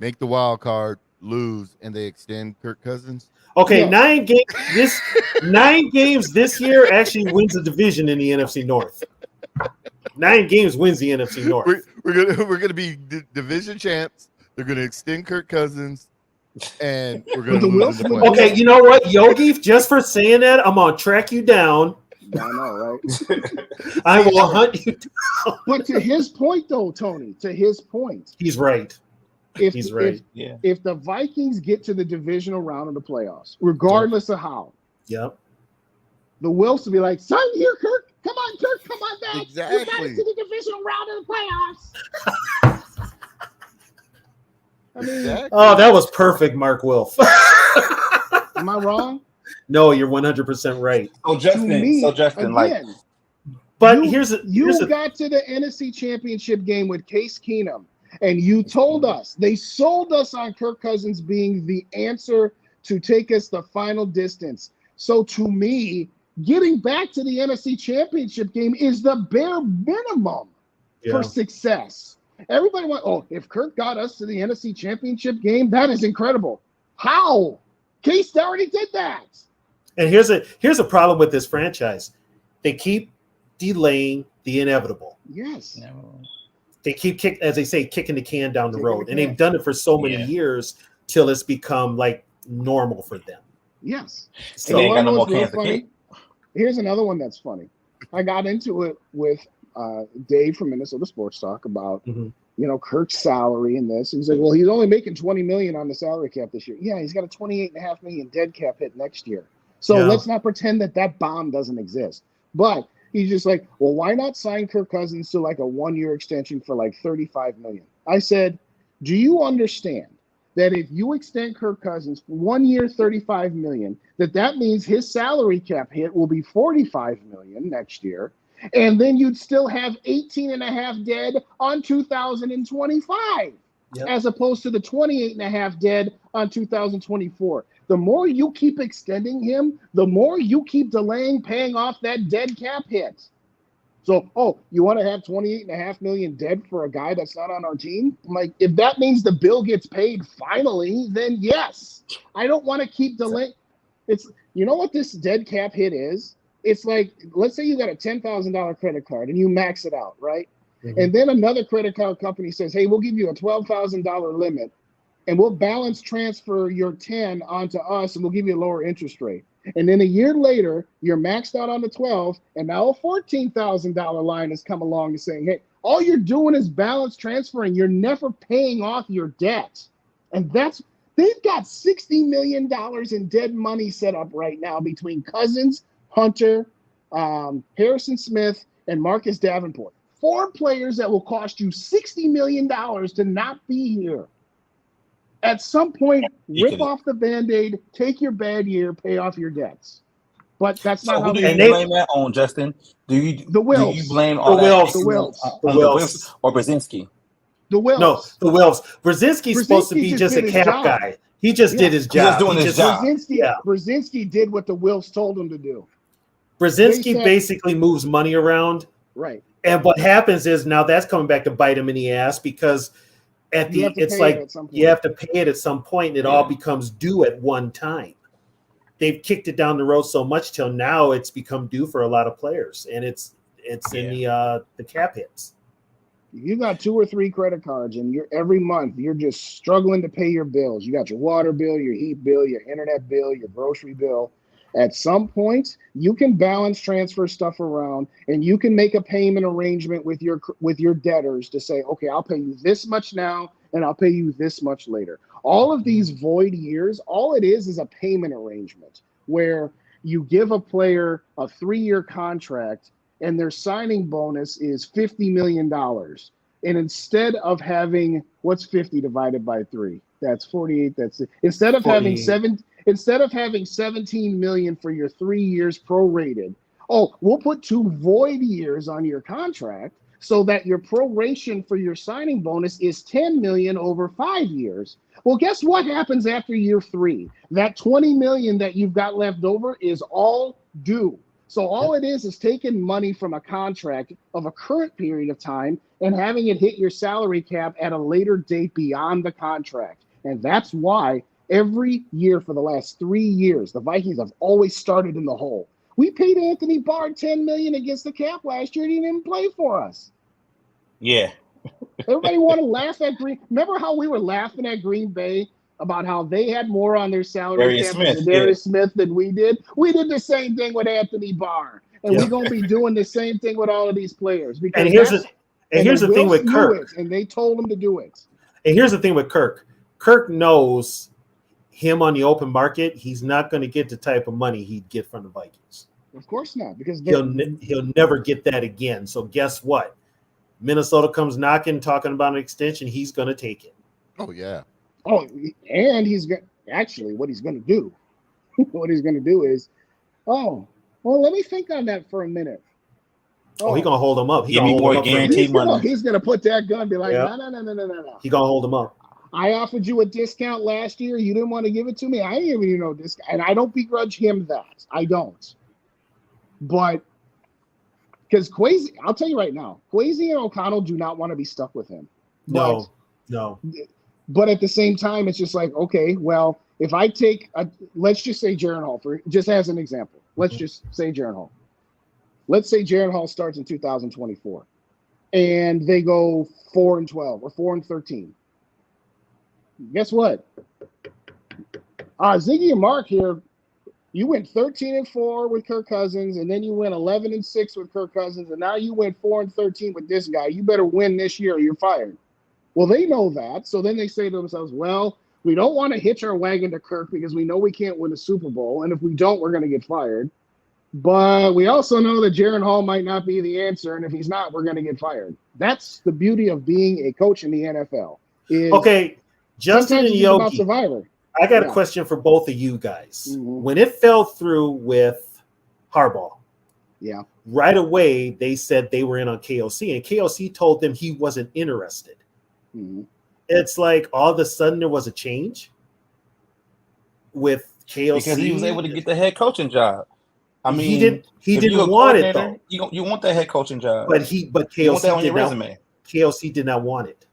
make the wild card, lose, and they extend Kirk Cousins? Okay, 9 games. 9 games this year actually wins the division in the NFC North. 9 games wins the NFC North. We're gonna be division champs. They're gonna extend Kirk Cousins, and we're gonna lose in the playoffs. Okay, you know what, Yogi? Just for saying that, I'm gonna track you down. I know, right? I will hunt you down. But to his point, though, Tony, to his point, he's right. He's right. If the Vikings get to the divisional round of the playoffs, regardless of how, the Wills will be like, "Son, here, Kirk. Come on, Kirk. Come on back. Exactly. We got to the divisional round of the playoffs." I mean, oh, that was perfect, Mark Wilf. Am I wrong? No, you're 100% right. So Justin, again, But you got to the NFC Championship game with Case Keenum, and you told us they sold us on Kirk Cousins being the answer to take us the final distance. So to me, getting back to the NFC Championship game is the bare minimum for success. Everybody went, oh, if Kirk got us to the NFC Championship game, that is incredible. How? Case already did that. And here's a problem with this franchise. They keep delaying the inevitable. Yes. They keep kicking the can down the road. And they've done it for so many years till it's become like normal for them. Yes. So they ain't got no more cans to kick. Here's another one that's funny. I got into it with Dave from Minnesota Sports Talk about Kirk's salary and this. He's like, well, he's only making $20 million on the salary cap this year. Yeah, he's got a $28.5 million dead cap hit next year. So let's not pretend that bomb doesn't exist. But he's just like, well, why not sign Kirk Cousins to like a 1-year extension for like $35 million? I said, do you understand that if you extend Kirk Cousins for 1 year, $35 million, that means his salary cap hit will be $45 million next year, and then you'd still have 18.5 dead on 2025, as opposed to the 28.5 dead on 2024. The more you keep extending him, the more you keep delaying paying off that dead cap hit. So, you want to have $28.5 million dead for a guy that's not on our team? I'm like, if that means the bill gets paid finally, then yes. I don't want to keep delaying. You know what this dead cap hit is? It's like, let's say you got a $10,000 credit card and you max it out, right? Mm-hmm. And then another credit card company says, hey, we'll give you a $12,000 limit and we'll balance transfer your 10 onto us and we'll give you a lower interest rate. And then a year later, you're maxed out on the 12, and now a $14,000 line has come along and saying, hey, all you're doing is balance transferring. You're never paying off your debt. And they've got $60 million in dead money set up right now between Cousins, Hunter, Harrison Smith, and Marcus Davenport. 4 players that will cost you $60 million to not be here. At some point, rip off the Band-Aid, take your bad year, pay off your debts. But that's not how who do you blame that on, Justin? Do you blame all the Wills or Brzezinski? The Wills. No, the Wills. Brzezinski's supposed to be just a cap guy. He just did his job. He's doing his job. Brzezinski did what the Wills told him to do. Brzezinski basically moves money around. Right. And what happens is now that's coming back to bite him in the ass because it's like you have to pay it at some point and it all becomes due at one time. They've kicked it down the road so much till now it's become due for a lot of players, and it's in the cap hits. You got 2 or 3 credit cards, and every month you're just struggling to pay your bills. You got your water bill, your heat bill, your internet bill, your grocery bill. At some point, you can balance transfer stuff around, and you can make a payment arrangement with your debtors to say, okay, I'll pay you this much now, and I'll pay you this much later. All of these void years, all it is a payment arrangement where you give a player a 3-year contract, and their signing bonus is $50 million. And instead of having, what's 50 divided by 3? That's 48. That's it. Instead of having 17 million for your 3 years prorated, we'll put 2 void years on your contract so that your proration for your signing bonus is 10 million over 5 years. Well, guess what happens after year 3? That 20 million that you've got left over is all due. So all it is taking money from a contract of a current period of time and having it hit your salary cap at a later date beyond the contract. And that's why every year for the last 3 years, the Vikings have always started in the hole. We paid Anthony Barr $10 million against the cap last year. He didn't even play for us. Yeah. Everybody want to laugh at Green. Remember how we were laughing at Green Bay about how they had more on their salary cap than Darius Smith than we did? We did the same thing with Anthony Barr. And we're going to be doing the same thing with all of these players. Because here's the thing with Kirk. And they told him to do it. And here's the thing with Kirk. Kirk knows him on the open market, he's not going to get the type of money he'd get from the Vikings. Of course not, because he'll never get that again. So guess what? Minnesota comes knocking, talking about an extension. He's going to take it. Oh yeah. Oh, and he's actually what he's going to do. What he's going to do is, let me think on that for a minute. Oh, he gonna hold him up. He Give gonna me hold more him up. guaranteed money. He's gonna put that gun. And be like, Yeah. no. He gonna hold him up. I offered you a discount last year. You didn't want to give it to me. I ain't giving you no discount, and I don't begrudge him that. I don't. But because Kwesi, I'll tell you right now, Kwesi and O'Connell do not want to be stuck with him. No. But at the same time, it's just like, okay, well, if I take, let's just say Jaron Hall, just as an example. Let's just say Jaron Hall. Let's say Jaron Hall starts in 2024, and they go 4-12 or 4-13. Guess what? Ziggy and Mark here, you went 13-4 with Kirk Cousins, and then you went 11-6 with Kirk Cousins, and now you went 4-13 with this guy. You better win this year or you're fired. Well, they know that. So then they say to themselves, well, we don't want to hitch our wagon to Kirk because we know we can't win a Super Bowl. And if we don't, we're going to get fired. But we also know that Jaron Hall might not be the answer. And if he's not, we're going to get fired. That's the beauty of being a coach in the NFL. Okay, Justin and Yogi, about Survivor. I got a question for both of you guys. Mm-hmm. When it fell through with Harbaugh, right away they said they were in on KOC, and KOC told them he wasn't interested. Mm-hmm. It's like all of a sudden there was a change with KOC because he was able to get the head coaching job. I mean, he didn't want it though. You want that head coaching job, but KOC did not want it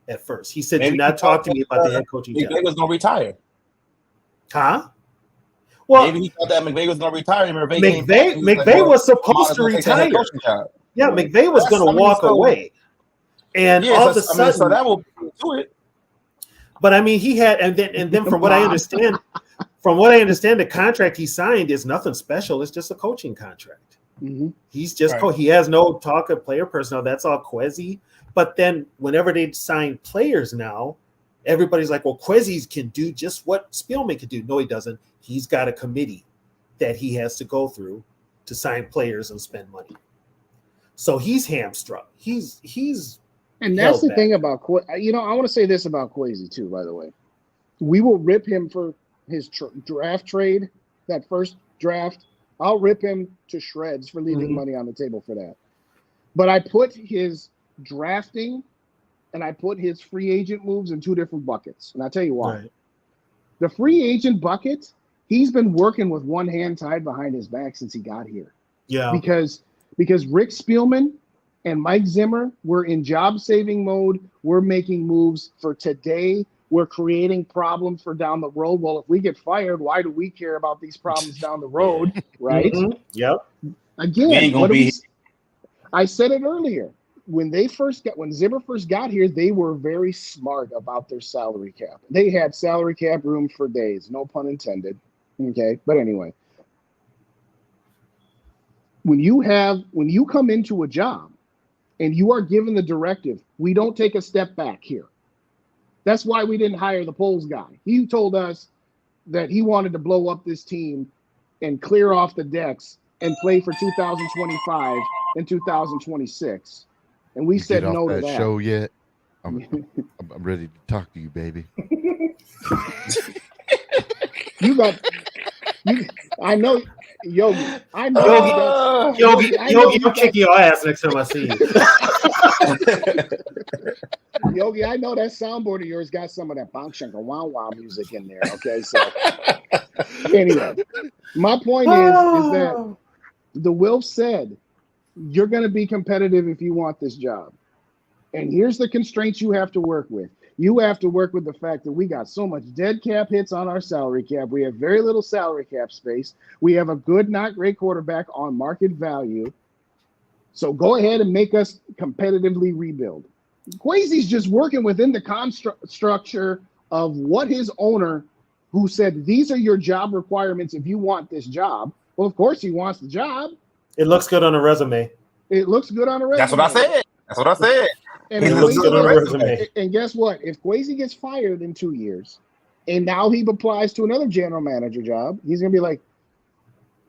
at first. He said, "Do not talk to me about the head coaching job." McVay was going to retire. Huh? Well, maybe he thought that McVay was going to retire. McVay was supposed to retire. Yeah, McVay was going to walk away. And all of a sudden, so that will do it. But I mean, he had, and then from what I understand, the contract he signed is nothing special. It's just a coaching contract. Mm-hmm. He's just he has no talk of player personnel. That's all Kwesi. But then whenever they sign players now, everybody's like, well, Kwesi can do just what Spielman can do. No, he doesn't. He's got a committee that he has to go through to sign players and spend money. So he's hamstrung. He's and that's the thing about I want to say this about Kwesi too, by the way. We will rip him for his draft trade, that first draft. I'll rip him to shreds for leaving money on the table for that. But I put his drafting and I put his free agent moves in two different buckets. And I'll tell you why. Right. The free agent bucket, he's been working with one hand tied behind his back since he got here. Yeah. Because Rick Spielman and Mike Zimmer were in job-saving mode. We're making moves for today. We're creating problems for down the road. Well, if we get fired, why do we care about these problems down the road, right? Mm-hmm. Yep. Again, I said it earlier. When Zimmer first got here, they were very smart about their salary cap. They had salary cap room for days, no pun intended. Okay, but anyway, when you come into a job and you are given the directive, we don't take a step back here. That's why we didn't hire the polls guy. He told us that he wanted to blow up this team and clear off the decks and play for 2025 and 2026. And we said no to that. Show yet? I'm ready to talk to you, baby. I know, Yogi. I know Yogi, I'm kicking your ass next time I see you. Yogi, I know that soundboard of yours got some of that bang shanka wow wow music in there. Okay, so anyway, my point is that the Wilf said you're going to be competitive if you want this job, and here's the constraints you have to work with. You have to work with the fact that we got so much dead cap hits on our salary cap. We have very little salary cap space. We have a good, not great quarterback on market value. So go ahead and make us competitively rebuild. Kwesi's just working within the structure of what his owner, who said, these are your job requirements if you want this job. Well, of course he wants the job. It looks good on a resume. It looks good on a resume. That's what I said. And, and guess what? If Kwesi gets fired in 2 years and now he applies to another general manager job, he's going to be like,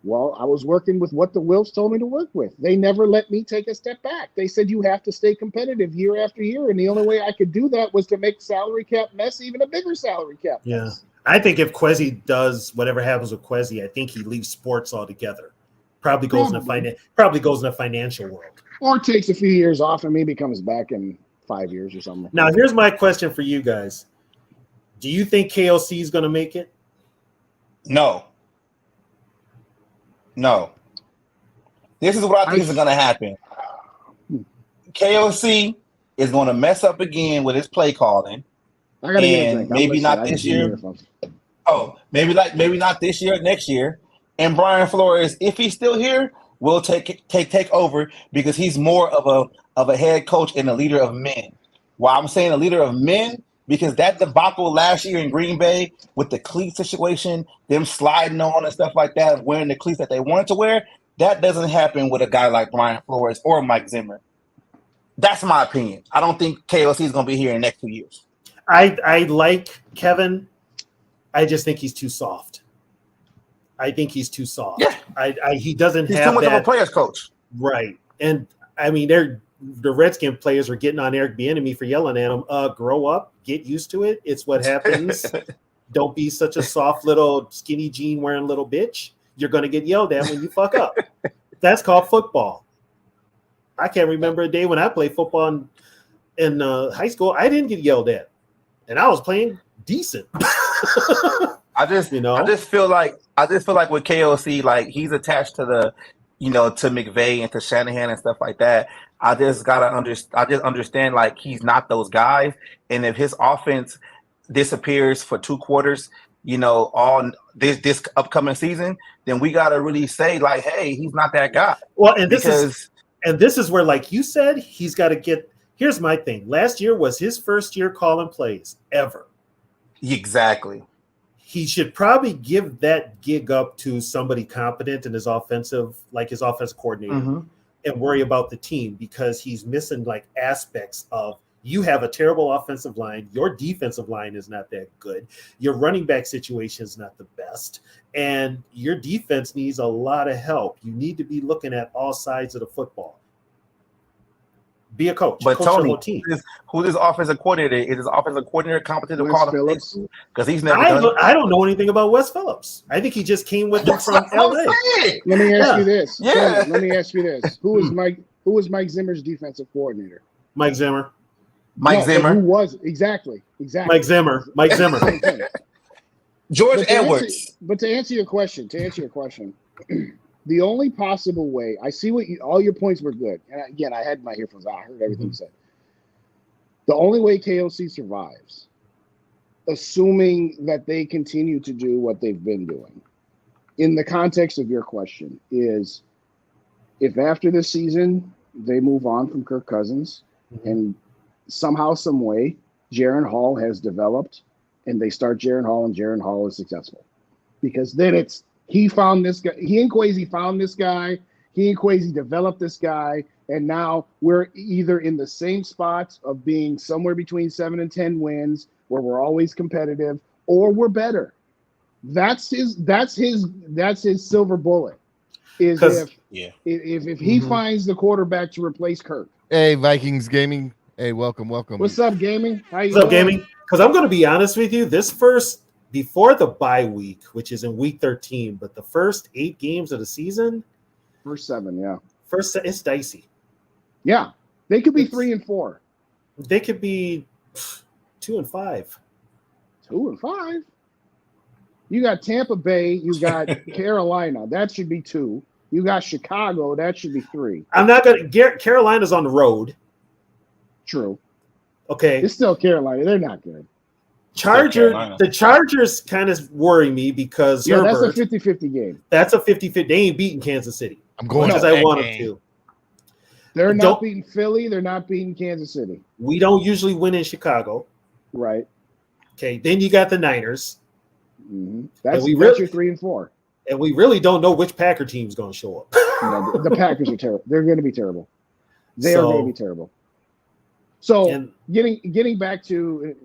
well, I was working with what the Wilfs told me to work with. They never let me take a step back. They said you have to stay competitive year after year. And the only way I could do that was to make salary cap mess even a bigger salary cap mess. I think if Kwesi does whatever happens with Kwesi, I think he leaves sports altogether. Probably goes in a financial world. Or takes a few years off and maybe comes back in 5 years or something. Now, here's my question for you guys. Do you think KOC is going to make it? No. This is what I think is going to happen. KOC is going to mess up again with his play calling. I gotta get a drink. Maybe not this year. Oh, maybe not this year, next year. And Brian Flores, if he's still here, will take over because he's more of a head coach and a leader of men. Why I'm saying a leader of men, because that debacle last year in Green Bay with the cleat situation, them sliding on and stuff like that, wearing the cleats that they wanted to wear, that doesn't happen with a guy like Brian Flores or Mike Zimmer. That's my opinion. I don't think KOC is going to be here in the next 2 years. I like Kevin. I just think he's too soft. Yeah. He doesn't He's have too much that, of a player's coach. Right. And I mean, the Redskin players are getting on Eric Bieniemy for yelling at him. Grow up, get used to it. It's what happens. Don't be such a soft little skinny jean wearing little bitch. You're going to get yelled at when you fuck up. That's called football. I can't remember a day when I played football in high school. I didn't get yelled at, and I was playing decent. I just feel like with KOC, like he's attached to the, to McVay and to Shanahan and stuff like that. I just understand like he's not those guys, and if his offense disappears for 2 quarters, all this upcoming season, then we gotta really say like, hey, he's not that guy. Well, and this is where, like you said, he's got to get. Here's my thing. Last year was his first year calling plays ever. Exactly. He should probably give that gig up to somebody competent in his offensive coordinator, and worry about the team, because he's missing like aspects of, you have a terrible offensive line. Your defensive line is not that good. Your running back situation is not the best. And your defense needs a lot of help. You need to be looking at all sides of the football. Be a coach. But coach Tony, who's his offensive coordinator? Is his offensive coordinator competent to call him? Because he's never done it. I don't know anything about Wes Phillips. I think he just came with him from LA. Let me ask you this. Yeah. Let me ask you this. Who was Mike Zimmer's defensive coordinator? Mike Zimmer. Who was exactly? Mike Zimmer. George Edwards. But to answer your question, the only possible way, I see all your points were good. And again, I had my earphones out. I heard everything you said. The only way KOC survives, assuming that they continue to do what they've been doing, in the context of your question, is if after this season they move on from Kirk Cousins and somehow, some way, Jaren Hall has developed, and they start Jaren Hall, and Jaren Hall is successful. Because then he found this guy, he and Kwesi found this guy, he and Kwesi developed this guy, and now we're either in the same spot of being somewhere between 7 and 10 wins, where we're always competitive, or we're better. That's his silver bullet. Is if he finds the quarterback to replace Kirk. Hey, Vikings Gaming. Hey, welcome. What's up, Gaming? What's up, Gaming? Because I'm going to be honest with you, before the bye week, which is in week 13, but the first 8 games of the season, first 7, yeah. It's dicey. Yeah, they could be 3 and 4. They could be 2 and 5. 2 and 5. You got Tampa Bay. You got Carolina. That should be 2. You got Chicago. That should be 3. I'm not going to. Carolina's on the road. True. Okay. It's still Carolina. They're not good. The Chargers kind of worry me because that's a 50-50 game. That's a 50-50. They ain't beating Kansas City. I'm going because I want them to. They're not beating Philly. They're not beating Kansas City. We don't usually win in Chicago. Right. Okay. Then you got the Niners. Mm-hmm. That's your 3 and 4. And we really don't know which Packer team's going to show up. The Packers are terrible. They're going to be terrible. They are going to be terrible. So getting back to,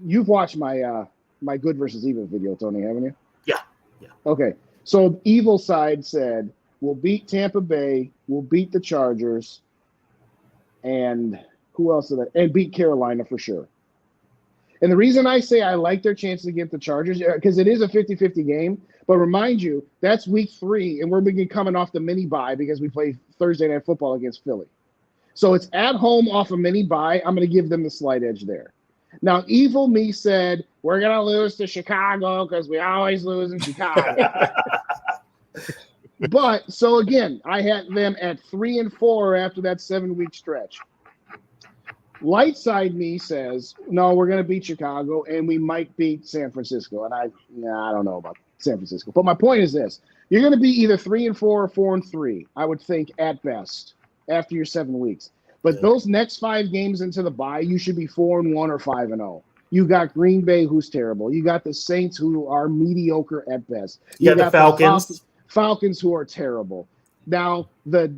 you've watched my good versus evil video, Tony, haven't you? Yeah. Okay. So evil side said we'll beat Tampa Bay, we'll beat the Chargers, and who else did that? And beat Carolina for sure. And the reason I say I like their chances against the Chargers, because it is a 50-50 game. But remind you, that's week 3, and we're coming off the mini bye because we play Thursday Night Football against Philly. So it's at home off a mini bye. I'm going to give them the slight edge there. Now, evil me said, we're going to lose to Chicago because we always lose in Chicago. But, so again, I had them at 3-4 after that 7-week stretch. Light side me says, no, we're going to beat Chicago, and we might beat San Francisco. And I don't know about San Francisco. But my point is this. You're going to be either 3-4 or 4-3, I would think, at best, after your 7 weeks. But those next 5 games into the bye, you should be 4-1 or 5-0. You got Green Bay, who's terrible. You got the Saints, who are mediocre at best. You got the Falcons. Falcons, who are terrible. Now, the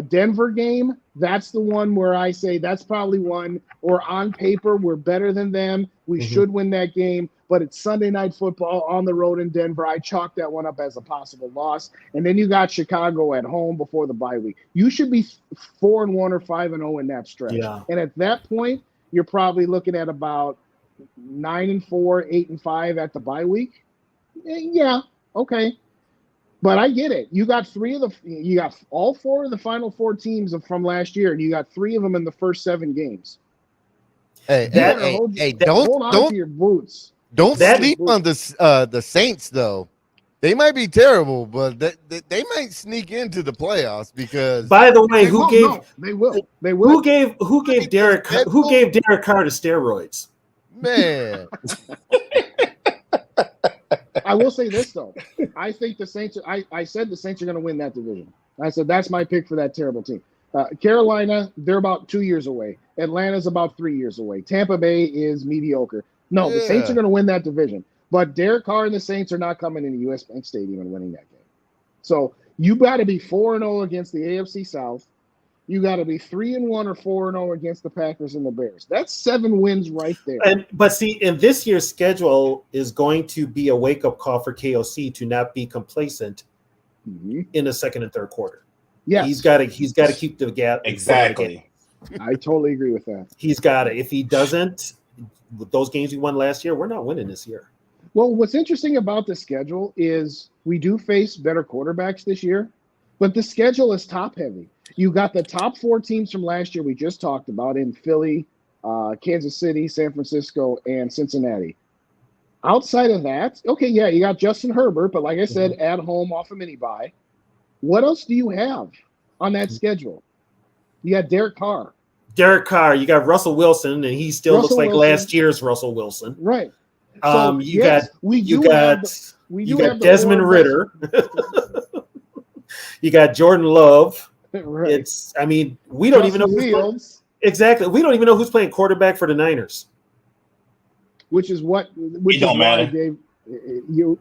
Denver game, that's the one where I say that's probably one, or on paper, we're better than them. We should win that game, but it's Sunday Night Football on the road in Denver. I chalk that one up as a possible loss. And then you got Chicago at home before the bye week. You should be 4-1 or 5-0 in that stretch. Yeah. And at that point, you're probably looking at about 9-4, 8-5 at the bye week. Yeah, okay. But I get it. You got all 4 of the final 4 teams from last year, and you got 3 of them in the first 7 games. Hey, hold on to your boots. Don't sleep on the Saints though. They might be terrible, but they might sneak into the playoffs because. By the way, they will. Who gave Derek Carr the steroids? Man. I will say this though. I think the Saints. I said the Saints are going to win that division. I said that's my pick for that terrible team. Carolina, they're about 2 years away. Atlanta's about 3 years away. Tampa Bay is mediocre. No, the Saints are going to win that division. But Derek Carr and the Saints are not coming into US Bank Stadium and winning that game. So you got to be 4-0 against the AFC South. You got to be 3-1 or 4-0 against the Packers and the Bears. That's 7 wins right there. But see, in this year's schedule is going to be a wake-up call for KOC to not be complacent in the second and third quarter. Yeah, he's got to keep the gap. Exactly. I totally agree with that. He's got to. If he doesn't, with those games we won last year, we're not winning this year. Well, what's interesting about the schedule is we do face better quarterbacks this year, but the schedule is top-heavy. You got the top 4 teams from last year we just talked about in Philly, Kansas City, San Francisco, and Cincinnati. Outside of that, okay, yeah, you got Justin Herbert, but like I said, at home off a mini-bye. What else do you have on that schedule? You got Derek Carr. You got Russell Wilson, and he still looks like last year's Russell Wilson. Right. So, you got Desmond Ritter. You got Jordan Love. Right. We don't even know who's exactly. We don't even know who's playing quarterback for the Niners. Which don't matter.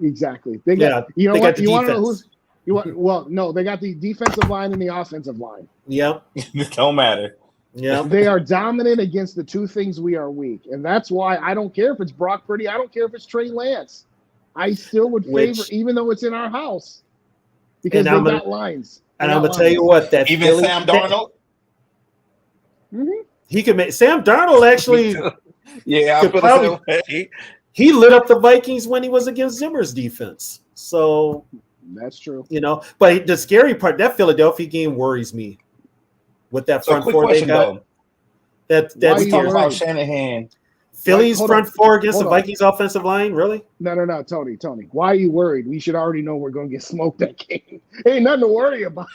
Exactly. They got you want to know who's no, they got the defensive line and the offensive line. Yep. It don't matter. Yeah. They are dominant against the 2 things we are weak. And that's why I don't care if it's Brock Purdy. I don't care if it's Trey Lance. I still would favor, even though it's in our house, because they got lines. And I'm going to tell you what, that even Philly, Sam Darnold? He could make Sam Darnold actually. Yeah, he lit up the Vikings when he was against Zimmer's defense. So that's true. But the scary part, that Philadelphia game worries me with that front 4 they got. That's talking about Shanahan. Philly's front 4 against the Vikings offensive line, really? No, Tony. Why are you worried? We should already know we're going to get smoked that game. Ain't nothing to worry about.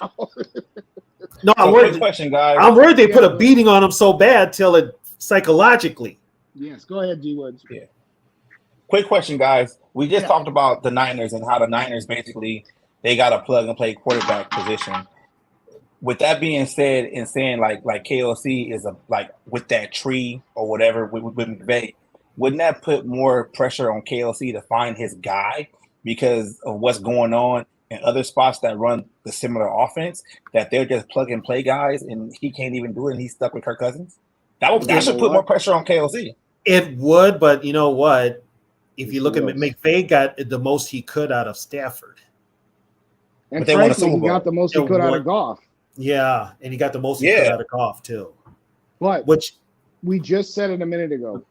No, I'm worried. Question, guys. I'm worried they put a beating on them so bad till it psychologically. Yes, go ahead, G Woods. Yeah. Quick question, guys. We just talked about the Niners and how the Niners basically they got a plug and play quarterback position. With that being said, and saying like KOC is with that tree or whatever with McVay, wouldn't that put more pressure on KOC to find his guy because of what's going on in other spots that run the similar offense, that they're just plug and play guys and he can't even do it and he's stuck with Kirk Cousins? That should put more pressure on KOC. It would, but you know what? If you look at McVay, got the most he could out of Stafford. And frankly, he got the most he could out of Goff. Yeah, and he got the most he could out of Goff too. But which We just said it a minute ago.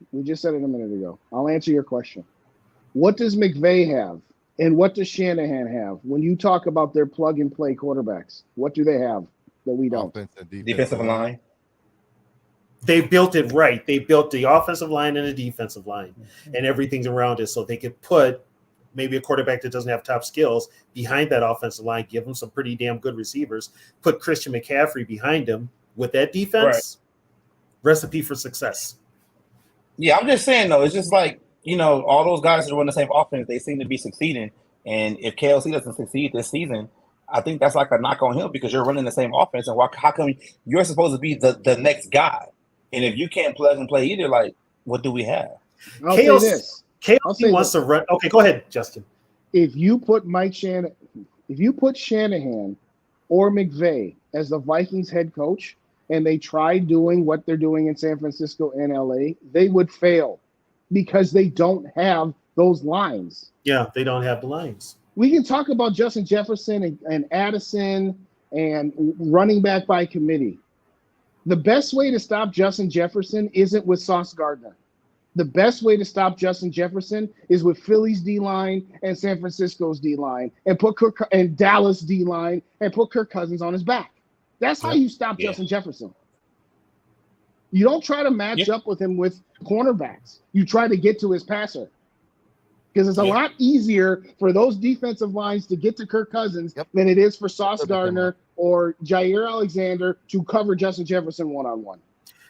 I'll answer your question. What does McVay have? And what does Shanahan have? When you talk about their plug-and-play quarterbacks, what do they have that we don't? Offense and Defensive line. They built it right. They built the offensive line and the defensive line and everything around it so they could put maybe a quarterback that doesn't have top skills behind that offensive line, give him some pretty damn good receivers, put Christian McCaffrey behind him with that defense. Recipe for success. Yeah, I'm just saying, though, it's just like, all those guys that run the same offense, they seem to be succeeding. And if KLC doesn't succeed this season, I think that's like a knock on him because you're running the same offense. And how come you're supposed to be the next guy? And if you can't plug and play either, like, what do we have? I'll say this. KLC wants to run. Okay, go ahead, Justin. If you put Shanahan or McVay as the Vikings head coach, and they tried doing what they're doing in San Francisco and LA, they would fail because they don't have those lines. Yeah, they don't have the lines. We can talk about Justin Jefferson and Addison and running back by committee. The best way to stop Justin Jefferson isn't with Sauce Gardner. The best way to stop Justin Jefferson is with Philly's D-line and San Francisco's D-line and Dallas D-line and put Kirk Cousins on his back. That's how you stop Justin Jefferson. You don't try to match up with him with cornerbacks. You try to get to his passer. Because it's a lot easier for those defensive lines to get to Kirk Cousins than it is for Sauce Gardner or Jair Alexander to cover Justin Jefferson one-on-one.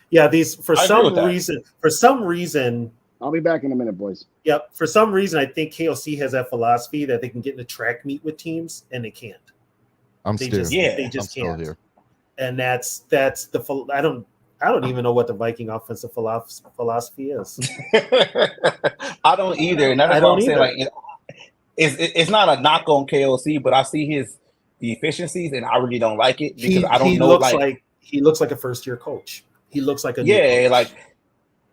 Yeah, for some reason, I'll be back in a minute, boys. Yep. For some reason, I think KOC has that philosophy that they can get in a track meet with teams, and they can't. They just can't. Here. And that's the I don't even know what the Viking offensive philosophy is. I don't either, and that's what I'm saying. Like, it's not a knock on KOC, but I see his efficiencies, and I really don't like it because I don't know. He looks like a first-year coach. He looks like a like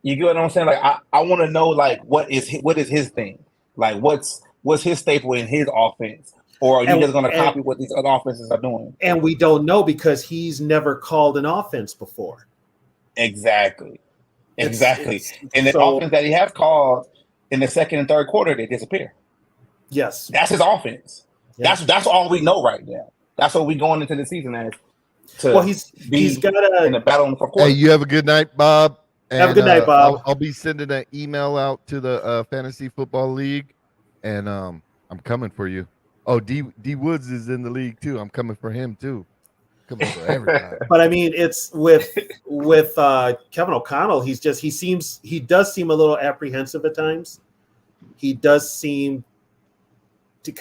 you get what I'm saying. Like I want to know like what is his thing? Like what's his staple in his offense? Or are you just going to copy what these other offenses are doing? And we don't know because he's never called an offense before. Exactly. And the offense that he has called in the second and third quarter, they disappear. Yes. That's his offense. Yeah. That's all we know right now. That's what we're going into the season as. He's got in the battle in the fourth quarter. Hey, you have a good night, Bob. And, have a good night, Bob. I'll be sending an email out to the Fantasy Football League, and I'm coming for you. Oh, D Woods is in the league too. I'm coming for him too. Coming for everybody. But I mean, it's with Kevin O'Connell. He does seem a little apprehensive at times. He does seem to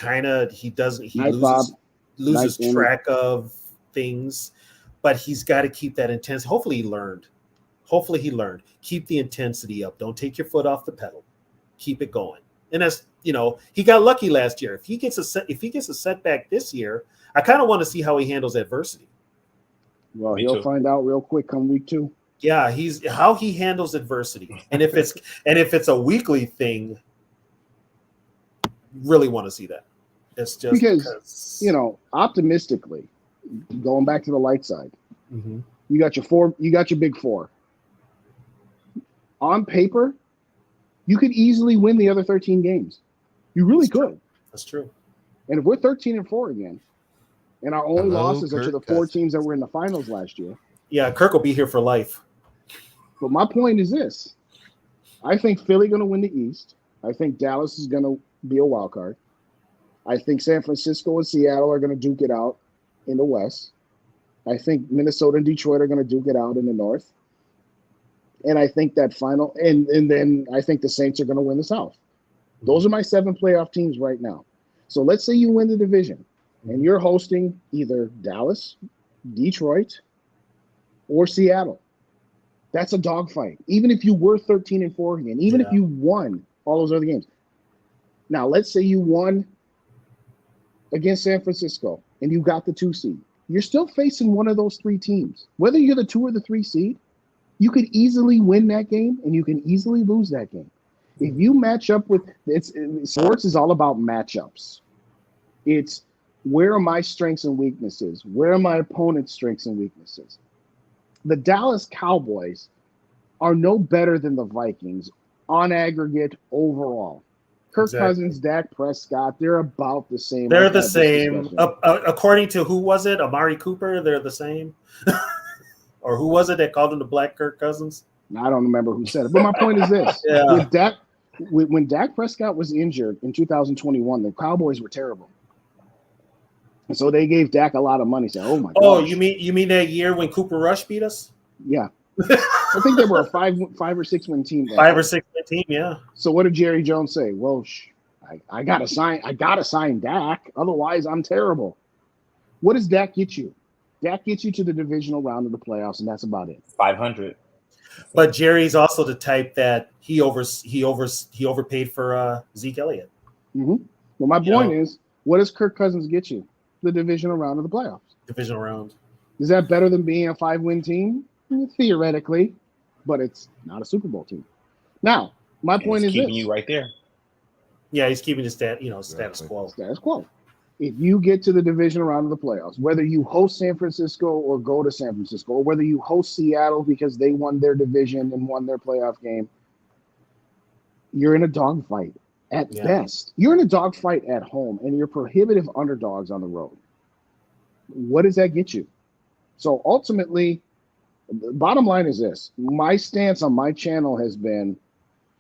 loses track of things, but he's got to keep that intense. Hopefully he learned. Keep the intensity up. Don't take your foot off the pedal. Keep it going. And that's, he got lucky last year. If he gets a setback this year, I kind of want to see how he handles adversity. Well, he'll find out real quick come week 2. Yeah, how he handles adversity. And if it's a weekly thing, really want to see that. It's just because optimistically, going back to the light side, you got your big 4. On paper, you could easily win the other 13 games. You really could. That's true. And if we're 13-4 again, and our only losses are to the 4 teams that were in the finals last year. Yeah, Kirk will be here for life. But my point is this. I think Philly going to win the East. I think Dallas is going to be a wild card. I think San Francisco and Seattle are going to duke it out in the West. I think Minnesota and Detroit are going to duke it out in the North. And I think that final – and then I think the Saints are going to win the South. Those are my 7 playoff teams right now. So let's say you win the division, and you're hosting either Dallas, Detroit, or Seattle. That's a dogfight. Even if you were 13-4 again, even if you won all those other games. Now, let's say you won against San Francisco and you got the 2 seed. You're still facing one of those 3 teams. Whether you're the 2 or the 3 seed, you could easily win that game and you can easily lose that game. If you match up with sports is all about matchups. It's where are my strengths and weaknesses? Where are my opponent's strengths and weaknesses? The Dallas Cowboys are no better than the Vikings on aggregate overall. Kirk Cousins, Dak Prescott, they're about the same. They're the same. According to who was it? Amari Cooper, they're the same. Or who was it that called him the Black Kirk Cousins? I don't remember who said it. But my point is this. Yeah. When Dak Prescott was injured in 2021, the Cowboys were terrible. And so they gave Dak a lot of money. Said, "Oh my god." Oh, you mean that year when Cooper Rush beat us? Yeah. I think they were a 5 or 6 win team. 5 or 6 win team, yeah. So what did Jerry Jones say? Well, I gotta sign Dak, otherwise I'm terrible. What does Dak get you? Dak gets you to the divisional round of the playoffs, and that's about it. 500. But Jerry's also the type that he overpaid for Zeke Elliott. Mm-hmm. Well, my point is, what does Kirk Cousins get you? The divisional round of the playoffs. Divisional round. Is that better than being a 5-win team? Theoretically, but it's not a Super Bowl team. Now, my point is keeping this. You right there. Yeah, he's keeping his status quo. Status quo. If you get to the divisional round of the playoffs, whether you host San Francisco or go to San Francisco, or whether you host Seattle because they won their division and won their playoff game, you're in a dogfight at best. You're in a dogfight at home, and you're prohibitive underdogs on the road. What does that get you? So ultimately, the bottom line is this. My stance on my channel has been,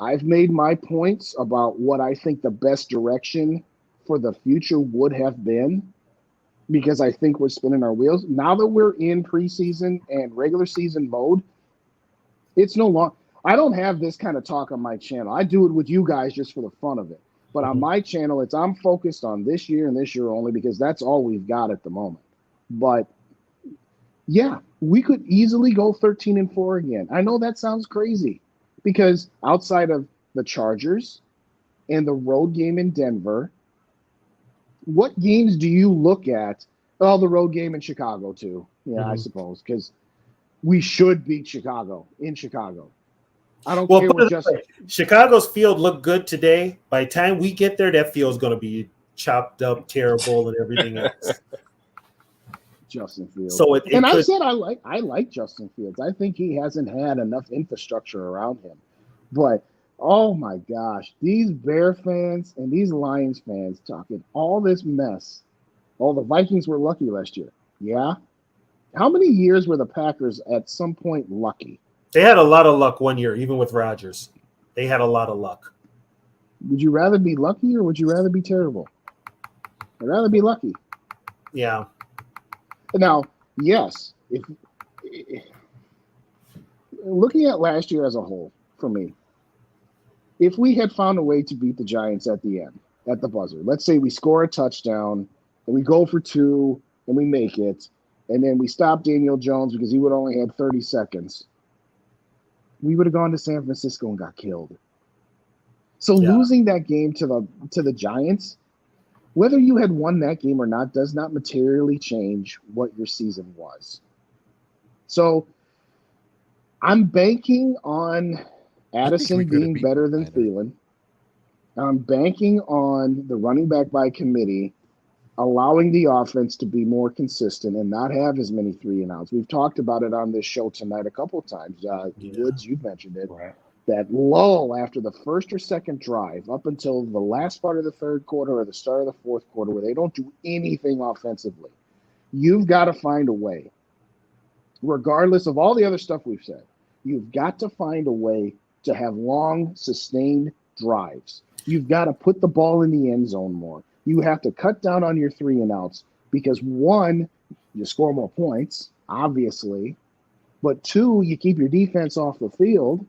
I've made my points about what I think the best direction for the future would have been, because I think we're spinning our wheels. Now that we're in preseason and regular season mode, it's no longer, I don't have this kind of talk on my channel. I do it with you guys just for the fun of it. But on my channel, I'm focused on this year and this year only, because that's all we've got at the moment. But yeah, we could easily go 13-4 again. I know that sounds crazy, because outside of the Chargers and the road game in Denver, what games do you look at? Oh, the road game in Chicago too. Yeah, I suppose, because we should beat Chicago in Chicago. I don't care what Justin. Chicago's field looked good today. By the time we get there, that field's going to be chopped up, terrible, and everything else. Justin Fields. So I said I like Justin Fields. I think he hasn't had enough infrastructure around him. But oh my gosh, these Bear fans and these Lions fans talking all this mess. Oh, the Vikings were lucky last year. Yeah. How many years were the Packers at some point lucky? They had a lot of luck one year, even with Rodgers. They had a lot of luck. Would you rather be lucky or would you rather be terrible? I'd rather be lucky. Yeah. Now, yes, looking at last year as a whole, for me, if we had found a way to beat the Giants at the end, at the buzzer, let's say we score a touchdown and we go for 2 and we make it, and then we stop Daniel Jones because he would only had 30 seconds, we would have gone to San Francisco and got killed. So losing that game to the Giants, whether you had won that game or not, does not materially change what your season was. So I'm banking on Addison being better than Thielen. I'm banking on the running back by committee allowing the offense to be more consistent and not have as many 3-and-outs. We've talked about it on this show tonight a couple of times. Woods, you've mentioned it. Right. That lull after the first or second drive up until the last part of the third quarter or the start of the fourth quarter where they don't do anything offensively. You've got to find a way, regardless of all the other stuff we've said, you've got to find a way to have long, sustained drives. You've got to put the ball in the end zone more. You have to cut down on your 3-and-outs because, 1, you score more points, obviously, but 2, you keep your defense off the field.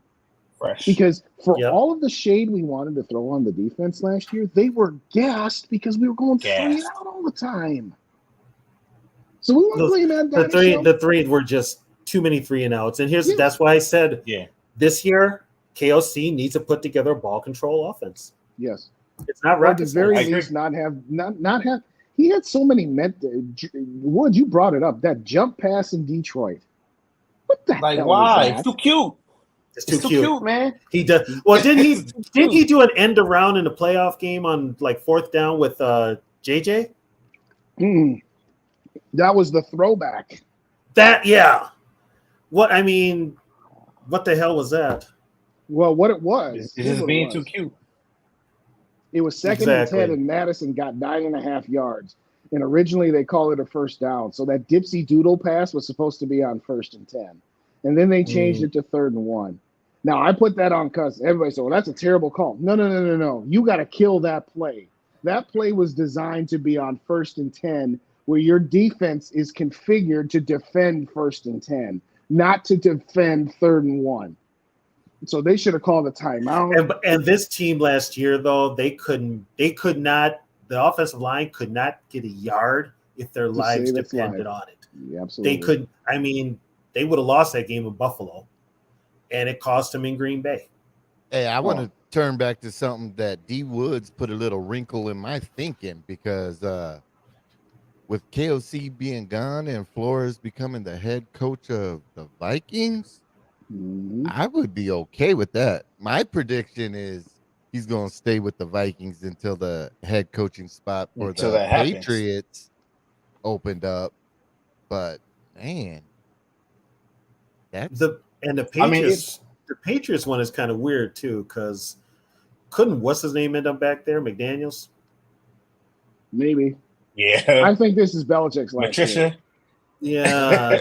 Fresh. Because for all of the shade we wanted to throw on the defense last year, they were gassed because we were going 3-and-out all the time. So we weren't playing that. The three were just too many 3-and-outs, and that's why I said this year KOC needs to put together a ball control offense. Yes, it's not right. At the very least, not have. He had so many Wood, you brought it up. That jump pass in Detroit. What the hell? Why? It's too cute. It's too cute, man. He does. Well, didn't he do an end around in the playoff game on like 4th down with JJ? That was the throwback. What I mean, What the hell was that? Well, what it was, It's here's just what being it too was. cute. It was second and 10, Exactly. and Madison got 9.5 yards. And originally they called it a first down. So that dipsy doodle pass was supposed to be on 1st and 10. And then they changed it to 3rd and 1. Now I put that on because everybody said, well, that's a terrible call. No. You got to kill that play. That play was designed to be on 1st and 10, where your defense is configured to defend 1st and 10, not to defend 3rd and 1. So they should have called a timeout. And this team last year, though, they could not. The offensive line could not get a yard if their lives depended on it. Yeah, absolutely. They could. I mean, they would have lost that game in Buffalo, and it cost them in Green Bay. Hey, I want to turn back to something that D Woods put a little wrinkle in my thinking, because with KOC being gone and Flores becoming the head coach of the Vikings, I would be okay with that. My prediction is he's going to stay with the Vikings until the head coaching spot for Until the that happens. Patriots opened up. But man, that's the Patriots. The Patriots one is kind of weird too, because what's his name end up back there? McDaniels? Maybe. Yeah. I think this is Belichick's last Patricia. Yeah,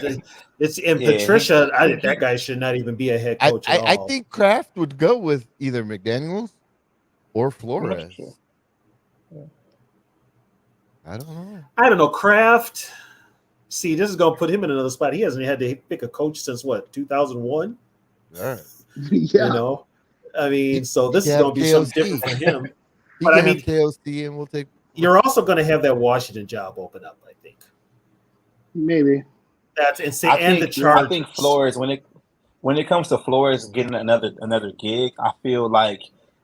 Patricia. That guy should not even be a head coach at all. I think Kraft would go with either McDaniels or Flores. Sure. Yeah. I don't know. Kraft. See, this is going to put him in another spot. He hasn't had to pick a coach since what, 2001? Yeah. You know, I mean, so this is going to be something different for him. But I mean, KOC, and we'll take. You're also going to have that Washington job open up, I think. Maybe. That's insane. And the Chargers. I think Flores, when it comes to Flores getting another gig, I feel like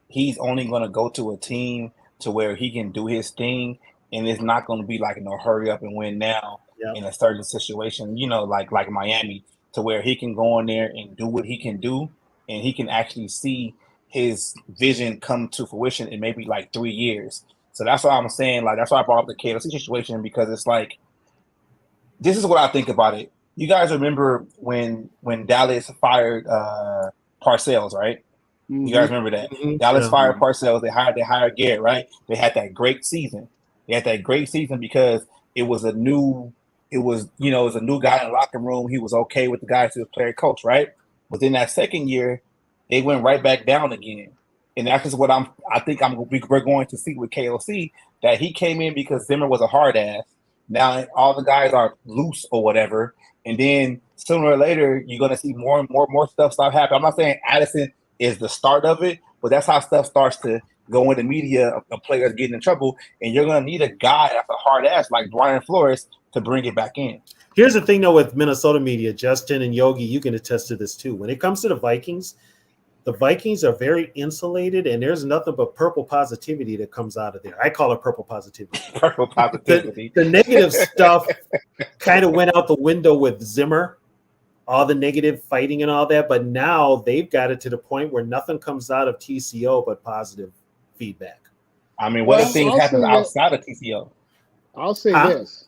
he's only going to go to a team to where he can do his thing, and it's not going to be like hurry up and win now in a certain situation. You know, like Miami, to where he can go in there and do what he can do, and he can actually see his vision come to fruition in maybe like 3 years. So that's why I'm saying, like, that's why I brought up the KOC situation, because it's like, this is what I think about it. You guys remember when Dallas fired Parcells, right? Mm-hmm. You guys remember that? Mm-hmm. Dallas fired Parcells. They hired Garrett, right? They had that great season. Because it was a new guy in the locker room. He was okay with the guys who was player coach, right? Within that second year, they went right back down again. And that's just what I think we're going to see with KOC, that he came in because Zimmer was a hard ass. Now all the guys are loose or whatever. And then sooner or later, you're going to see more and more stuff start happening. I'm not saying Addison is the start of it, but that's how stuff starts to go in the media of players getting in trouble. And you're going to need a guy that's a hard ass like Brian Flores to bring it back in. Here's the thing, though, with Minnesota media, Justin and Yogi, you can attest to this too. When it comes to the Vikings are very insulated, and there's nothing but purple positivity that comes out of there. I call it purple positivity. Purple positivity. The negative stuff kind of went out the window with Zimmer, all the negative fighting and all that. But now they've got it to the point where nothing comes out of TCO but positive feedback. I mean, what if things happen outside of TCO? I'll say this.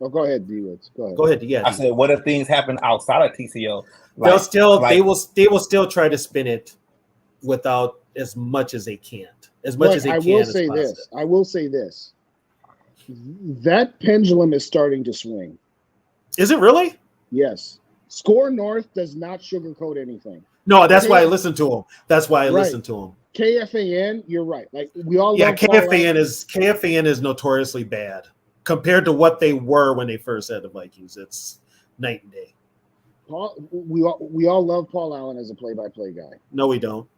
Oh, go ahead, D-Woods. Go ahead. Yeah. I said, what if things happen outside of TCO? They will still try to spin it without as much as they can. I will say this. That pendulum is starting to swing. Is it really? Yes. Score North does not sugarcoat anything. No, that's why I listen to him. Listen to him. KFAN, you're right. Like we all. Yeah, KFAN is notoriously bad compared to what they were when they first had the Vikings. It's night and day. We all love Paul Allen as a play-by-play guy. No, we don't.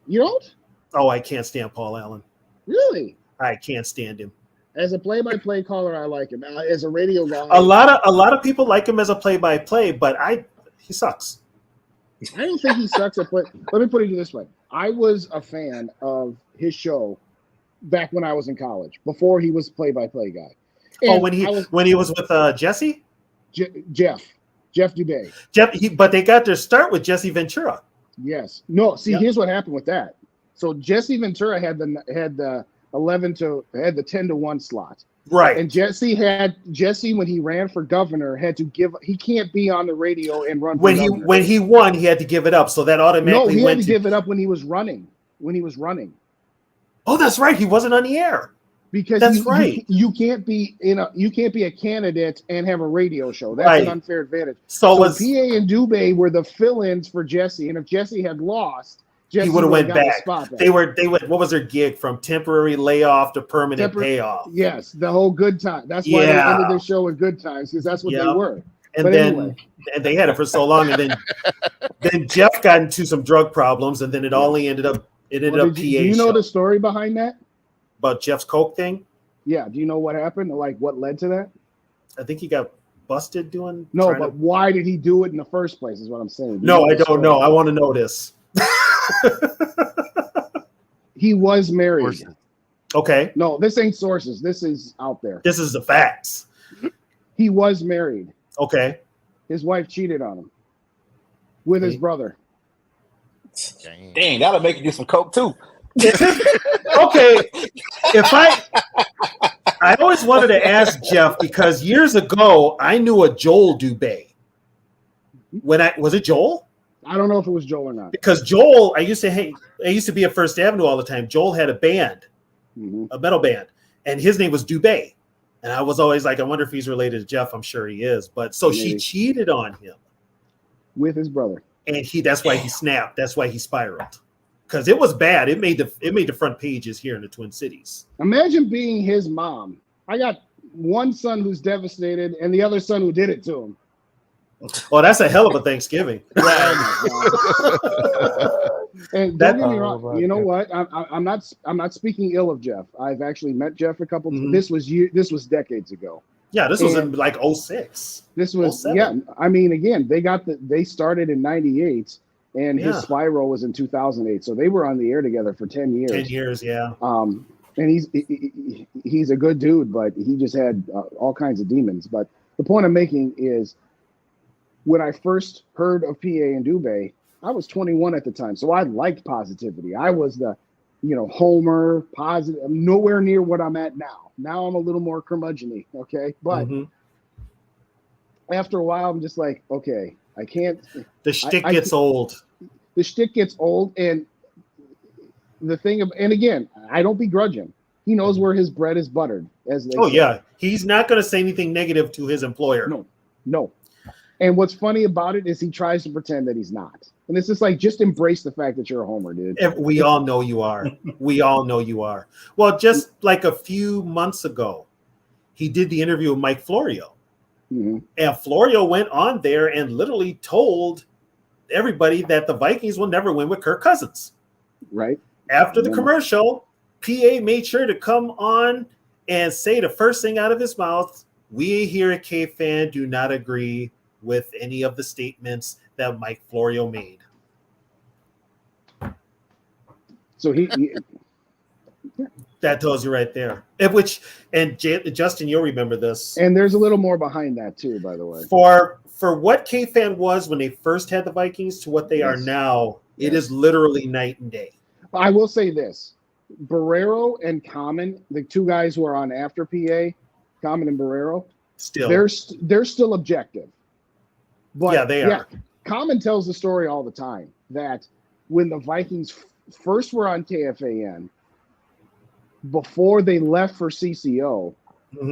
You don't? Oh, I can't stand Paul Allen. Really? I can't stand him. As a play-by-play caller, I like him. As a radio guy, a lot of people like him as a play-by-play, but he sucks. I don't think he sucks at play. Let me put it this way: I was a fan of his show back when I was in college, before he was play-by-play guy. And when he was with Jesse, Jeff Dubay. But they got their start with Jesse Ventura. Yes. No. See, here's what happened with that. So Jesse Ventura had the 10 to 1 slot. Right. And Jesse when he ran for governor had to give. He can't be on the radio and run. When he won, he had to give it up. So that automatically he went had to give it up when he was running. Oh, that's right. He wasn't on the air. Because you can't be a candidate and have a radio show. That's an unfair advantage. So PA and Dubé were the fill-ins for Jesse, and if Jesse had lost, Jesse he would have went back. They went. What was their gig from temporary layoff to permanent payoff? Yes, the whole good time. That's why they ended their show in good times, because that's what they were. And they had it for so long, and then Jeff got into some drug problems, and then it only ended up PA. Do you know the story behind that? About Jeff's coke thing? Yeah. Do you know what happened? Like what led to that? I think he got busted doing. No, but why did he do it in the first place? Is what I'm saying. No, I don't know. I want to know this. He was married. Sources. Okay. No, this ain't sources. This is out there. This is the facts. He was married. Okay. His wife cheated on him with his brother. Dang, that'll make you do some coke too. Okay, if I always wanted to ask Jeff, because years ago I knew a Joel Dubé. Was it Joel? I don't know if it was Joel or not. Because Joel, I used to be at First Avenue all the time. Joel had a band, a metal band, and his name was Dubé. And I was always like, I wonder if he's related to Jeff. I'm sure he is. But so she cheated on him with his brother, and that's why he snapped. That's why he spiraled. Because it was bad. It made the front pages here in the Twin Cities. Imagine being his mom. I got one son who's devastated and the other son who did it to him. Oh, that's a hell of a Thanksgiving. And don't get me wrong. You know what? I'm not speaking ill of Jeff. I've actually met Jeff a couple times. This was decades ago. Yeah, this was in like 06. This was 07. I mean, again, they started in 98. And his spiral was in 2008, so they were on the air together for 10 years. 10 years, yeah. And he's a good dude, but he just had all kinds of demons. But the point I'm making is, when I first heard of PA and Dubé, I was 21 at the time, so I liked positivity. I was the, Homer, positive. I'm nowhere near what I'm at now. Now I'm a little more curmudgeon-y, okay? But after a while, I'm just like, okay, I can't. The shtick gets old. The shtick gets old, and the thing and again, I don't begrudge him. He knows where his bread is buttered, as they say. Yeah, he's not going to say anything negative to his employer. No. And what's funny about it is he tries to pretend that he's not, and it's just like, just embrace the fact that you're a homer, dude. We all know you are. We all know you are. Well, just like a few months ago, he did the interview with Mike Florio, and Florio went on there and literally told everybody that the Vikings will never win with Kirk Cousins. Right. After the commercial, PA made sure to come on and say the first thing out of his mouth: "We here at K-Fan do not agree with any of the statements that Mike Florio made." So that tells you right there. Justin, you'll remember this. And there's a little more behind that too, by the way. For what K-Fan was when they first had the Vikings to what they are now, it is literally night and day. I will say this: Barrero and Common, the two guys who are on after PA, Common and Barrero, they're still objective. But they are. Common tells the story all the time that when the Vikings first were on KFAN, before they left for CCO,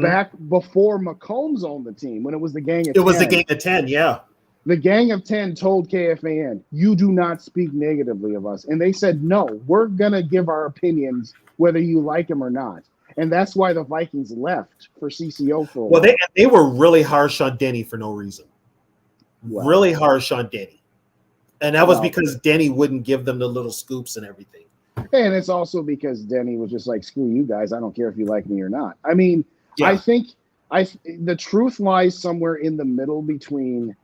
back before McCombs owned the team, when it was the Gang of 10. It was the Gang of 10, yeah. The Gang of 10 told KFAN, "You do not speak negatively of us." And they said, "No, we're going to give our opinions whether you like them or not." And that's why the Vikings left for CCO for a while. Well, they were really harsh on Denny for no reason. Wow. Really harsh on Denny. And that was because Denny wouldn't give them the little scoops and everything. And it's also because Denny was just like, "Screw you guys. I don't care if you like me or not." I mean, I think the truth lies somewhere in the middle between,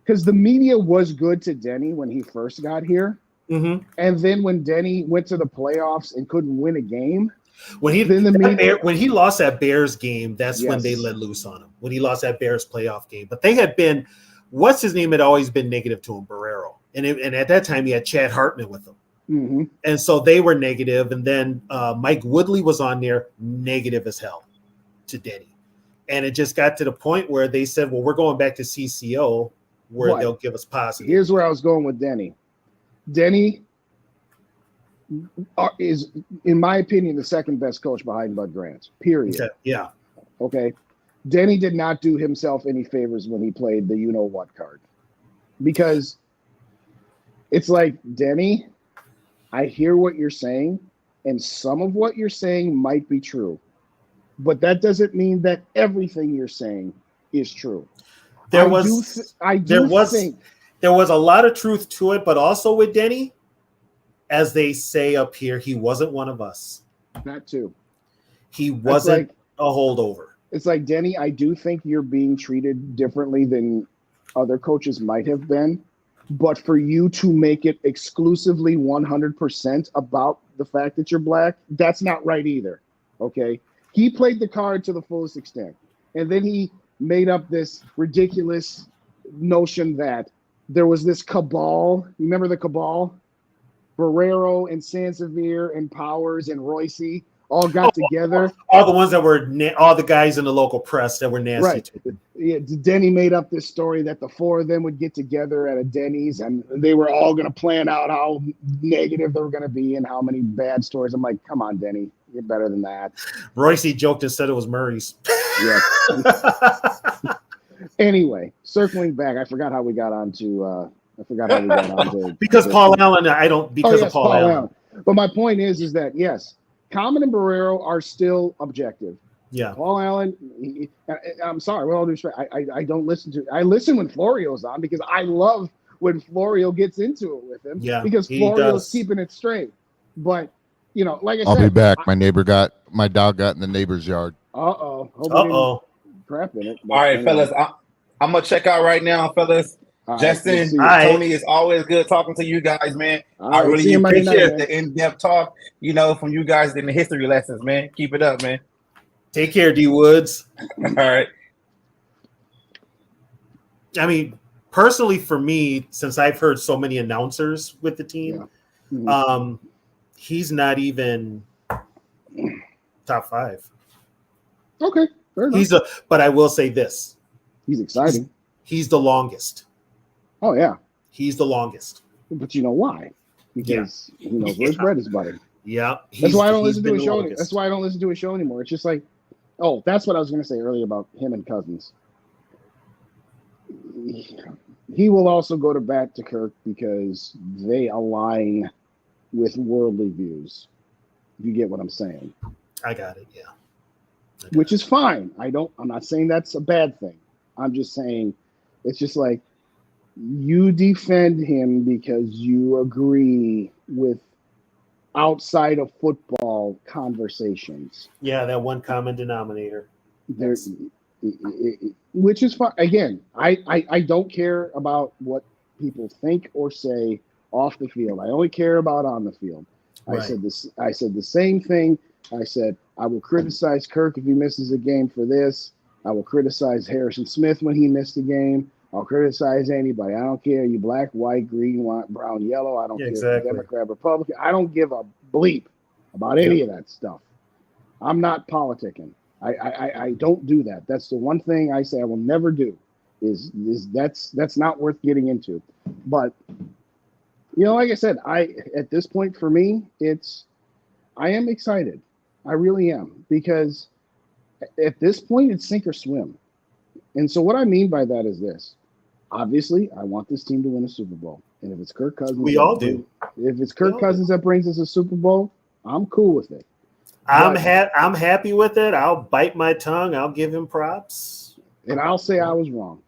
because the media was good to Denny when he first got here. And then when Denny went to the playoffs and couldn't win a game, when he lost that Bears game, that's when they let loose on him. When he lost that Bears playoff game, but they had been, what's his name had always been negative to him, Barrero, and at that time he had Chad Hartman with him, and so they were negative. And then Mike Woodley was on there, negative as hell. to Denny. And it just got to the point where they said, well, we're going back to CCO where But they'll give us positive. Here's where I was going with Denny. Denny is, in my opinion, the second best coach behind Bud Grant, period. Okay. Yeah. Okay. Denny did not do himself any favors when he played the you-know-what card. Because it's like, Denny, I hear what you're saying, and some of what you're saying might be true. But that doesn't mean that everything you're saying is true. There was a lot of truth to it, but also with Denny, as they say up here, he wasn't one of us. That too. He wasn't a holdover. It's like, Denny, I do think you're being treated differently than other coaches might have been. But for you to make it exclusively 100% about the fact that you're black, that's not right either. Okay? He played the card to the fullest extent. And then he made up this ridiculous notion that there was this cabal. You remember the cabal? Barrero and Sansevier and Powers and Royce all got together. All the ones that were, all the guys in the local press that were nasty. Right. Yeah, Denny made up this story that the four of them would get together at a Denny's and they were all going to plan out how negative they were going to be and how many bad stories. I'm like, come on, Denny, you're better than that. Royce joked and said it was Murray's. Yeah. Anyway, circling back, I forgot how we got on to. Because Paul Allen. Of Paul Allen. But my point is that yes, Common and Barrero are still objective. Yeah. Paul Allen, I'm sorry, with all due respect, I don't listen to. I listen when Florio's on because I love when Florio gets into it with him. Yeah, because Florio's keeping it straight. But like I said, I'll be back. My dog got in the neighbor's yard. Crap in it. All right, fellas, I'm gonna check out right now, fellas. Justin, Tony, it's always good talking to you guys, man. I really appreciate the in-depth talk, from you guys in the history lessons, man. Keep it up, man. Take care, D Woods. All right. I mean, personally, for me, since I've heard so many announcers with the team, he's not even top 5. Okay, fair enough. But I will say this: he's exciting. He's the longest. Oh yeah, he's the longest. But you know why? Because he knows where his bread is buttered. Yeah, that's why I don't listen to his show. That's why I don't listen to his show anymore. It's just like, oh, that's what I was going to say earlier about him and Cousins. He will also go to bat to Kirk because they align with worldly views. You get what I'm saying? I got it. Yeah, which is fine. I'm not saying that's a bad thing. I'm just saying it's just like you defend him because you agree with outside of football conversations. Yeah, that one common denominator. Which is fine. Again, I don't care about what people think or say off the field. I only care about on the field. Right. I said the same thing. I said I will criticize Kirk if he misses a game for this. I will criticize Harrison Smith when he missed a game. I'll criticize anybody. I don't care. You black, white, green, white, brown, yellow. I don't care. Democrat, Republican. I don't give a bleep about any of that stuff. I'm not politicking. I don't do that. That's the one thing I say I will never do. Is that's not worth getting into. But like I said, at this point for me, I am excited. I really am, because at this point it's sink or swim. And so what I mean by that is this. Obviously, I want this team to win a Super Bowl. And if it's Kirk Cousins, we all do. If it's Kirk Cousins that brings us a Super Bowl, I'm cool with it. I'm happy with it. I'll bite my tongue. I'll give him props. And I'll say I was wrong.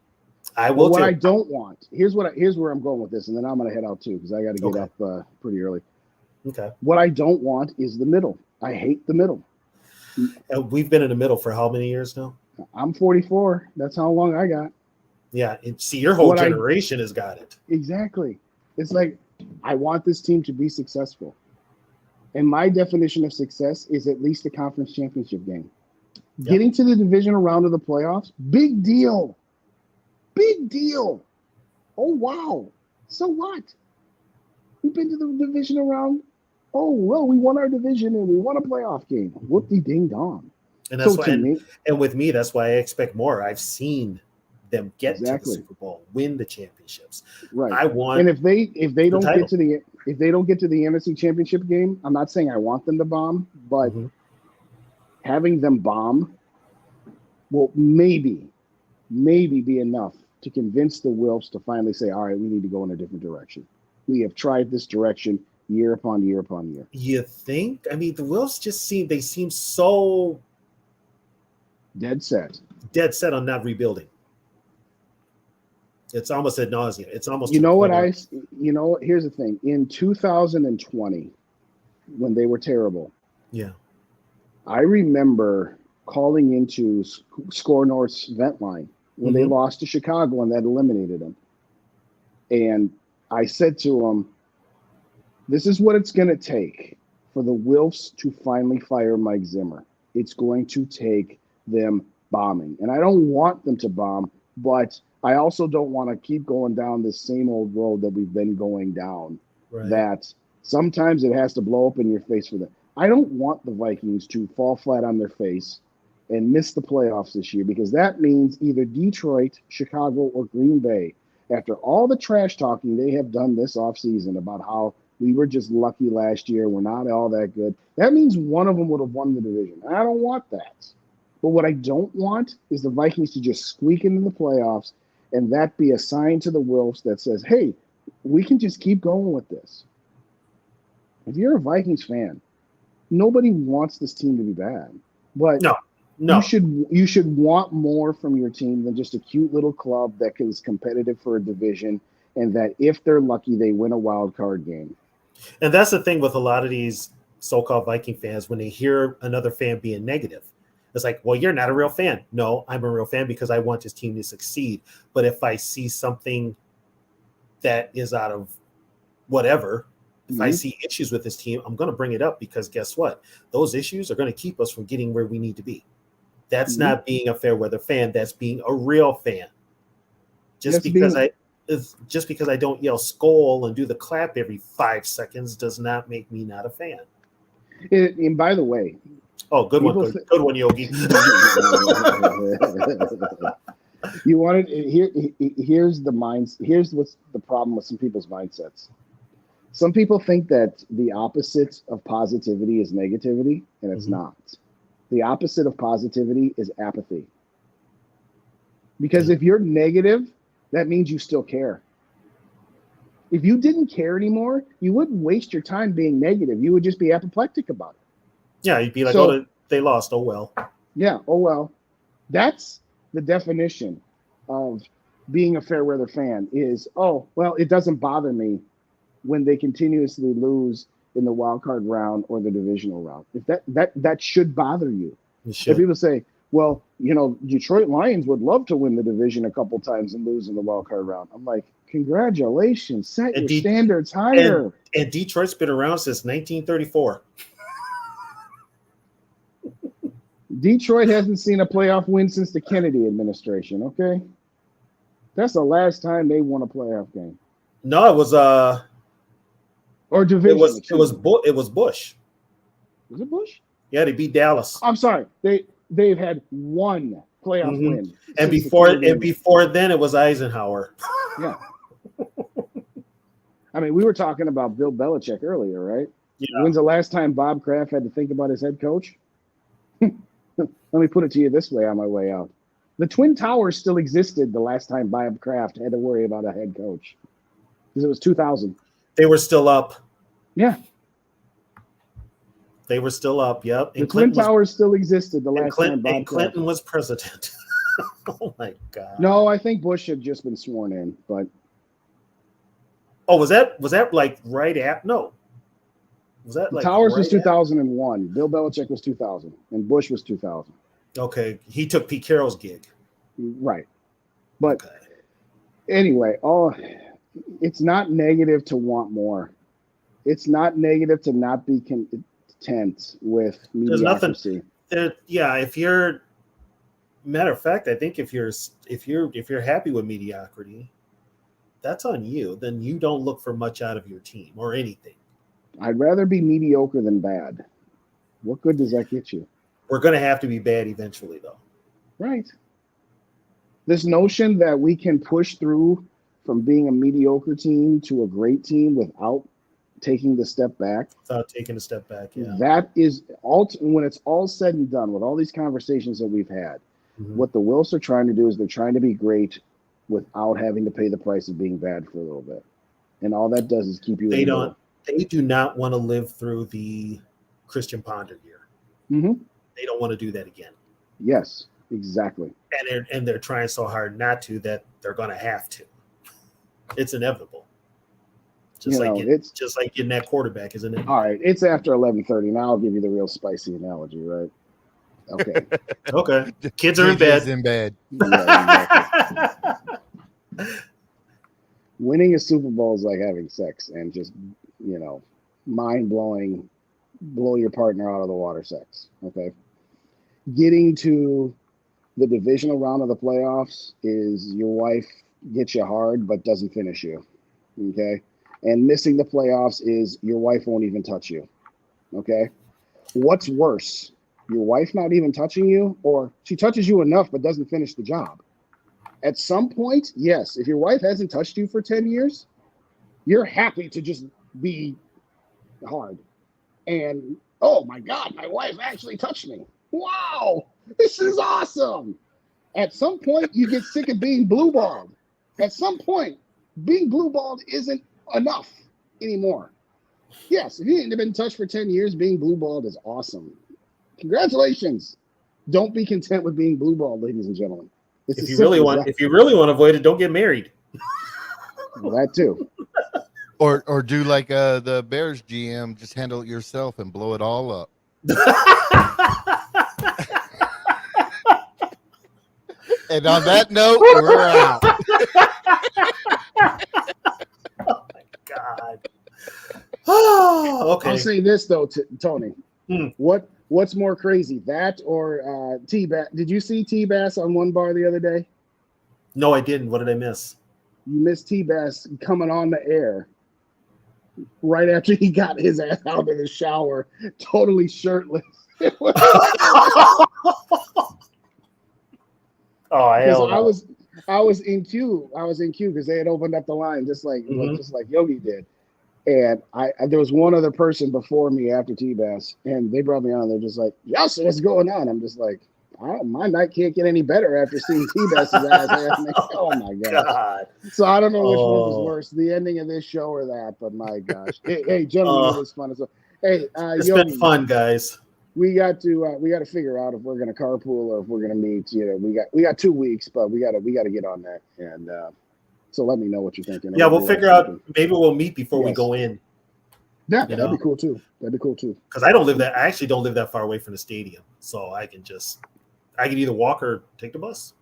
I will. What I don't want, here's where I'm going with this, and then I'm going to head out too because I got to get up pretty early. Okay. What I don't want is the middle. I hate the middle. We've been in the middle for how many years now? I'm 44. That's how long I got. Yeah. See, your whole generation has got it. Exactly. It's like, I want this team to be successful. And my definition of success is at least a conference championship game. Yep. Getting to the divisional round of the playoffs, big deal. Big deal. Oh, wow. So what? We've been to the divisional round. Oh, well, we won our division and we won a playoff game. Whoop-de-ding-dong. And that's So why, to me, and with me, that's why I expect more. I've seen them get to the exactly. Super Bowl, win the championships. Right. I want And if they don't title. get to the NFC Championship game, I'm not saying I want them to bomb, but Mhm. having them bomb will maybe be enough to convince the Wilfs to finally say, all right, we need to go in a different direction. We have tried this direction year upon year upon year. You think? I mean, the Wilfs just seem so Dead set. on not rebuilding. It's almost ad nauseum. It's almost You to the know what point here's the thing. In 2020, when they were terrible, yeah. I remember calling into Score North's vent line when they lost to Chicago and that eliminated them. And I said to them, this is what it's going to take for the Wilfs to finally fire Mike Zimmer. It's going to take them bombing. And I don't want them to bomb, but I also don't want to keep going down this same old road that we've been going down. Right. That sometimes it has to blow up in your face for them. I don't want the Vikings to fall flat on their face and miss the playoffs this year, because that means either Detroit, Chicago, or Green Bay, after all the trash talking they have done this offseason about how we were just lucky last year, we're not all that good, that means one of them would have won the division. I don't want that. But what I don't want is the Vikings to just squeak into the playoffs and that be a sign to the Wilfs that says, hey, we can just keep going with this. If you're a Vikings fan, nobody wants this team to be bad. But no. You should want more from your team than just a cute little club that is competitive for a division, and that if they're lucky, they win a wild card game. And that's the thing with a lot of these so-called Viking fans, when they hear another fan being negative. It's like, well, you're not a real fan. No, I'm a real fan because I want this team to succeed. But if I see something that is out of whatever, if I see issues with this team, I'm going to bring it up, because guess what? Those issues are going to keep us from getting where we need to be. That's not being a fair weather fan. That's being a real fan. Just because I don't yell "skull" and do the clap every 5 seconds does not make me not a fan. And by the way, good one, Yogi. You wanted here's what's the problem with some people's mindsets. Some people think that the opposite of positivity is negativity, and it's not. The opposite of positivity is apathy. Because if you're negative, that means you still care. If you didn't care anymore, you wouldn't waste your time being negative. You would just be apoplectic about it. Yeah, you'd be like, they lost. Oh, well. Yeah, oh, well. That's the definition of being a fair weather fan is, oh, well, it doesn't bother me when they continuously lose in the wild card round or the divisional round. If that should bother you. If people say, well, Detroit Lions would love to win the division a couple times and lose in the wild card round. I'm like, congratulations, set your standards higher. And Detroit's been around since 1934. Detroit hasn't seen a playoff win since the Kennedy administration, okay? That's the last time they won a playoff game. No, it was or division. It was Bush. Was it Bush? Yeah, they beat Dallas. I'm sorry. They've had one playoff win. And before then it was Eisenhower. Yeah. I mean, we were talking about Bill Belichick earlier, right? Yeah. When's the last time Bob Kraft had to think about his head coach? Let me put it to you this way on my way out. The Twin Towers still existed the last time Bob Kraft had to worry about a head coach. Because it was 2000. They were still up. Yeah. They were still up, yep. And the Twin Towers still existed the last time Bob Clinton was president. Oh, my God. No, I think Bush had just been sworn in, but... Oh, was that like right at... No. Was that like Towers was 2001. Bill Belichick was 2000, and Bush was 2000. Okay, he took Pete Carroll's gig. Right, but anyway, it's not negative to want more. It's not negative to not be content with mediocrity. If you're matter of fact, I think if you're happy with mediocrity, that's on you. Then you don't look for much out of your team or anything. I'd rather be mediocre than bad. What good does that get you? We're going to have to be bad eventually, though. Right. This notion that we can push through from being a mediocre team to a great team without taking the step back. Without taking a step back, yeah. That is when it's all said and done with all these conversations that we've had. What the Wills are trying to do is they're trying to be great without having to pay the price of being bad for a little bit, and all that does is keep you. They do not want to live through the Christian Ponder year. They don't want to do that again. Yes, exactly. And they're trying so hard not to that they're going to have to. It's inevitable. Just like getting that quarterback, isn't it? All right, it's after 11:30. Now I'll give you the real spicy analogy, right? Okay. Okay. Kids are in bed. Yeah, exactly. Winning a Super Bowl is like having sex and just, mind-blowing, blow your partner out of the water sex. Okay. Getting to the divisional round of the playoffs is your wife gets you hard but doesn't finish you. Okay. And missing the playoffs is your wife won't even touch you. Okay. What's worse? Your wife not even touching you, or she touches you enough but doesn't finish the job? At some point, yes, if your wife hasn't touched you for 10 years, you're happy to just be hard. And, oh my God, my wife actually touched me. Wow, this is awesome. At some point, you get sick of being blue-balled. At some point, being blue-balled isn't enough anymore. Yes, if you ain't been touched for 10 years, being blue-balled is awesome. Congratulations. Don't be content with being blue-balled, ladies and gentlemen. If you really want to avoid it, don't get married. That too. Or do like the Bears GM, just handle it yourself and blow it all up. And on that note, we're out. Oh my God. Oh, okay. I'll say this though, Tony. What's more crazy, that or T-Bass? Did you see T-Bass on One Bar the other day? No, I didn't. What did I miss? You missed T-Bass coming on the air right after he got his ass out of the shower, totally shirtless. I was in queue. I was in queue because they had opened up the line just like Yogi did. And there was one other person before me after T-Bass, and they brought me on. They're just like, "Yes, what's going on?" I'm just like, my night can't get any better after seeing T-Bass's ass. Oh my gosh. So I don't know which one was worse, the ending of this show or that. But my gosh, hey, gentlemen, it was fun. So, hey, it's Yogi, been fun, guys. We got to figure out if we're gonna carpool or if we're gonna meet. We got 2 weeks, but we got to get on that. And so let me know what you're thinking. Yeah, we'll figure out. Maybe we'll meet before we go in. Yeah, that'd be cool too. Because I actually don't live that far away from the stadium, so I can either walk or take the bus.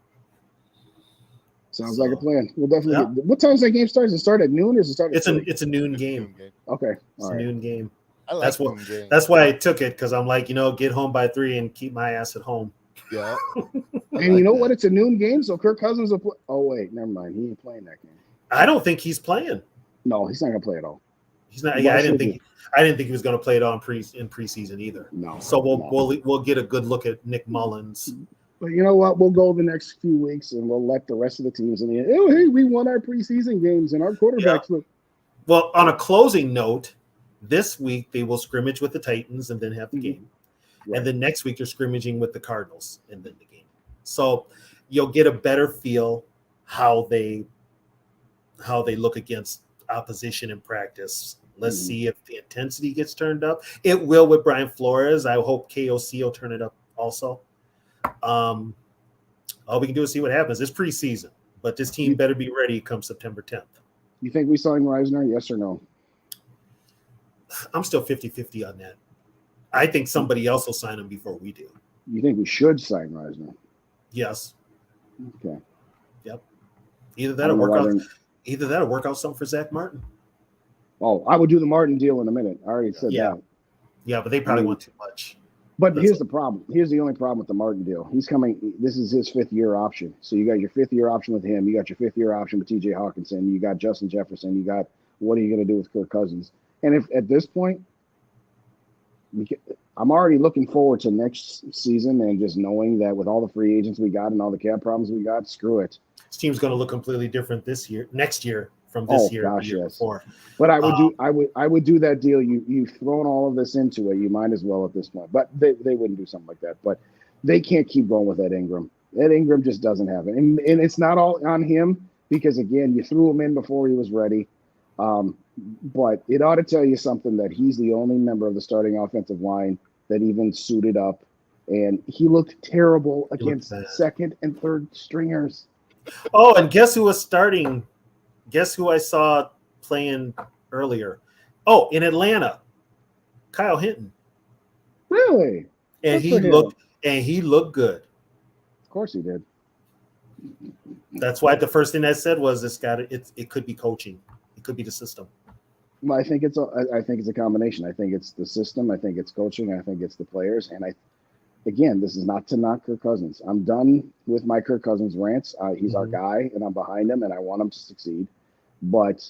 Sounds like a plan. We'll definitely. What time does that game start? Does it start at noon or does it start at 3? It's a noon game. Okay, it's a noon game. That's why I took it, because I'm like, get home by 3 and keep my ass at home. Yeah. And you know what? It's a noon game, so Kirk Cousins will play. Oh wait, never mind. He ain't playing that game. I don't think he's playing. No, he's not gonna play at all. He's not. Yeah, I didn't think he was going to play it in preseason either. No. So we'll get a good look at Nick Mullins. But you know what? We'll go the next few weeks and we'll let the rest of the teams in the end. Oh, hey, we won our preseason games and our quarterbacks look. Well, on a closing note, this week they will scrimmage with the Titans and then have the game. Right. And then next week they're scrimmaging with the Cardinals and then the game. So you'll get a better feel how they look against opposition in practice. Let's see if the intensity gets turned up. It will with Brian Flores. I hope KOC will turn it up also. All we can do is see what happens. It's preseason, but this team better be ready come September 10th. You think we sign Reisner? Yes or no? I'm still 50-50 on that. I think somebody else will sign him before we do. You think we should sign Reisner? Yes. Okay. Yep. Either that or work out something for Zach Martin. Oh, I would do the Martin deal in a minute. I already said that. Yeah, but they probably want too much. But here's the problem. Here's the only problem with the Martin deal. He's coming. This is his 5th-year option. So you got your 5th-year option with him. You got your 5th-year option with T.J. Hawkinson. You got Justin Jefferson. You got what are you going to do with Kirk Cousins? And if at this point, I'm already looking forward to next season and just knowing that with all the free agents we got and all the cap problems we got, screw it. This team's going to look completely different next year from this year, gosh, the year yes. before. But I would do that deal. You've thrown all of this into it. You might as well at this point. But they wouldn't do something like that. But they can't keep going with Ed Ingram. Ed Ingram just doesn't have it. And it's not all on him because, again, you threw him in before he was ready. But it ought to tell you something that he's the only member of the starting offensive line that even suited up. And he looked terrible against second and third stringers. Oh, and guess who was starting? Guess who I saw playing earlier? Oh, in Atlanta, Kyle Hinton. Really? And he looked good. Of course he did. That's why the first thing I said was it could be coaching. It could be the system. Well, I think it's a combination. I think it's the system. I think it's coaching. I think it's the players. And again, this is not to knock Kirk Cousins. I'm done with my Kirk Cousins rants. He's our guy, and I'm behind him, and I want him to succeed. But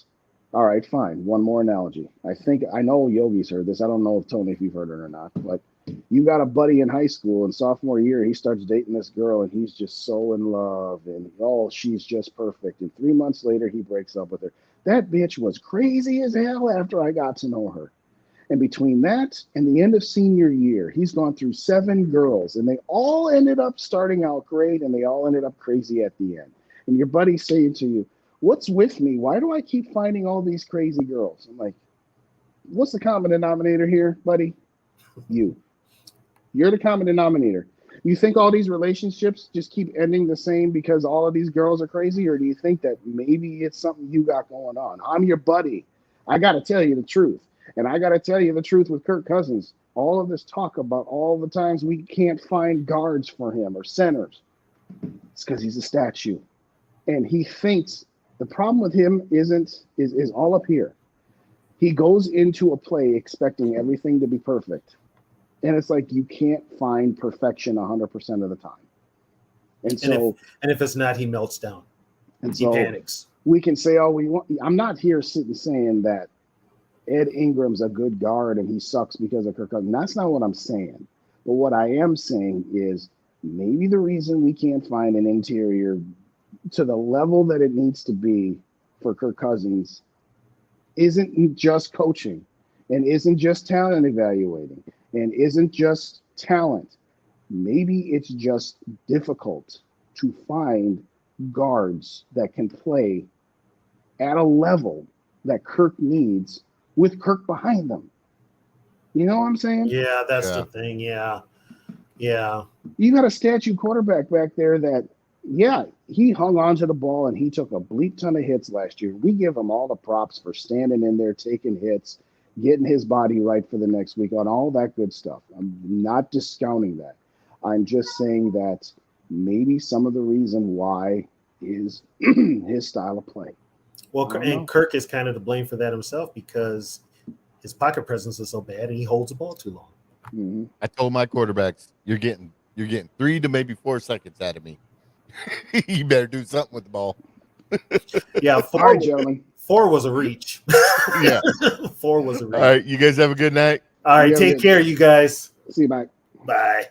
all right, fine. One more analogy. I know Yogi's heard this. I don't know if Tony, if you've heard it or not, but you got a buddy in high school, and sophomore year, he starts dating this girl, and he's just so in love, and she's just perfect. And 3 months later, he breaks up with her. That bitch was crazy as hell after I got to know her. And between that and the end of senior year, he's gone through 7 girls, and they all ended up starting out great, and they all ended up crazy at the end. And your buddy's saying to you, what's with me? Why do I keep finding all these crazy girls? I'm like, what's the common denominator here, buddy? You're the common denominator. You think all these relationships just keep ending the same because all of these girls are crazy, or do you think that maybe it's something you got going on? I'm your buddy. I got to tell you the truth. And I got to tell you the truth with Kirk Cousins. All of this talk about all the times we can't find guards for him or centers, it's because he's a statue. And he thinks the problem with him is all up here. He goes into a play expecting everything to be perfect. And it's like you can't find perfection 100% of the time. And so, if it's not, he melts down. And he panics. We can say all we want. I'm not here sitting saying that Ed Ingram's a good guard and he sucks because of Kirk Cousins. That's not what I'm saying. But what I am saying is maybe the reason we can't find an interior to the level that it needs to be for Kirk Cousins isn't just coaching and isn't just talent evaluating and isn't just talent. Maybe it's just difficult to find guards that can play at a level that Kirk needs with Kirk behind them. You know what I'm saying? Yeah, that's the thing. Yeah. You got a statue quarterback back there that, he hung on to the ball and he took a bleep ton of hits last year. We give him all the props for standing in there, taking hits, getting his body right for the next week, on all that good stuff. I'm not discounting that. I'm just saying that maybe some of the reason why is his style of play. Well, and Kirk is kind of to blame for that himself because his pocket presence is so bad and he holds the ball too long. Mm-hmm. I told my quarterbacks, you're getting 3 to maybe 4 seconds out of me. You better do something with the ball. Yeah, 4 was a reach. Yeah. 4 was a reach. All right, you guys have a good night. All right, take care, you guys. See you, bye. Bye.